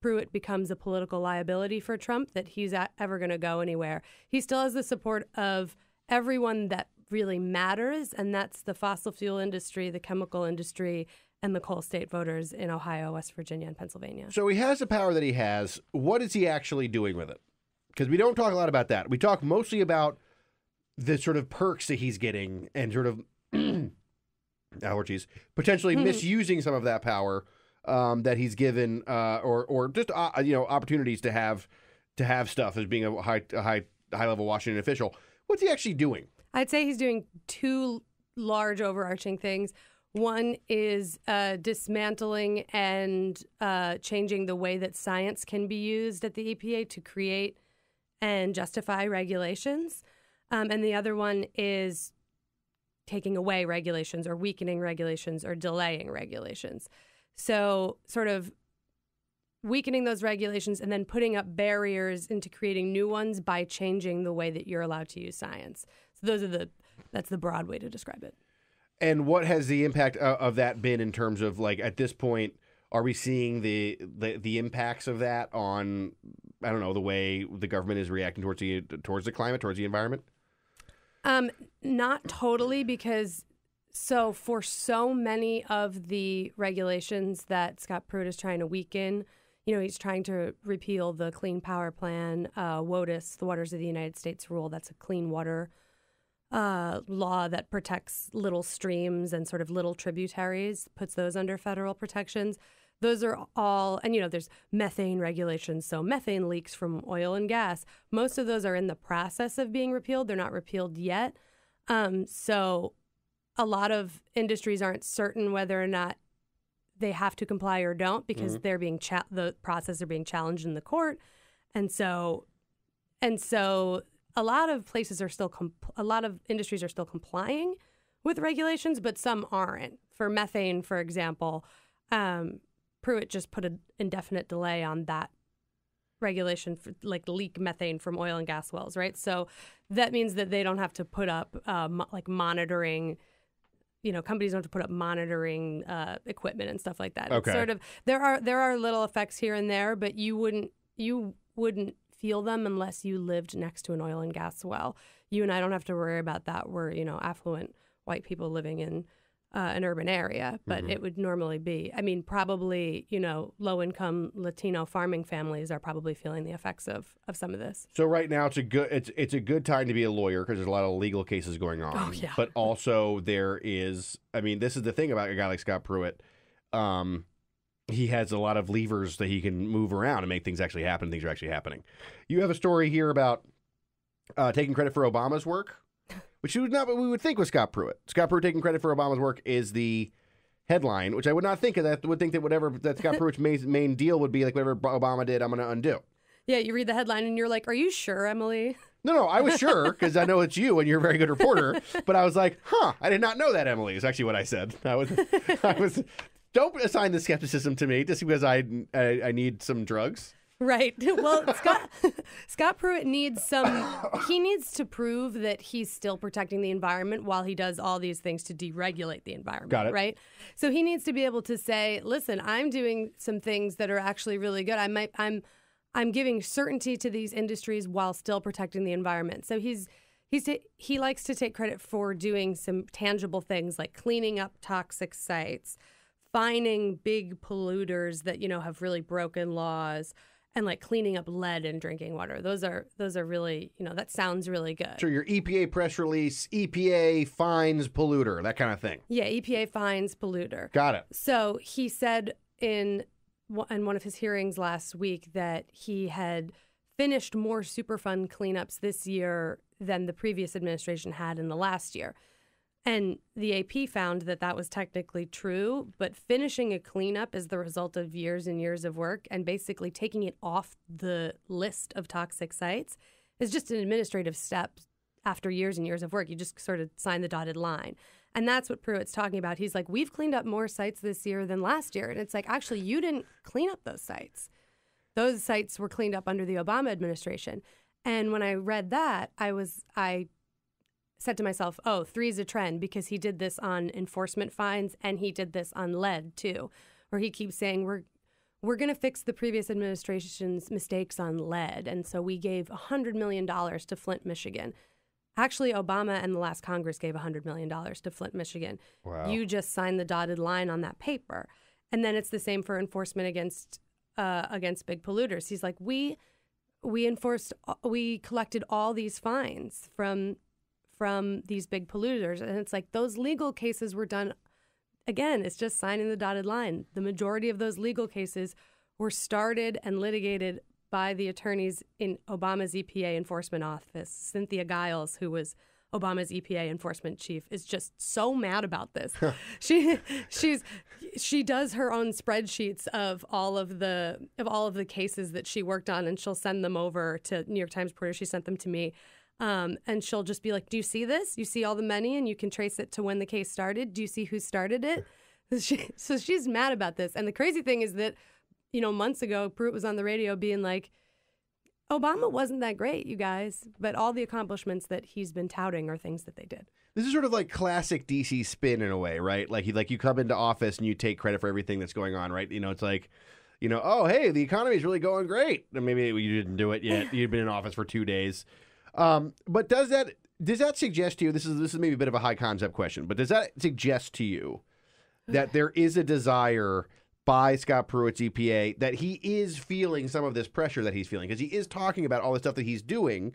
G: Pruitt becomes a political liability for Trump that he's ever going to go anywhere. He still has the support of everyone that really matters, and that's the fossil fuel industry, the chemical industry, and the coal state voters in Ohio, West Virginia, and Pennsylvania.
D: So he has the power that he has. What is he actually doing with it? Because we don't talk a lot about that. We talk mostly about the sort of perks that he's getting and sort of allergies, potentially misusing some of that power that he's given, or just opportunities to have stuff as being a high level Washington official. What's he actually doing?
G: I'd say he's doing two large overarching things. One is dismantling and changing the way that science can be used at the EPA to create and justify regulations, and the other one is taking away regulations or weakening regulations or delaying regulations. So sort of weakening those regulations and then putting up barriers into creating new ones by changing the way that you're allowed to use science. So that's the broad way to describe it.
D: And what has the impact of that been in terms of, like, at this point, are we seeing the impacts of that on, I don't know, the way the government is reacting towards the climate, towards the environment?
G: Not totally, because for so many of the regulations that Scott Pruitt is trying to weaken, he's trying to repeal the Clean Power Plan, WOTUS, the Waters of the United States rule. That's a clean water law that protects little streams and sort of little tributaries, puts those under federal protections. Those are all, and there's methane regulations, so methane leaks from oil and gas. Most of those are in the process of being repealed. They're not repealed yet. So a lot of industries aren't certain whether or not they have to comply or don't, because they're being the process are being challenged in the court, and so a lot of places are still a lot of industries are still complying with regulations, but some aren't. For methane, for example, Pruitt just put an indefinite delay on that regulation for leak methane from oil and gas wells, right? So that means that they don't have to put up monitoring. Companies don't have to put up monitoring equipment and stuff like that.
D: Okay.
G: It's sort of there are little effects here and there, but you wouldn't feel them unless you lived next to an oil and gas well. You and I don't have to worry about that. We're affluent white people living in an urban area, but
D: Mm-hmm.
G: it would normally be, I mean, probably, low-income Latino farming families are probably feeling the effects of some of this.
D: So right now it's a good time to be a lawyer because there's a lot of legal cases going on.
G: Oh, yeah.
D: But also there is, I mean, this is the thing about a guy like Scott Pruitt. He has a lot of levers that he can move around and make things actually happen. Things are actually happening. You have a story here about taking credit for Obama's work, which is not what we would think was Scott Pruitt. Scott Pruitt taking credit for Obama's work is the headline, which I would not think of. That would think that whatever that Scott Pruitt's main deal would be like whatever Obama did, I'm going to undo.
G: Yeah, you read the headline and you're like, are you sure, Emily?
D: No, I was sure because I know it's you and you're a very good reporter. But I was like, I did not know that, Emily, is actually what I said. I was. Don't assign the skepticism to me just because I need some drugs.
G: Right. Well, Scott Pruitt needs he needs to prove that he's still protecting the environment while he does all these things to deregulate the environment.
D: Got it.
G: Right. So he needs to be able to say, listen, I'm doing some things that are actually really good. I'm giving certainty to these industries while still protecting the environment. So he likes to take credit for doing some tangible things like cleaning up toxic sites, fining big polluters that, have really broken laws, and like cleaning up lead in drinking water. Those are really, that sounds really good.
D: So your EPA press release, EPA fines polluter, that kind of thing.
G: Yeah, EPA fines polluter.
D: Got it.
G: So he said in one of his hearings last week that he had finished more Superfund cleanups this year than the previous administration had in the last year. And the AP found that was technically true, but finishing a cleanup is the result of years and years of work, and basically taking it off the list of toxic sites is just an administrative step after years and years of work. You just sort of sign the dotted line. And that's what Pruitt's talking about. He's like, we've cleaned up more sites this year than last year. And it's like, actually, you didn't clean up those sites. Those sites were cleaned up under the Obama administration. And when I read that, I said to myself, 3 is a trend, because he did this on enforcement fines and he did this on lead too, where he keeps saying we're going to fix the previous administration's mistakes on lead. And so we gave $100 million to Flint, Michigan. Actually, Obama and the last Congress gave $100 million to Flint, Michigan.
D: Wow.
G: You just signed the dotted line on that paper. And then it's the same for enforcement against big polluters. He's like, we collected all these fines from these big polluters. And it's like those legal cases were done, again, it's just signing the dotted line. The majority of those legal cases were started and litigated by the attorneys in Obama's EPA enforcement office. Cynthia Giles, who was Obama's EPA enforcement chief, is just so mad about this. She does her own spreadsheets of all of the cases that she worked on, and she'll send them over to New York Times reporters. She sent them to me. And she'll just be like, do you see this? You see all the money and you can trace it to when the case started. Do you see who started it? So she's mad about this. And the crazy thing is that, months ago, Pruitt was on the radio being like, Obama wasn't that great, you guys. But all the accomplishments that he's been touting are things that they did.
D: This is sort of like classic DC spin in a way, right? Like you come into office and you take credit for everything that's going on, right? It's like, oh, hey, the economy is really going great. And maybe you didn't do it yet. You'd been in office for 2 days. But does that suggest to you, this is maybe a bit of a high concept question, but does that suggest to you that there is a desire by Scott Pruitt's EPA that he is feeling some of this pressure that he's feeling? Because he is talking about all the stuff that he's doing.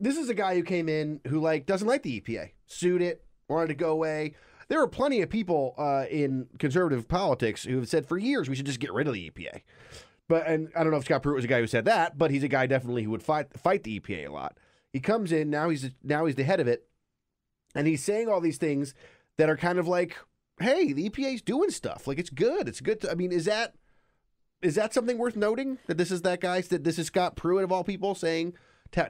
D: This is a guy who came in who doesn't like the EPA, sued it, wanted to go away. There are plenty of people in conservative politics who have said for years we should just get rid of the EPA. And I don't know if Scott Pruitt was a guy who said that, but he's a guy definitely who would fight the EPA a lot. He comes in, now he's the head of it, and he's saying all these things that are kind of like, hey, the EPA's doing stuff. Like, it's good. It's good. Is that something worth noting? That this is that guy, that this is Scott Pruitt of all people saying,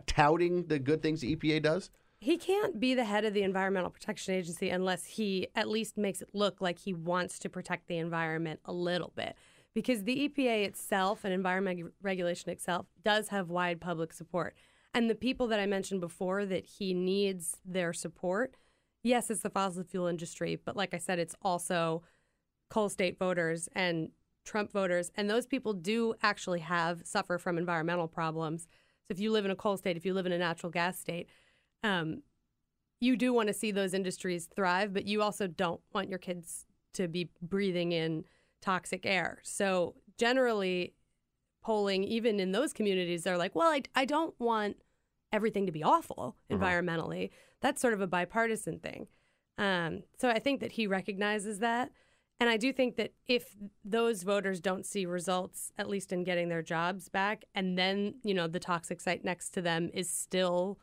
D: touting the good things the EPA does?
G: He can't be the head of the Environmental Protection Agency unless he at least makes it look like he wants to protect the environment a little bit. Because the EPA itself and environmental regulation itself does have wide public support. And the people that I mentioned before that he needs their support, yes, it's the fossil fuel industry, but like I said, it's also coal state voters and Trump voters. And those people do actually suffer from environmental problems. So if you live in a coal state, if you live in a natural gas state, you do want to see those industries thrive, but you also don't want your kids to be breathing in toxic air. So generally, polling, even in those communities, they're like, well, I don't want everything to be awful environmentally. That's sort of a bipartisan thing. So I think that he recognizes that. And I do think that if those voters don't see results, at least in getting their jobs back, and then, the toxic site next to them is still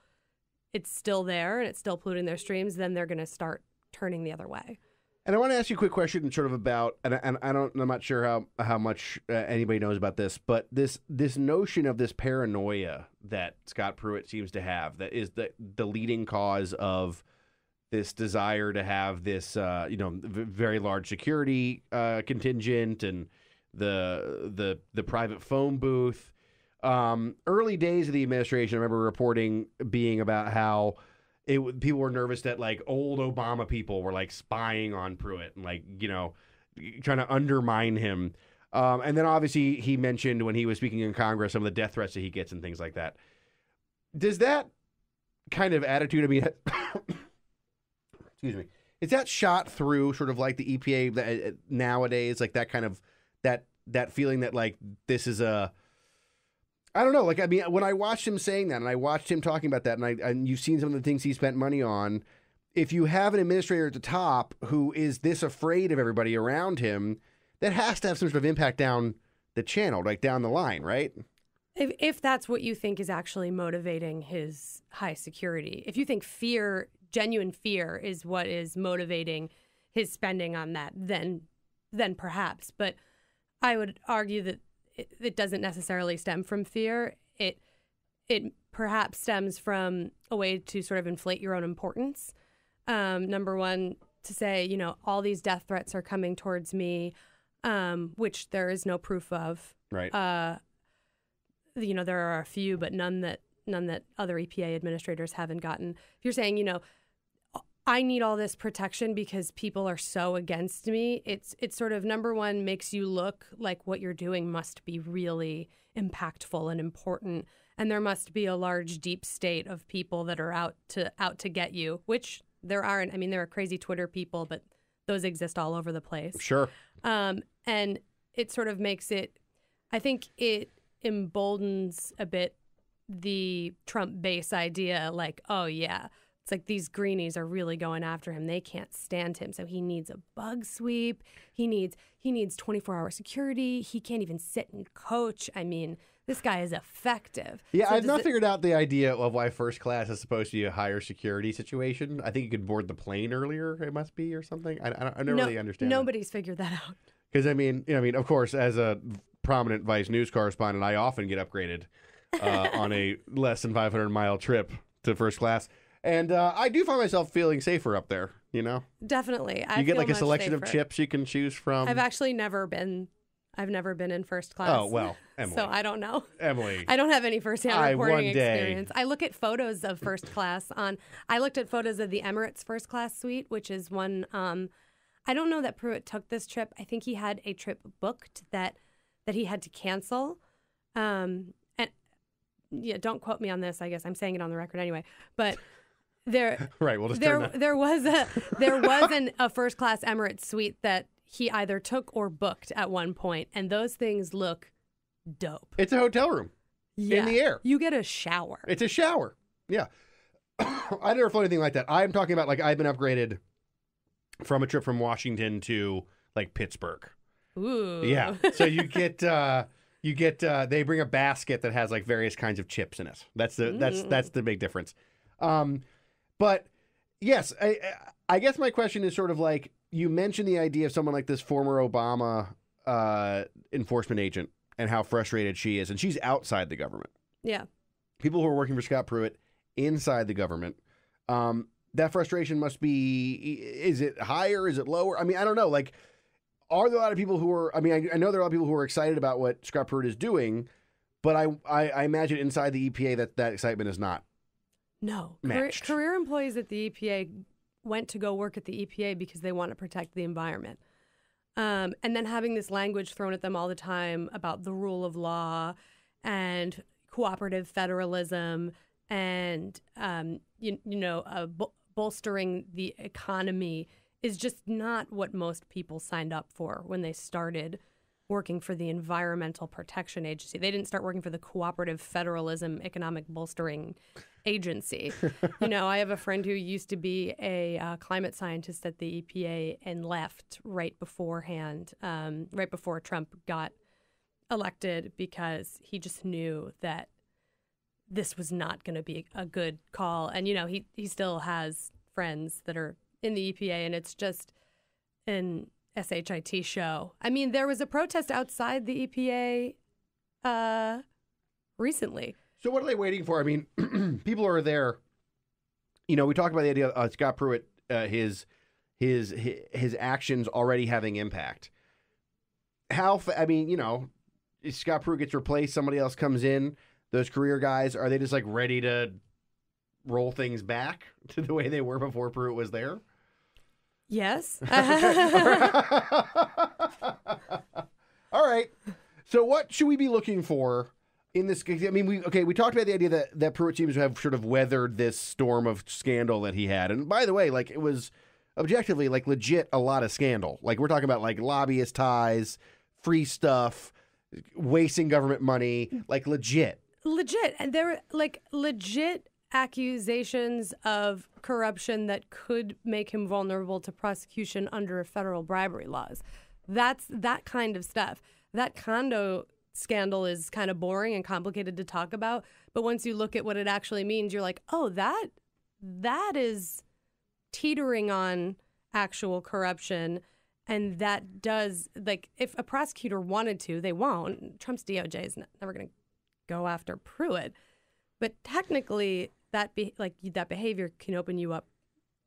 G: there and it's still polluting their streams, then they're going to start turning the other way.
D: And I want to ask you a quick question sort of about, and I'm not sure how much anybody knows about this, but this notion of this paranoia that Scott Pruitt seems to have, that is the leading cause of this desire to have this, very large security contingent and the private phone booth. Early days of the administration, I remember reporting being about how people were nervous that like old Obama people were like spying on Pruitt and like, trying to undermine him. And then obviously he mentioned when he was speaking in Congress some of the death threats that he gets and things like that. Does that kind of attitude, excuse me, is that shot through sort of like the EPA nowadays, like that kind of that feeling that like this is I don't know. When I watched him saying that and I watched him talking about that and you've seen some of the things he spent money on, if you have an administrator at the top who is this afraid of everybody around him, that has to have some sort of impact down the channel, like down the line, right?
G: If that's what you think is actually motivating his high security, if you think genuine fear is what is motivating his spending on that, then perhaps. But I would argue that it doesn't necessarily stem from fear. It perhaps stems from a way to sort of inflate your own importance. Number one, to say, all these death threats are coming towards me, which there is no proof of.
D: Right.
G: There are a few, but none that other EPA administrators haven't gotten. If you're saying, I need all this protection because people are so against me, it's sort of, number one, makes you look like what you're doing must be really impactful and important, and there must be a large, deep state of people that are out to get you, which there aren't. I mean, there are crazy Twitter people, but those exist all over the place.
D: Sure.
G: And it sort of makes it, I think it emboldens a bit the Trump base idea, like, oh yeah, it's like these greenies are really going after him. They can't stand him. So he needs a bug sweep. He needs 24-hour security. He can't even sit and coach. I mean, this guy is effective.
D: Yeah,
G: so
D: I've not figured out the idea of why first class is supposed to be a higher security situation. I think you could board the plane earlier, it must be, or something. I don't really understand.
G: Nobody's figured that out.
D: Because, of course, as a prominent Vice News correspondent, I often get upgraded on a less than 500-mile trip to first class. And I do find myself feeling safer up there,
G: Definitely.
D: You get like a selection
G: safer.
D: of chips you can choose from.
G: I've actually never been in first class.
D: Oh, well, Emily.
G: So I don't know.
D: Emily.
G: I don't have any firsthand reporting
D: one day.
G: experience. I look at photos of first class I looked at photos of the Emirates first class suite, which is one, I don't know that Pruitt took this trip. I think he had a trip booked that he had to cancel. And yeah, don't quote me on this. I guess I'm saying it on the record anyway, but there was a first class Emirates suite that he either took or booked at one point, and those things look dope.
D: It's a hotel room in the air.
G: You get a shower.
D: It's a shower. Yeah. I never flown anything like that. I'm talking about like I've been upgraded from a trip from Washington to like Pittsburgh.
G: Ooh.
D: Yeah. So you get they bring a basket that has like various kinds of chips in it. That's the big difference. But yes, I guess my question is sort of like, you mentioned the idea of someone like this former Obama enforcement agent and how frustrated she is, and she's outside the government.
G: Yeah.
D: People who are working for Scott Pruitt inside the government, that frustration must be, is it higher? Is it lower? I mean, I don't know. Like, are there a lot of people who are, I know there are a lot of people who are excited about what Scott Pruitt is doing, but I imagine inside the EPA that excitement is not.
G: No.
D: Matched.
G: Career employees at the EPA went to go work at the EPA because they want to protect the environment. And then having this language thrown at them all the time about the rule of law and cooperative federalism and, bolstering the economy is just not what most people signed up for when they started working for the Environmental Protection Agency. They didn't start working for the Cooperative Federalism Economic Bolstering Agency. I have a friend who used to be a climate scientist at the EPA and left right before Trump got elected because he just knew that this was not going to be a good call. And, he still has friends that are in the EPA, and it's just an SHIT show. I mean, there was a protest outside the EPA recently.
D: So what are they waiting for? I mean, people are there. We talked about the idea of Scott Pruitt, his actions already having impact. If Scott Pruitt gets replaced, somebody else comes in, those career guys, are they just like ready to roll things back to the way they were before Pruitt was there?
G: Yes.
D: All right. So what should we be looking for in this? I mean, we talked about the idea that Pruitt seems to have sort of weathered this storm of scandal that he had. And by the way, it was objectively legit a lot of scandal. We're talking about lobbyist ties, free stuff, wasting government money, legit.
G: Legit. And there were legit accusations of corruption that could make him vulnerable to prosecution under federal bribery laws. That's that kind of stuff. That condo scandal is kind of boring and complicated to talk about, but once you look at what it actually means, you're like, oh, that is teetering on actual corruption. And that does, if a prosecutor wanted to, they won't. Trump's DOJ is never going to go after Pruitt. But technically, that behavior can open you up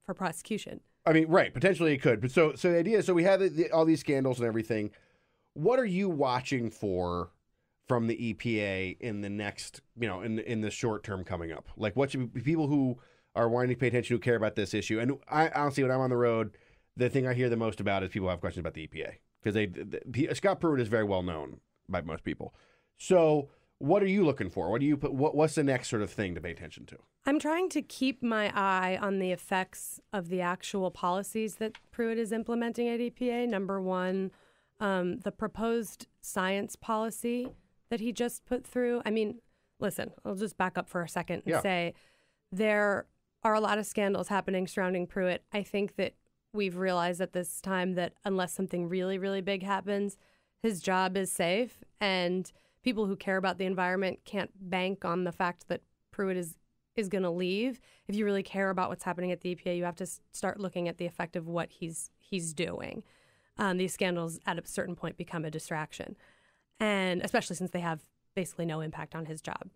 G: for prosecution. I mean, right. Potentially it could. But so the idea, so we have all these scandals and everything. What are you watching for from the EPA in the next, in the short term coming up? What should people who are wanting to pay attention, who care about this issue? And I honestly, when I'm on the road, the thing I hear the most about is people have questions about the EPA because Scott Pruitt is very well known by most people. So what are you looking for? What's the next sort of thing to pay attention to? I'm trying to keep my eye on the effects of the actual policies that Pruitt is implementing at EPA. Number one, the proposed science policy that he just put through. I mean, listen, I'll just back up for a second and say there are a lot of scandals happening surrounding Pruitt. I think that we've realized at this time that unless something really, really big happens, his job is safe, and people who care about the environment can't bank on the fact that Pruitt is going to leave. If you really care about what's happening at the EPA, you have to start looking at the effect of what he's doing. These scandals at a certain point become a distraction, and especially since they have basically no impact on his job.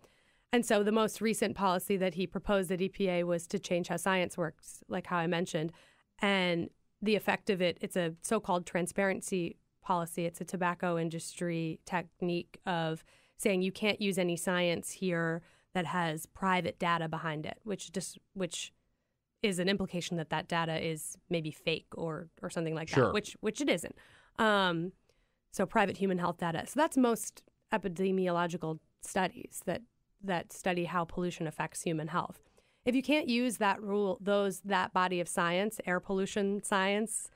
G: And so the most recent policy that he proposed at EPA was to change how science works, like how I mentioned. And the effect of it, it's a so-called transparency policy. It's a tobacco industry technique of saying you can't use any science here that has private data behind it, which is an implication that data is maybe fake or something like that, which it isn't. So private human health data. So that's most epidemiological studies that study how pollution affects human health. If you can't use that that body of science, air pollution science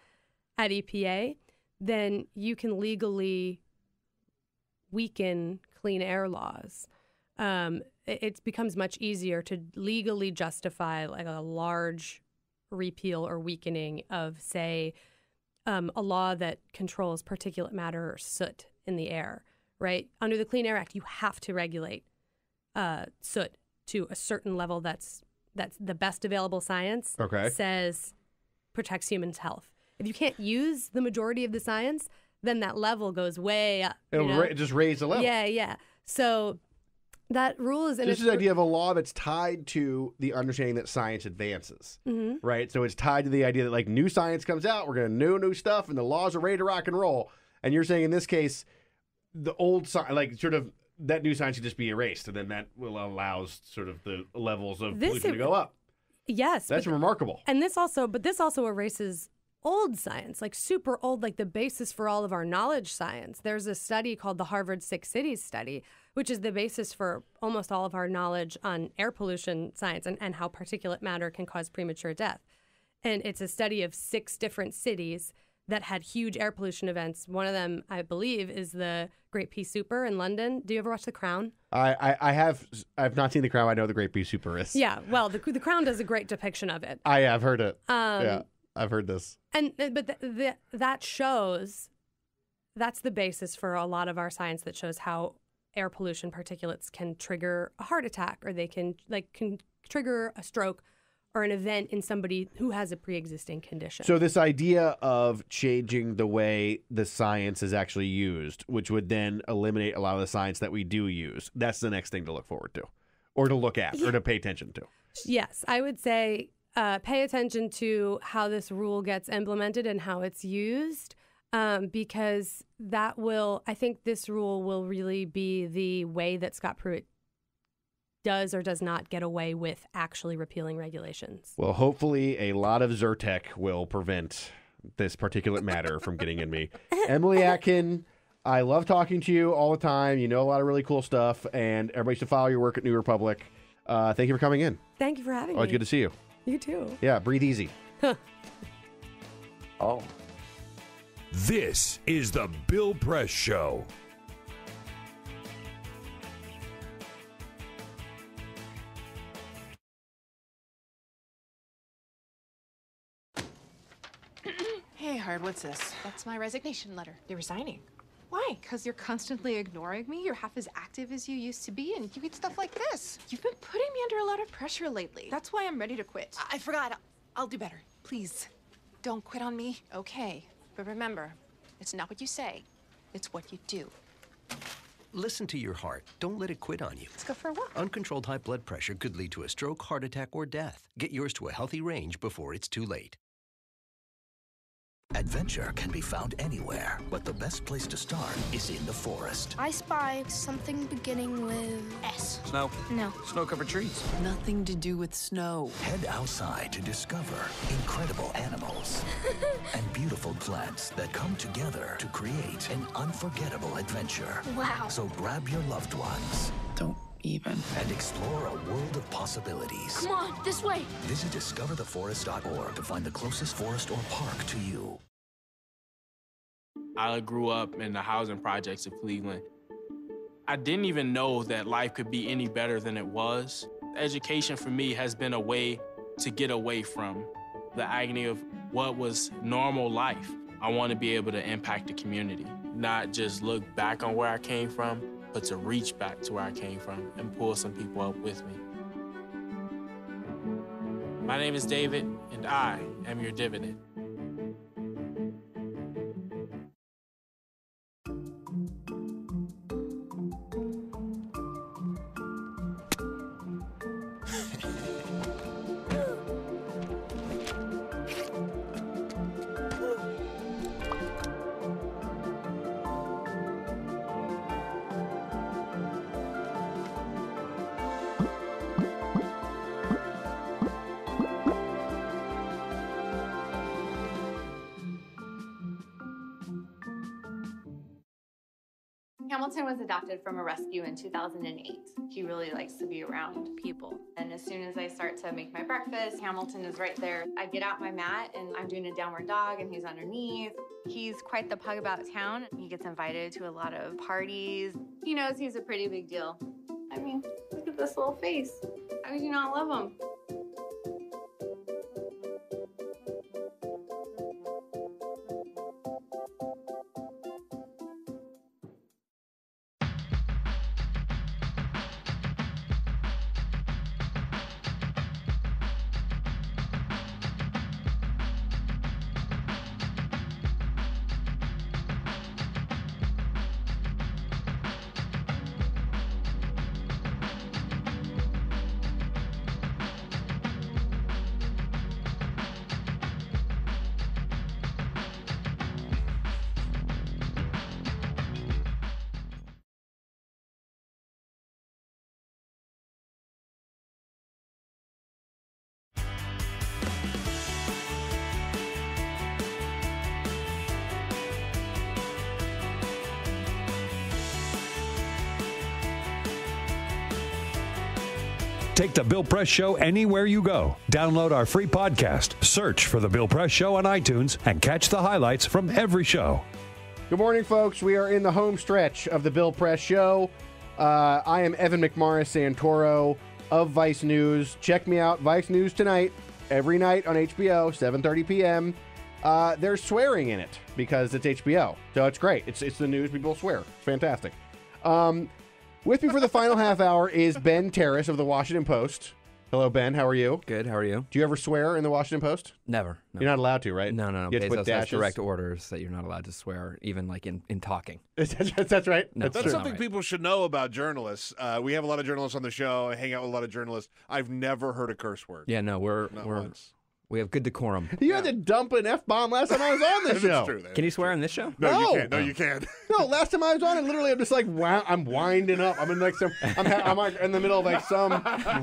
G: at EPA, then you can legally weaken clean air laws. It becomes much easier to legally justify a large repeal or weakening of, say, a law that controls particulate matter or soot in the air, right? Under the Clean Air Act, you have to regulate soot to a certain level that's the best available science says protects humans' health. If you can't use the majority of the science, then that level goes way up. It'll just raise the level. Yeah. So that rule is... This is the idea of a law that's tied to the understanding that science advances, right? So it's tied to the idea that new science comes out, we're going to know new stuff, and the laws are ready to rock and roll. And you're saying in this case, the old science, that new science should just be erased, and then that will allow sort of the levels of pollution to go up. Yes. That's remarkable. And this also erases old science, super old, the basis for all of our knowledge science. There's a study called the Harvard Six Cities study, which is the basis for almost all of our knowledge on air pollution science and how particulate matter can cause premature death. And it's a study of 6 different cities that had huge air pollution events. One of them, I believe, is the Great Pea Super in London. Do you ever watch The Crown?
D: I've not seen The Crown. I know the Great Pea Super is.
G: Yeah, well, the Crown does a great depiction of it.
D: I've heard it. Yeah, I've heard this.
G: But that shows, that's the basis for a lot of our science that shows how air pollution particulates can trigger a heart attack, or they can trigger a stroke or an event in somebody who has a pre-existing condition.
D: So this idea of changing the way the science is actually used, which would then eliminate a lot of the science that we do use, that's the next thing to look forward to, or to look at, or to pay attention to.
G: Yes, I would say pay attention to how this rule gets implemented and how it's used, because I think this rule will really be the way that Scott Pruitt does or does not get away with actually repealing regulations.
D: Well, hopefully a lot of Zyrtec will prevent this particulate matter from getting in me. Emily Atkin, I love talking to you all the time. You know a lot of really cool stuff, and everybody should follow your work at New Republic. Thank you for coming in.
G: Thank you for having me.
D: Always good to see you.
G: You too.
D: Yeah, breathe easy.
F: Oh.
A: This is the Bill Press Show.
H: Hey, Hard, what's this?
I: That's my resignation letter.
H: You're resigning.
I: Why? Because you're constantly ignoring me. You're half as active as you used to be, and you eat stuff like this. You've been putting me under a lot of pressure lately. That's why I'm ready to quit.
H: I forgot. I'll do better. Please, don't quit on me.
I: Okay, but remember, it's not what you say, it's what you do.
J: Listen to your heart. Don't let it quit on you.
I: Let's go for a walk.
J: Uncontrolled high blood pressure could lead to a stroke, heart attack, or death. Get yours to a healthy range before it's too late.
N: Adventure can be found anywhere, but the best place to start is in the forest.
O: I spy something beginning with S.
Q: Snow?
O: No.
Q: Snow-covered trees? Nothing to do with snow.
N: Head outside to discover incredible animals and beautiful plants that come together to create an unforgettable adventure.
O: Wow.
N: So grab your loved ones.
Q: Don't even.
N: And explore a world of possibilities.
O: Come on, this way.
N: Visit discovertheforest.org to find the closest forest or park to you.
R: I grew up in the housing projects of Cleveland. I didn't even know that life could be any better than it was. Education for me has been a way to get away from the agony of what was normal life. I want to be able to impact the community, not just look back on where I came from, but to reach back to where I came from and pull some people up with me. My name is David, and I am your dividend.
P: Hamilton was adopted from a rescue in 2008. He really likes to be around people. And as soon as I start to make my breakfast, Hamilton is right there. I get out my mat and I'm doing a downward dog and he's underneath. He's quite the pug about town. He gets invited to a lot of parties. He knows he's a pretty big deal. I mean, look at this little face. How could you not love him?
A: Take The Bill Press Show anywhere you go. Download our free podcast, search for The Bill Press Show on iTunes, and catch the highlights from every show.
D: Good morning, folks. We are in the home stretch of the Bill Press Show. I am Evan McMorris Santoro of Vice News. Check me out, Vice News Tonight, every night on HBO, 7:30 p.m. There's swearing in it because it's HBO, so it's great. It's the news. People swear. It's fantastic. With me for the final half hour is Ben Terris of the Washington Post. Hello, Ben. How are you?
K: Good. How are you?
D: Do you ever swear in the Washington Post?
K: Never. No.
D: You're not allowed to, right?
K: No.
D: You have to put
K: Bezos has
D: dashes?
K: direct orders that you're not allowed to swear, even like in talking.
D: That's right.
K: No,
B: That's something people should know about journalists. We have a lot of journalists on the show. I hang out with a lot of journalists. I've never heard a curse word.
K: Yeah, no, we have good decorum.
D: You had to dump an F-bomb last time I was on this show.
B: True,
K: Can you swear on this show?
B: No, you can't. No, you can't.
D: No, last time I was on it, literally, I'm just like, wow, I'm winding up. I'm in like I'm like in the middle of like some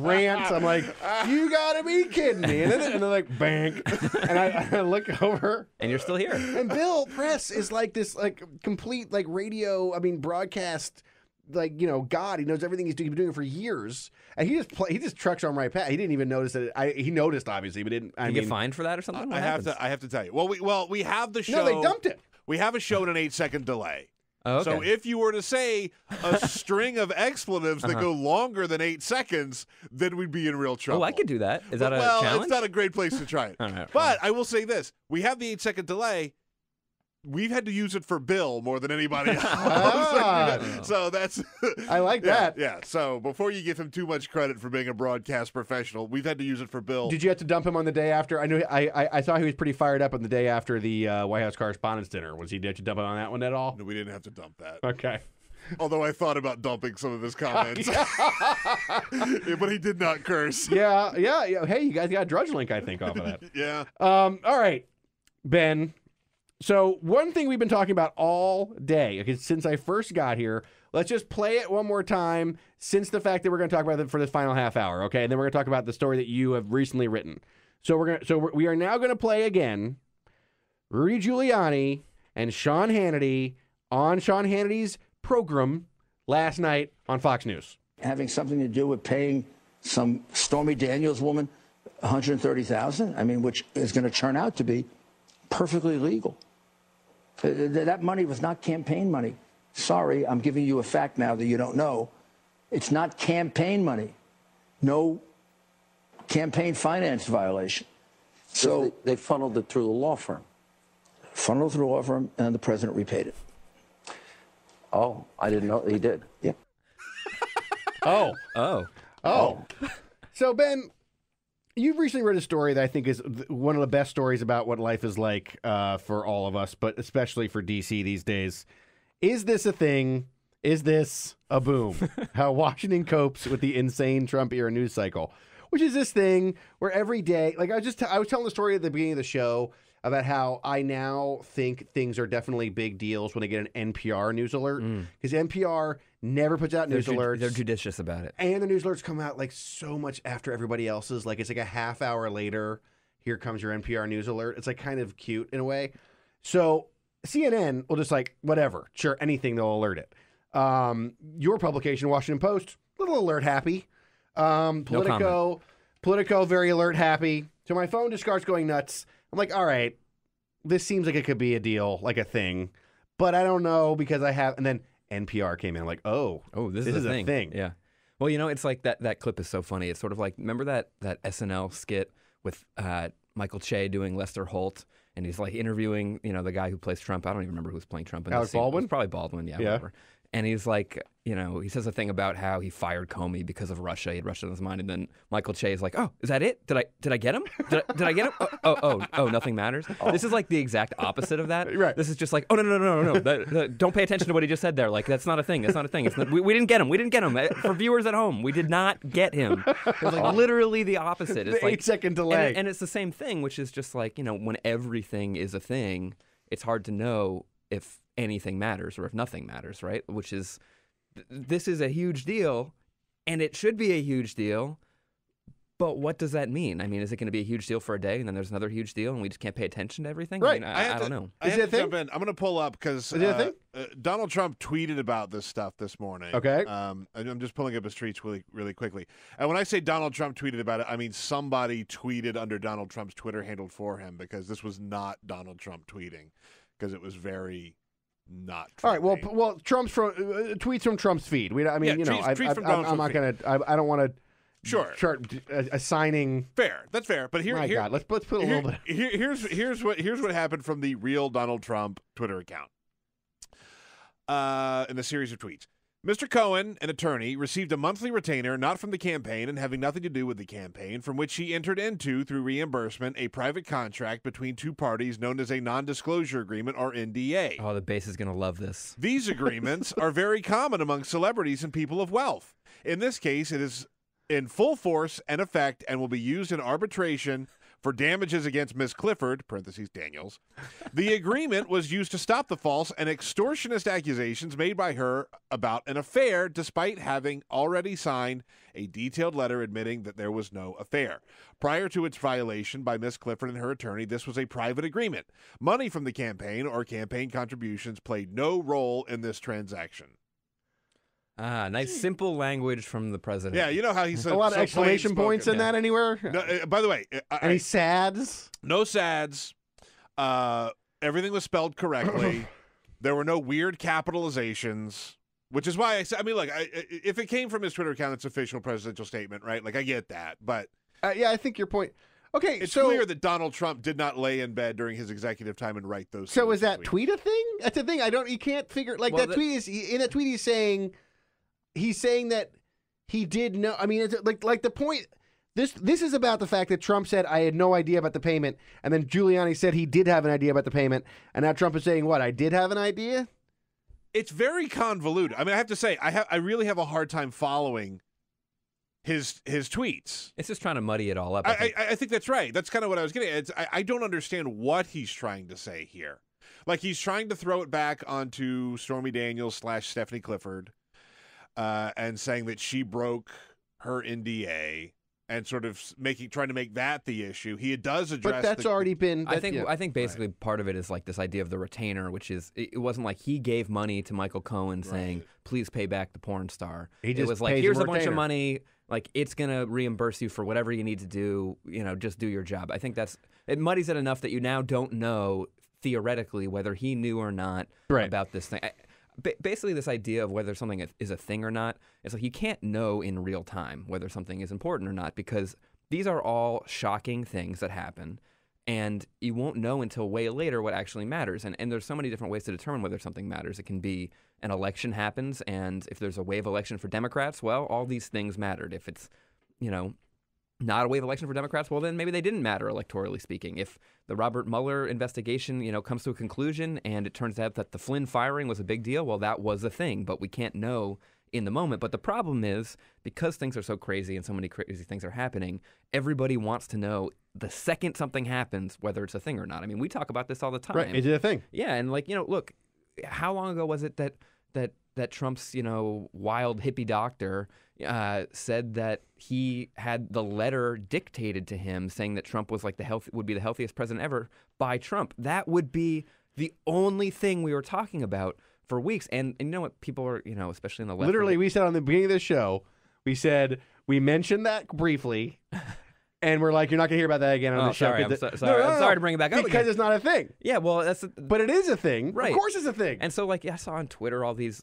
D: rant. I'm like, you gotta be kidding me. And then like, bang. And I look over.
K: And you're still here.
D: And Bill Press is like this like complete like broadcast, like, God. He knows everything he's doing. He's been doing it for years. And he just trucks on right past. He didn't even notice that. He noticed, obviously, but didn't.
K: You get fined for that or something?
B: I have to tell you. Well, we have the show.
D: No, they dumped it.
B: We have a show in an 8-second delay.
K: Oh, okay.
B: So if you were to say a string of expletives that go longer than 8 seconds, then we'd be in real trouble.
K: Oh, I could do that. Is that a challenge?
B: It's not a great place to try it.
K: All right,
B: but I will say this. We have the 8-second delay. We've had to use it for Bill more than anybody else. So that's...
D: I like that.
B: Yeah, so before you give him too much credit for being a broadcast professional, we've had to use it for Bill.
D: Did you have to dump him on the day after? I knew I saw he was pretty fired up on the day after the White House Correspondents' Dinner. Did you dump him on that one at all?
B: No, we didn't have to dump that.
D: Okay.
B: Although I thought about dumping some of his comments. But he did not curse.
D: Yeah. Hey, you guys got a Drudge Link, I think, off of that.
B: Yeah.
D: All right, Ben. So one thing we've been talking about all day, okay, since I first got here, let's just play it one more time since the fact that we're going to talk about it for this final half hour, okay? And then we're going to talk about the story that you have recently written. So we are now going to play again Rudy Giuliani and Sean Hannity on Sean Hannity's program last night on Fox News.
F: Having something to do with paying some Stormy Daniels woman $130,000, I mean, which is going to turn out to be perfectly legal. That money was not campaign money. Sorry, I'm giving you a fact now that you don't know. It's not campaign money. No campaign finance violation. So they funneled it through the law firm. Funneled through the law firm, and the president repaid it. Oh, I didn't know he did. Yeah.
D: Oh. So, Ben, you've recently read a story that I think is one of the best stories about what life is like for all of us, but especially for D.C. these days. Is this a thing? Is this a boom? How Washington copes with the insane Trump-era news cycle, which is this thing where every day, like I was telling the story at the beginning of the show about how I now think things are definitely big deals when they get an NPR news alert, because NPR never puts out news alerts.
K: They're judicious about it.
D: And the news alerts come out like so much after everybody else's. Like it's like a half hour later, here comes your NPR news alert. It's like kind of cute in a way. So CNN will just like, whatever, sure, anything, they'll alert it. Your publication, Washington Post, little alert happy. Politico, very alert happy. So my phone just starts going nuts. I'm like, all right, this seems like it could be a deal, like a thing, but I don't know because I have, and then NPR came in. I'm like, oh,
K: this is a thing. Yeah. Well, it's like that clip is so funny. It's sort of like, remember that SNL skit with Michael Che doing Lester Holt, and he's like interviewing, the guy who plays Trump. I don't even remember who's playing Trump.
D: Alec Baldwin?
K: It's probably Baldwin, yeah. Whatever. And he's like, he says a thing about how he fired Comey because of Russia. He had Russia in his mind. And then Michael Che is like, oh, is that it? Did I get him? Did I get him? Oh, nothing matters. This is like the exact opposite of that.
D: Right.
K: This is just like, no. Don't pay attention to what he just said there. Like, that's not a thing. That's not a thing. We didn't get him. We didn't get him. For viewers at home, we did not get him. It's like literally the opposite. It's
D: the
K: like
D: 8-second delay.
K: And it's the same thing, which is just like, when everything is a thing, it's hard to know if anything matters or if nothing matters, right? Which is... This is a huge deal, and it should be a huge deal, But what does that mean? I mean, is it going to be a huge deal for a day, and then there's another huge deal, and we just can't pay attention to everything?
D: Right.
K: I mean, I don't know.
B: I have to jump in. I'm going to pull up because Donald Trump tweeted about this stuff this morning.
D: Okay.
B: I'm just pulling up his tweets really quickly. And when I say Donald Trump tweeted about it, I mean somebody tweeted under Donald Trump's Twitter handle for him, because this was not Donald Trump tweeting, because it was very not Trumpy.
D: All right. Well, Trump's tweets from Trump's feed. I'm not going to. I don't want to.
B: Sure.
D: Start assigning.
B: Fair. That's fair. But
D: God, let's put a little bit.
B: Here's what happened from the real Donald Trump Twitter account. In a series of tweets. Mr. Cohen, an attorney, received a monthly retainer not from the campaign and having nothing to do with the campaign, from which he entered into, through reimbursement, a private contract between two parties known as a non-disclosure agreement, or NDA.
K: Oh, the base is going to love this.
B: These agreements are very common among celebrities and people of wealth. In this case, it is in full force and effect and will be used in arbitration for damages against Ms. Clifford, parentheses Daniels. The agreement was used to stop the false and extortionist accusations made by her about an affair, despite having already signed a detailed letter admitting that there was no affair. Prior to its violation by Ms. Clifford and her attorney, this was a private agreement. Money from the campaign or campaign contributions played no role in this transaction.
K: Nice simple language from the president.
B: Yeah, you know how he said
D: a lot of exclamation points in that anywhere?
B: No, by the way,
D: any sads?
B: No sads. Everything was spelled correctly. There were no weird capitalizations, which is why I mean, look, if it came from his Twitter account, it's official presidential statement, right? Like, I get that, but
D: yeah, I think your point. Okay,
B: it's clear that Donald Trump did not lay in bed during his executive time and write those.
D: So is that
B: tweets.
D: Tweet a thing? That's the thing. You can't figure that tweet is in that tweet. He's saying that he did know. I mean, it's like the point. This is about the fact that Trump said, I had no idea about the payment, and then Giuliani said he did have an idea about the payment, and now Trump is saying, what, I did have an idea?
B: It's very convoluted. I mean, I have to say, I really have a hard time following his tweets.
K: It's just trying to muddy it all up.
B: I think that's right. That's kind of what I was getting at. I don't understand what he's trying to say here. Like, he's trying to throw it back onto Stormy Daniels / Stephanie Clifford, and saying that she broke her NDA and sort of trying to make that the issue. He does address,
D: but that's already been.
K: I think basically part of it is like this idea of the retainer, which is it wasn't like he gave money to Michael Cohen saying, "Please pay back the porn star." It was like, "Here's a bunch of money. Like, it's gonna reimburse you for whatever you need to do. You know, just do your job." I think it muddies it enough that you now don't know theoretically whether he knew or not about this thing. Basically, this idea of whether something is a thing or not, it's like you can't know in real time whether something is important or not, because these are all shocking things that happen, and you won't know until way later what actually matters. And there's so many different ways to determine whether something matters. It can be an election happens, and if there's a wave election for Democrats, well, all these things mattered. If it's, not a wave election for Democrats, well, then maybe they didn't matter electorally speaking. If the Robert Mueller investigation, comes to a conclusion and it turns out that the Flynn firing was a big deal, well, that was a thing, but we can't know in the moment. But the problem is, because things are so crazy and so many crazy things are happening, everybody wants to know the second something happens whether it's a thing or not. I mean, we talk about this all the time.
D: Right, is it a thing?
K: Yeah, and look, how long ago was it that Trump's, wild hippie doctor said that he had the letter dictated to him saying that Trump was would be the healthiest president ever by Trump? That would be the only thing we were talking about for weeks. And you know what people are, especially in the left.
D: Literally, we said on the beginning of this show, we mentioned that briefly. And we're like, you're not going to hear about that again on the show.
K: Sorry, I'm sorry to bring it back up
D: because it's not a thing.
K: Yeah, well,
D: but it is a thing.
K: Right.
D: Of course it's a thing.
K: And so, I saw on Twitter all these,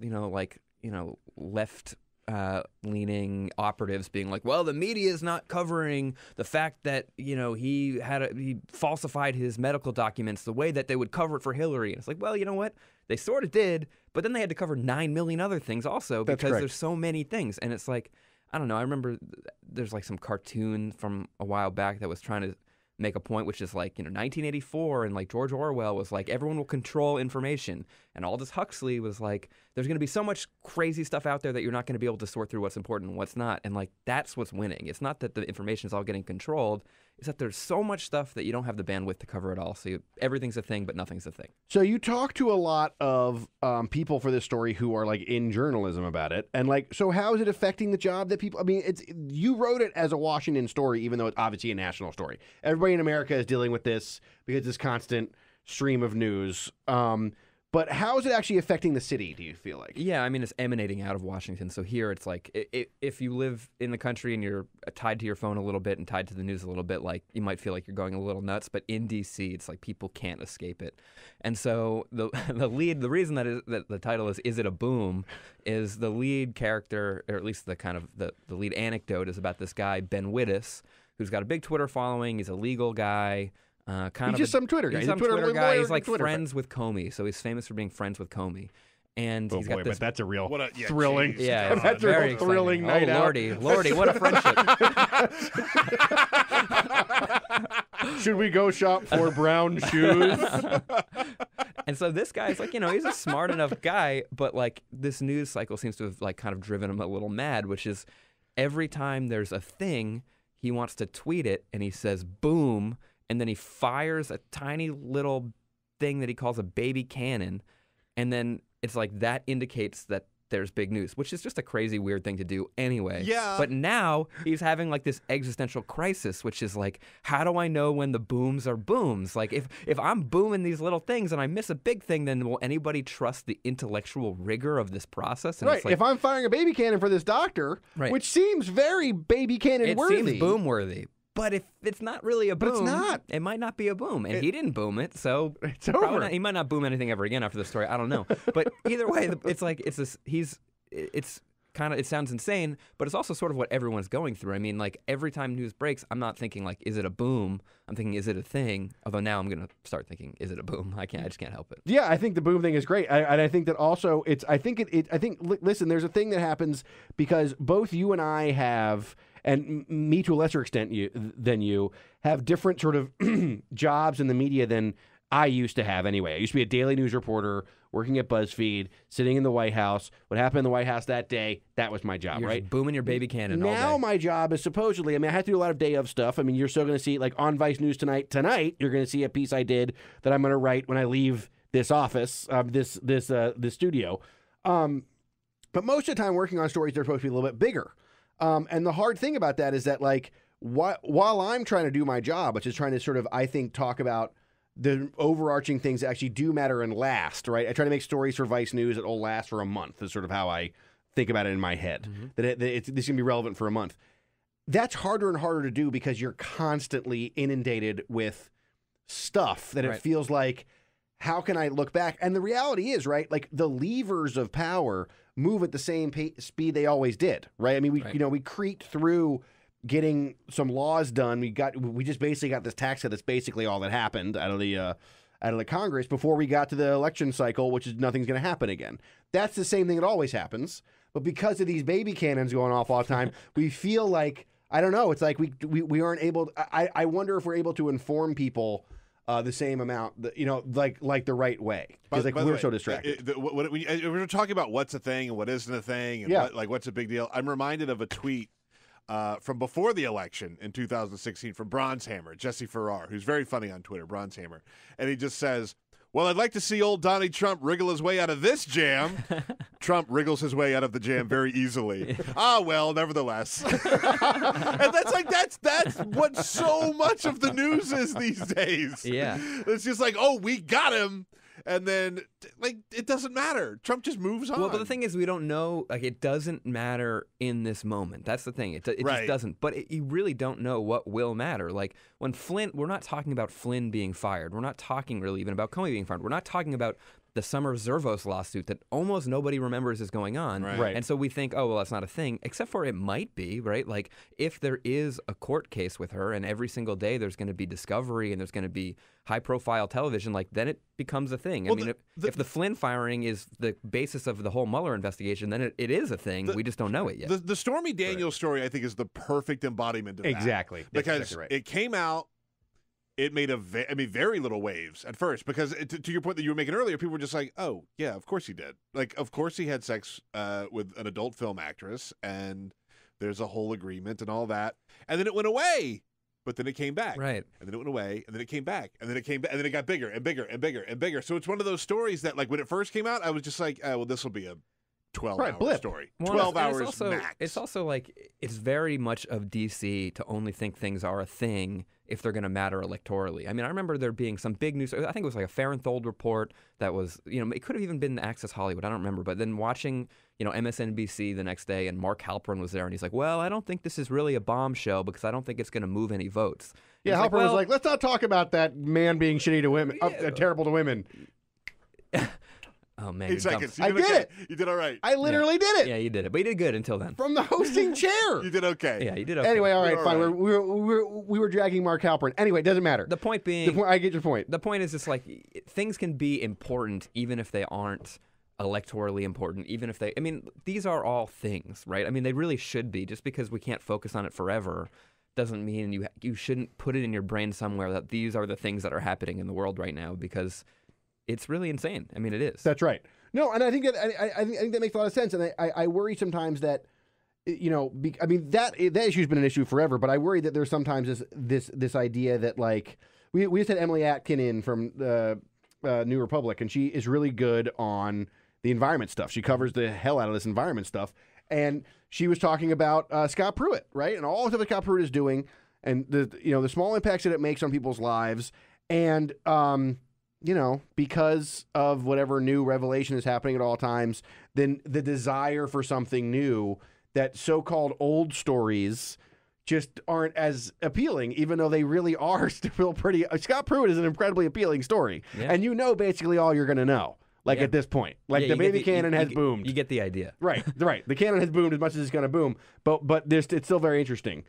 K: left leaning operatives being like, well, the media is not covering the fact that, he falsified his medical documents the way that they would cover it for Hillary. And it's like, well, you know what? They sort of did, but then they had to cover 9 million other things also because there's so many things. And it's like, I don't know. I remember there's some cartoon from a while back that was trying to make a point, which is like, 1984 and like George Orwell was like, everyone will control information. And Aldous Huxley was like, there's going to be so much crazy stuff out there that you're not going to be able to sort through what's important and what's not. And like, that's what's winning. It's not that the information is all getting controlled. It's that there's so much stuff that you don't have the bandwidth to cover it all. So everything's a thing, but nothing's a thing.
D: So you talk to a lot of people for this story who are like in journalism about it, and like, so how is it affecting the job that people? I mean, you wrote it as a Washington story, even though it's obviously a national story. Everybody in America is dealing with this because this constant stream of news. But how is it actually affecting the city, do you feel like?
K: Yeah, I mean, it's emanating out of Washington. So here it's like, if you live in the country and you're tied to your phone a little bit and tied to the news a little bit, like, you might feel like you're going a little nuts. But in D.C., it's like people can't escape it. And so the reason that the title is It a Boom? Is the lead character, or at least the kind of the lead anecdote is about this guy, Ben Wittes, who's got a big Twitter following. He's a legal guy.
D: He's just some Twitter guy.
K: He's some Twitter guy. He's like friends with Comey, so he's famous for being friends with Comey. And he's got this.
D: But that's a real
B: thrilling.
K: Yeah,
D: that's a real thrilling night out.
K: Lordy, what a
D: friendship! Should we go shop for brown shoes?
K: And so this guy's like, he's a smart enough guy, but like this news cycle seems to have like kind of driven him a little mad, which is every time there's a thing, he wants to tweet it, and he says boom. And then he fires a tiny little thing that he calls a baby cannon. And then it's like that indicates that there's big news, which is just a crazy, weird thing to do anyway.
B: Yeah.
K: But now he's having like this existential crisis, which is like, how do I know when the booms are booms? Like if I'm booming these little things and I miss a big thing, then will anybody trust the intellectual rigor of this process? And
D: right.
K: It's like,
D: if I'm firing a baby cannon for this doctor, which seems very baby cannon worthy.
K: It seems boom worthy. But if it's not really a boom,
D: it's not.
K: It might not be a boom. And he didn't boom it, so
D: it's over.
K: He might not boom anything ever again after the story. I don't know. But either way, it's like it sounds insane, but it's also sort of what everyone's going through. I mean, like every time news breaks, I'm not thinking like, is it a boom? I'm thinking, is it a thing? Although now I'm going to start thinking, is it a boom? I just can't help it.
D: Yeah, I think the boom thing is great. And I think that also listen, there's a thing that happens because both you and I have, and me to a lesser extent than you, have different sort of jobs in the media than I used to have anyway. I used to be a daily news reporter working at BuzzFeed, sitting in the White House. What happened in the White House that day, that was my job,
K: You're
D: right?
K: Just booming your baby cannon all day.
D: Now my job is supposedly, I have to do a lot of day of stuff. I mean, you're still going to see, like on Vice News tonight, you're going to see a piece I did that I'm going to write when I leave this office, this studio. But most of the time working on stories, they're supposed to be a little bit bigger. And the hard thing about that is that, like, while I'm trying to do my job, which is trying to sort of, I think, talk about the overarching things that actually do matter and last, right? I try to make stories for Vice News that will last for a month is sort of how I think about it in my head, that this is going to be relevant for a month. That's harder and harder to do because you're constantly inundated with stuff that it feels like, how can I look back? And the reality is, right, like the levers of power move at the same speed they always did, right? I mean, we creaked through getting some laws done. We just basically got this tax cut. That's basically all that happened out of the Congress before we got to the election cycle, which is nothing's going to happen again. That's the same thing that always happens. But because of these baby cannons going off all the time, we feel like, I don't know, it's like we aren't able to, I wonder if we're able to inform people the same amount, like the right way. Because we're so distracted.
B: We're talking about what's a thing and what isn't a thing, and what's a big deal. I'm reminded of a tweet from before the election in 2016 from Bronzehammer, Jesse Farrar, who's very funny on Twitter, Bronzehammer. And he just says, well, I'd like to see old Donnie Trump wriggle his way out of this jam. Trump wriggles his way out of the jam very easily. Well, nevertheless. And that's what so much of the news is these days.
K: Yeah.
B: It's just like, oh, we got him. And then, like, it doesn't matter. Trump just moves on.
K: Well, but the thing is, we don't know. Like, it doesn't matter in this moment. That's the thing. It just doesn't. But you really don't know what will matter. Like, when Flynn, we're not talking about Flynn being fired. We're not talking really even about Comey being fired. We're not talking about the Summer Zervos lawsuit that almost nobody remembers is going on.
B: Right.
K: And so we think, oh, well, that's not a thing, except for it might be, right? Like, if there is a court case with her and every single day there's going to be discovery and there's going to be high-profile television, like, then it becomes a thing.
B: Well,
K: I mean, if the Flynn firing is the basis of the whole Mueller investigation, then it is a thing. We just don't know it yet.
B: The Stormy Daniels story, I think, is the perfect embodiment of that.
D: Exactly.
B: Because
D: exactly right.
B: It came out, it made very little waves at first, because to your point that you were making earlier, people were just like, oh, yeah, of course he did. Like, of course he had sex with an adult film actress, and there's a whole agreement and all that. And then it went away, but then it came back.
K: Right.
B: And then it went away, and then it came back, and then it came back, and then it got bigger and bigger and bigger and bigger. So it's one of those stories that, like, when it first came out, I was just like, well, this will be a 12-hour story.
K: Well,
B: 12
K: and
B: hours
K: it's also,
B: max.
K: It's also like, it's very much of DC to only think things are a thing if they're going to matter electorally. I mean, I remember there being some big news. I think it was like a Farenthold report that was, it could have even been Access Hollywood. I don't remember. But then watching, MSNBC the next day, and Mark Halperin was there, and he's like, well, I don't think this is really a bombshell because I don't think it's going to move any votes.
D: Yeah, Halperin was like, let's not talk about that man being shitty to women, terrible to women.
K: Oh, man.
B: 8 seconds.
D: I did it.
B: You did all right.
D: I literally did it.
K: Yeah, you did it. But you did good until then.
D: From the hosting chair.
B: You did okay.
K: Yeah, you did okay.
D: Anyway, all right,
B: All
D: fine.
B: right.
D: We were dragging Mark Halperin. Anyway, it doesn't matter.
K: The point being...
D: I get your point.
K: The point is just like, things can be important even if they aren't electorally important, even if they... I mean, these are all things, right? I mean, they really should be. Just because we can't focus on it forever doesn't mean you shouldn't put it in your brain somewhere that these are the things that are happening in the world right now, because it's really insane. I mean, it is.
D: That's right. No, and I think that I think that makes a lot of sense, and I worry sometimes that that issue's been an issue forever, but I worry that there's sometimes this idea that, like, we just had Emily Atkin in from the New Republic, and she is really good on the environment stuff. She covers the hell out of this environment stuff, and she was talking about Scott Pruitt, right, and all the stuff that Scott Pruitt is doing, and the small impacts that it makes on people's lives, and because of whatever new revelation is happening at all times, then the desire for something new, that so-called old stories just aren't as appealing, even though they really are still pretty... Scott Pruitt is an incredibly appealing story. Yeah. And basically all you're going to know, at this point. Like, the baby cannon has boomed.
K: You get the idea.
D: Right. The cannon has boomed as much as it's going to boom, but it's still very interesting.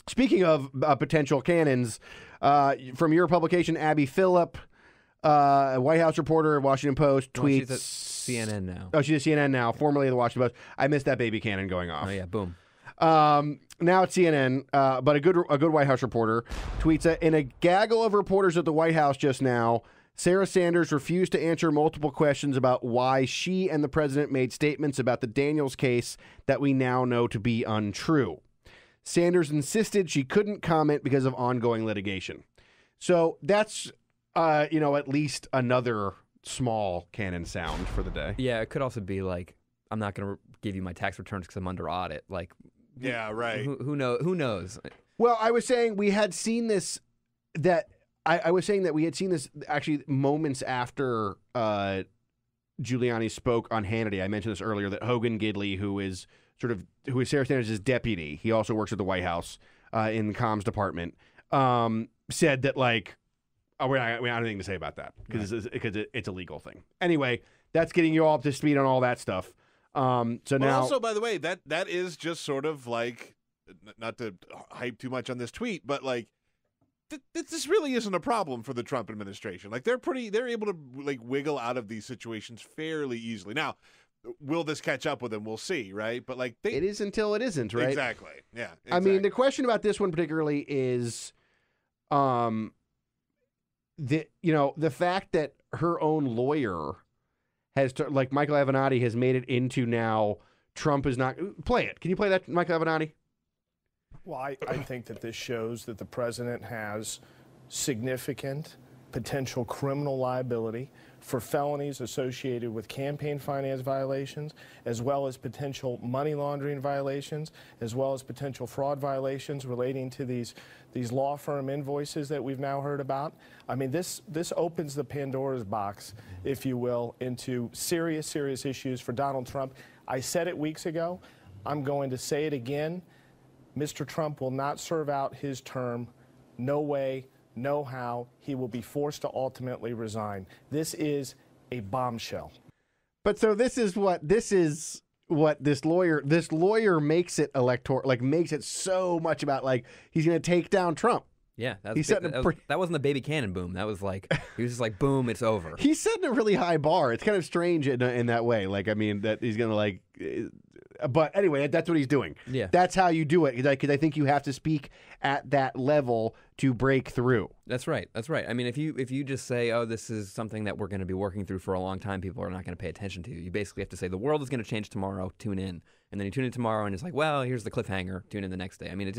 D: Speaking of potential cannons, from your publication, Abby Phillip, a White House reporter, Washington Post, tweets...
K: She's at CNN now.
D: Oh, she's at CNN now, formerly of the Washington Post. I missed that baby cannon going off.
K: Oh, yeah, boom.
D: Now at CNN, but a good White House reporter tweets, in a gaggle of reporters at the White House just now, Sarah Sanders refused to answer multiple questions about why she and the president made statements about the Daniels case that we now know to be untrue. Sanders insisted she couldn't comment because of ongoing litigation. So that's, at least another small cannon sound for the day.
K: Yeah, it could also be like, I'm not going to give you my tax returns because I'm under audit. Like,
B: yeah, right.
K: Who knows?
D: Well, I was saying we had seen this, I was saying that we had seen this actually moments after Giuliani spoke on Hannity. I mentioned this earlier, that Hogan Gidley, who is Sarah Sanders' deputy, he also works at the White House in the comms department, said that, like, we don't have anything to say about that because it's a legal thing. Anyway, that's getting you all up to speed on all that stuff. Now,
B: also, by the way, that is just sort of like, not to hype too much on this tweet, but like, this really isn't a problem for the Trump administration. Like, they're able to, like, wiggle out of these situations fairly easily. Now, will this catch up with them? We'll see, right? But like,
D: it is until it isn't, right?
B: Exactly. Yeah. Exactly.
D: I mean, the question about this one particularly is, the fact that her own lawyer has, like Michael Avenatti, has made it into now Trump is not... Play it. Can you play that, Michael Avenatti?
L: Well, I think that this shows that the president has significant potential criminal liability for felonies associated with campaign finance violations, as well as potential money laundering violations, as well as potential fraud violations relating to these law firm invoices that we've now heard about. I mean, this opens the Pandora's box, if you will, into serious issues for Donald Trump. I said it weeks ago. I'm going to say it again. Mr. Trump will not serve out his term. No way, no how. He will be forced to ultimately resign. This is a bombshell.
D: But so this is what this lawyer makes it makes it so much about, like, he's going to take down Trump.
K: Yeah, that wasn't the baby cannon boom. That was like, he was just like, boom, it's over.
D: He's setting a really high bar. It's kind of strange in that way. Like, I mean, that he's going to, like, But anyway, that's what he's doing.
K: Yeah.
D: That's how you do it. Because I think you have to speak at that level to break through.
K: That's right. That's right. I mean, if you just say, oh, this is something that we're going to be working through for a long time, people are not going to pay attention to you. You basically have to say, the world is going to change tomorrow, tune in. And then you tune in tomorrow and it's like, well, here's the cliffhanger, tune in the next day. I mean,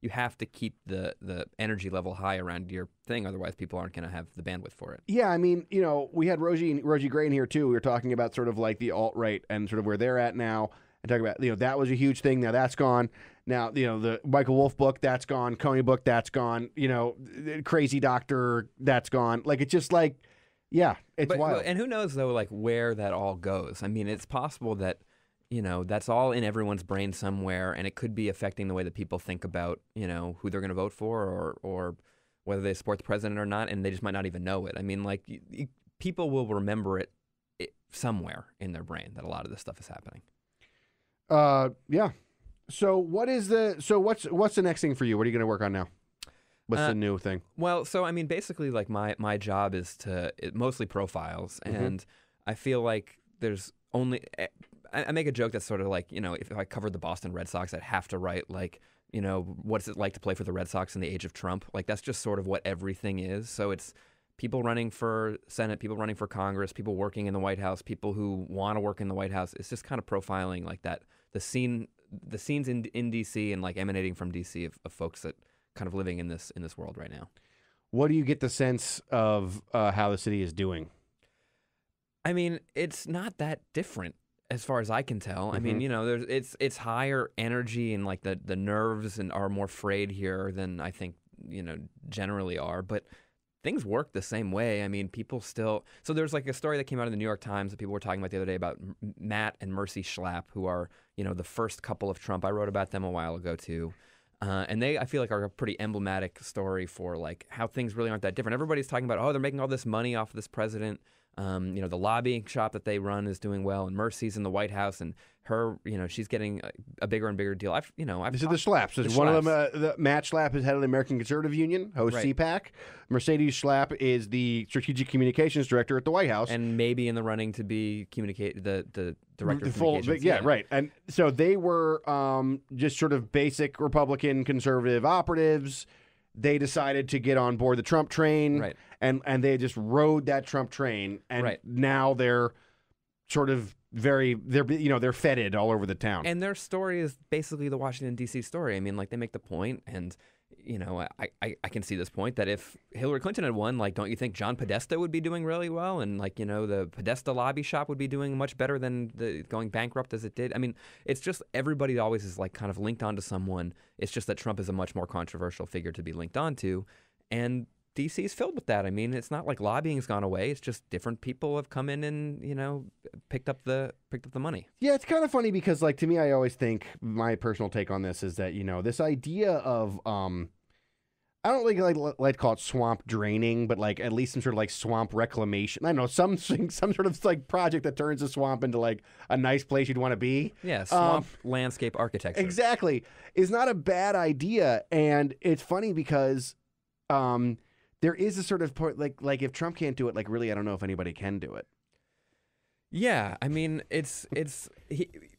K: you have to keep the energy level high around your thing. Otherwise, people aren't going to have the bandwidth for it.
D: Yeah, I mean, we had Rosie Gray in here, too. We were talking about sort of like the alt-right and sort of where they're at now. And talking about, that was a huge thing. Now that's gone. Now, the Michael Wolff book, that's gone. Comey book, that's gone. Crazy Doctor, that's gone. Like, it's just like, yeah, it's wild.
K: And who knows, though, like where that all goes. I mean, it's possible that, that's all in everyone's brain somewhere, and it could be affecting the way that people think about, who they're going to vote for or whether they support the president or not, and they just might not even know it. I mean, like, people will remember it somewhere in their brain that a lot of this stuff is happening.
D: Yeah. So what's the next thing for you? What are you going to work on now? What's the new thing?
K: Well, so I mean, basically, like my job is mostly profiles, and I feel like there's only. I make a joke that's sort of like, if I covered the Boston Red Sox, I'd have to write like, what's it like to play for the Red Sox in the age of Trump? Like, that's just sort of what everything is. So it's people running for Senate, people running for Congress, people working in the White House, people who want to work in the White House. It's just kind of profiling like that. The scenes in D.C. and like emanating from D.C. of folks that kind of living in this world right now.
D: What do you get the sense of how the city is doing?
K: I mean, it's not that different as far as I can tell. I mean, it's higher energy and like the nerves and are more frayed here than I think, generally are. But things work the same way. I mean, people still... So there's like a story that came out in the New York Times that people were talking about the other day about Matt and Mercy Schlapp, who are, the first couple of Trump. I wrote about them a while ago, too. And they, I feel like, are a pretty emblematic story for like how things really aren't that different. Everybody's talking about, they're making all this money off of this president. The lobbying shop that they run is doing well, and Mercy's in the White House, and her, she's getting a bigger and bigger deal. This is
D: the Schlapps. One of them, Matt Schlapp, is head of the American Conservative Union, hosts CPAC. Mercedes Schlapp is the Strategic Communications Director at the White House,
K: and maybe in the running to be the Director of Communications.
D: Yeah, right. And so they were just sort of basic Republican conservative operatives. They decided to get on board the Trump train,
K: right.
D: and they just rode that Trump train, and now they're sort of they're feted all over the town.
K: And their story is basically the Washington, D.C. story. I mean, like, they make the point, and, I can see this point, that if Hillary Clinton had won, like, don't you think John Podesta would be doing really well? And, like, the Podesta lobby shop would be doing much better than going bankrupt as it did? I mean, it's just everybody always is, like, kind of linked onto someone. It's just that Trump is a much more controversial figure to be linked onto. And D.C. is filled with that. I mean, it's not like lobbying's gone away. It's just different people have come in and, picked up the money.
D: Yeah, it's kind of funny because, like, to me, I always think my personal take on this is that, this idea of I don't like to call it swamp draining, but like at least some sort of like swamp reclamation. I don't know, some sort of like project that turns a swamp into like a nice place you'd want to be.
K: Yeah, swamp landscape architecture.
D: Exactly. Is not a bad idea. And it's funny because there is a sort of point, like if Trump can't do it, like really, I don't know if anybody can do it.
K: Yeah, I mean,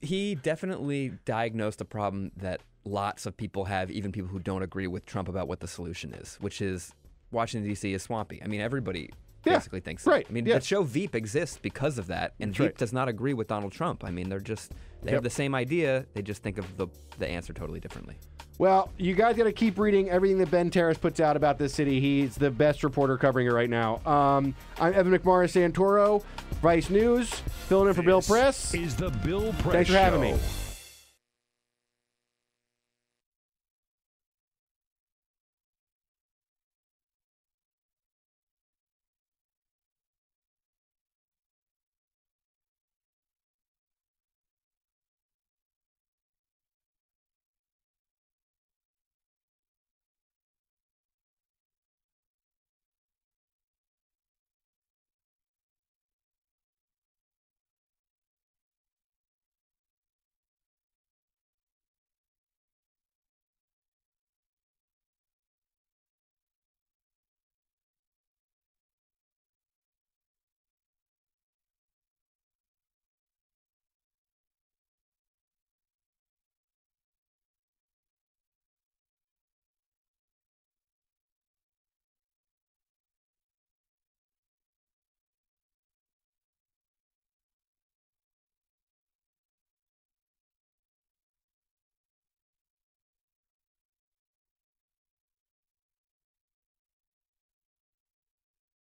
K: he definitely diagnosed a problem that lots of people have, even people who don't agree with Trump about what the solution is, which is Washington, D.C. is swampy. I mean, everybody basically thinks that.
D: Right.
K: I mean, the show Veep exists because of that, and Veep does not agree with Donald Trump. I mean, they have the same idea, they just think of the answer totally differently.
D: Well, you guys got to keep reading everything that Ben Terris puts out about this city. He's the best reporter covering it right now. I'm Evan McMorris Santoro, Vice News, filling in for Bill Press.
A: Is the Bill Press
D: Thanks for having
A: Show.
D: me.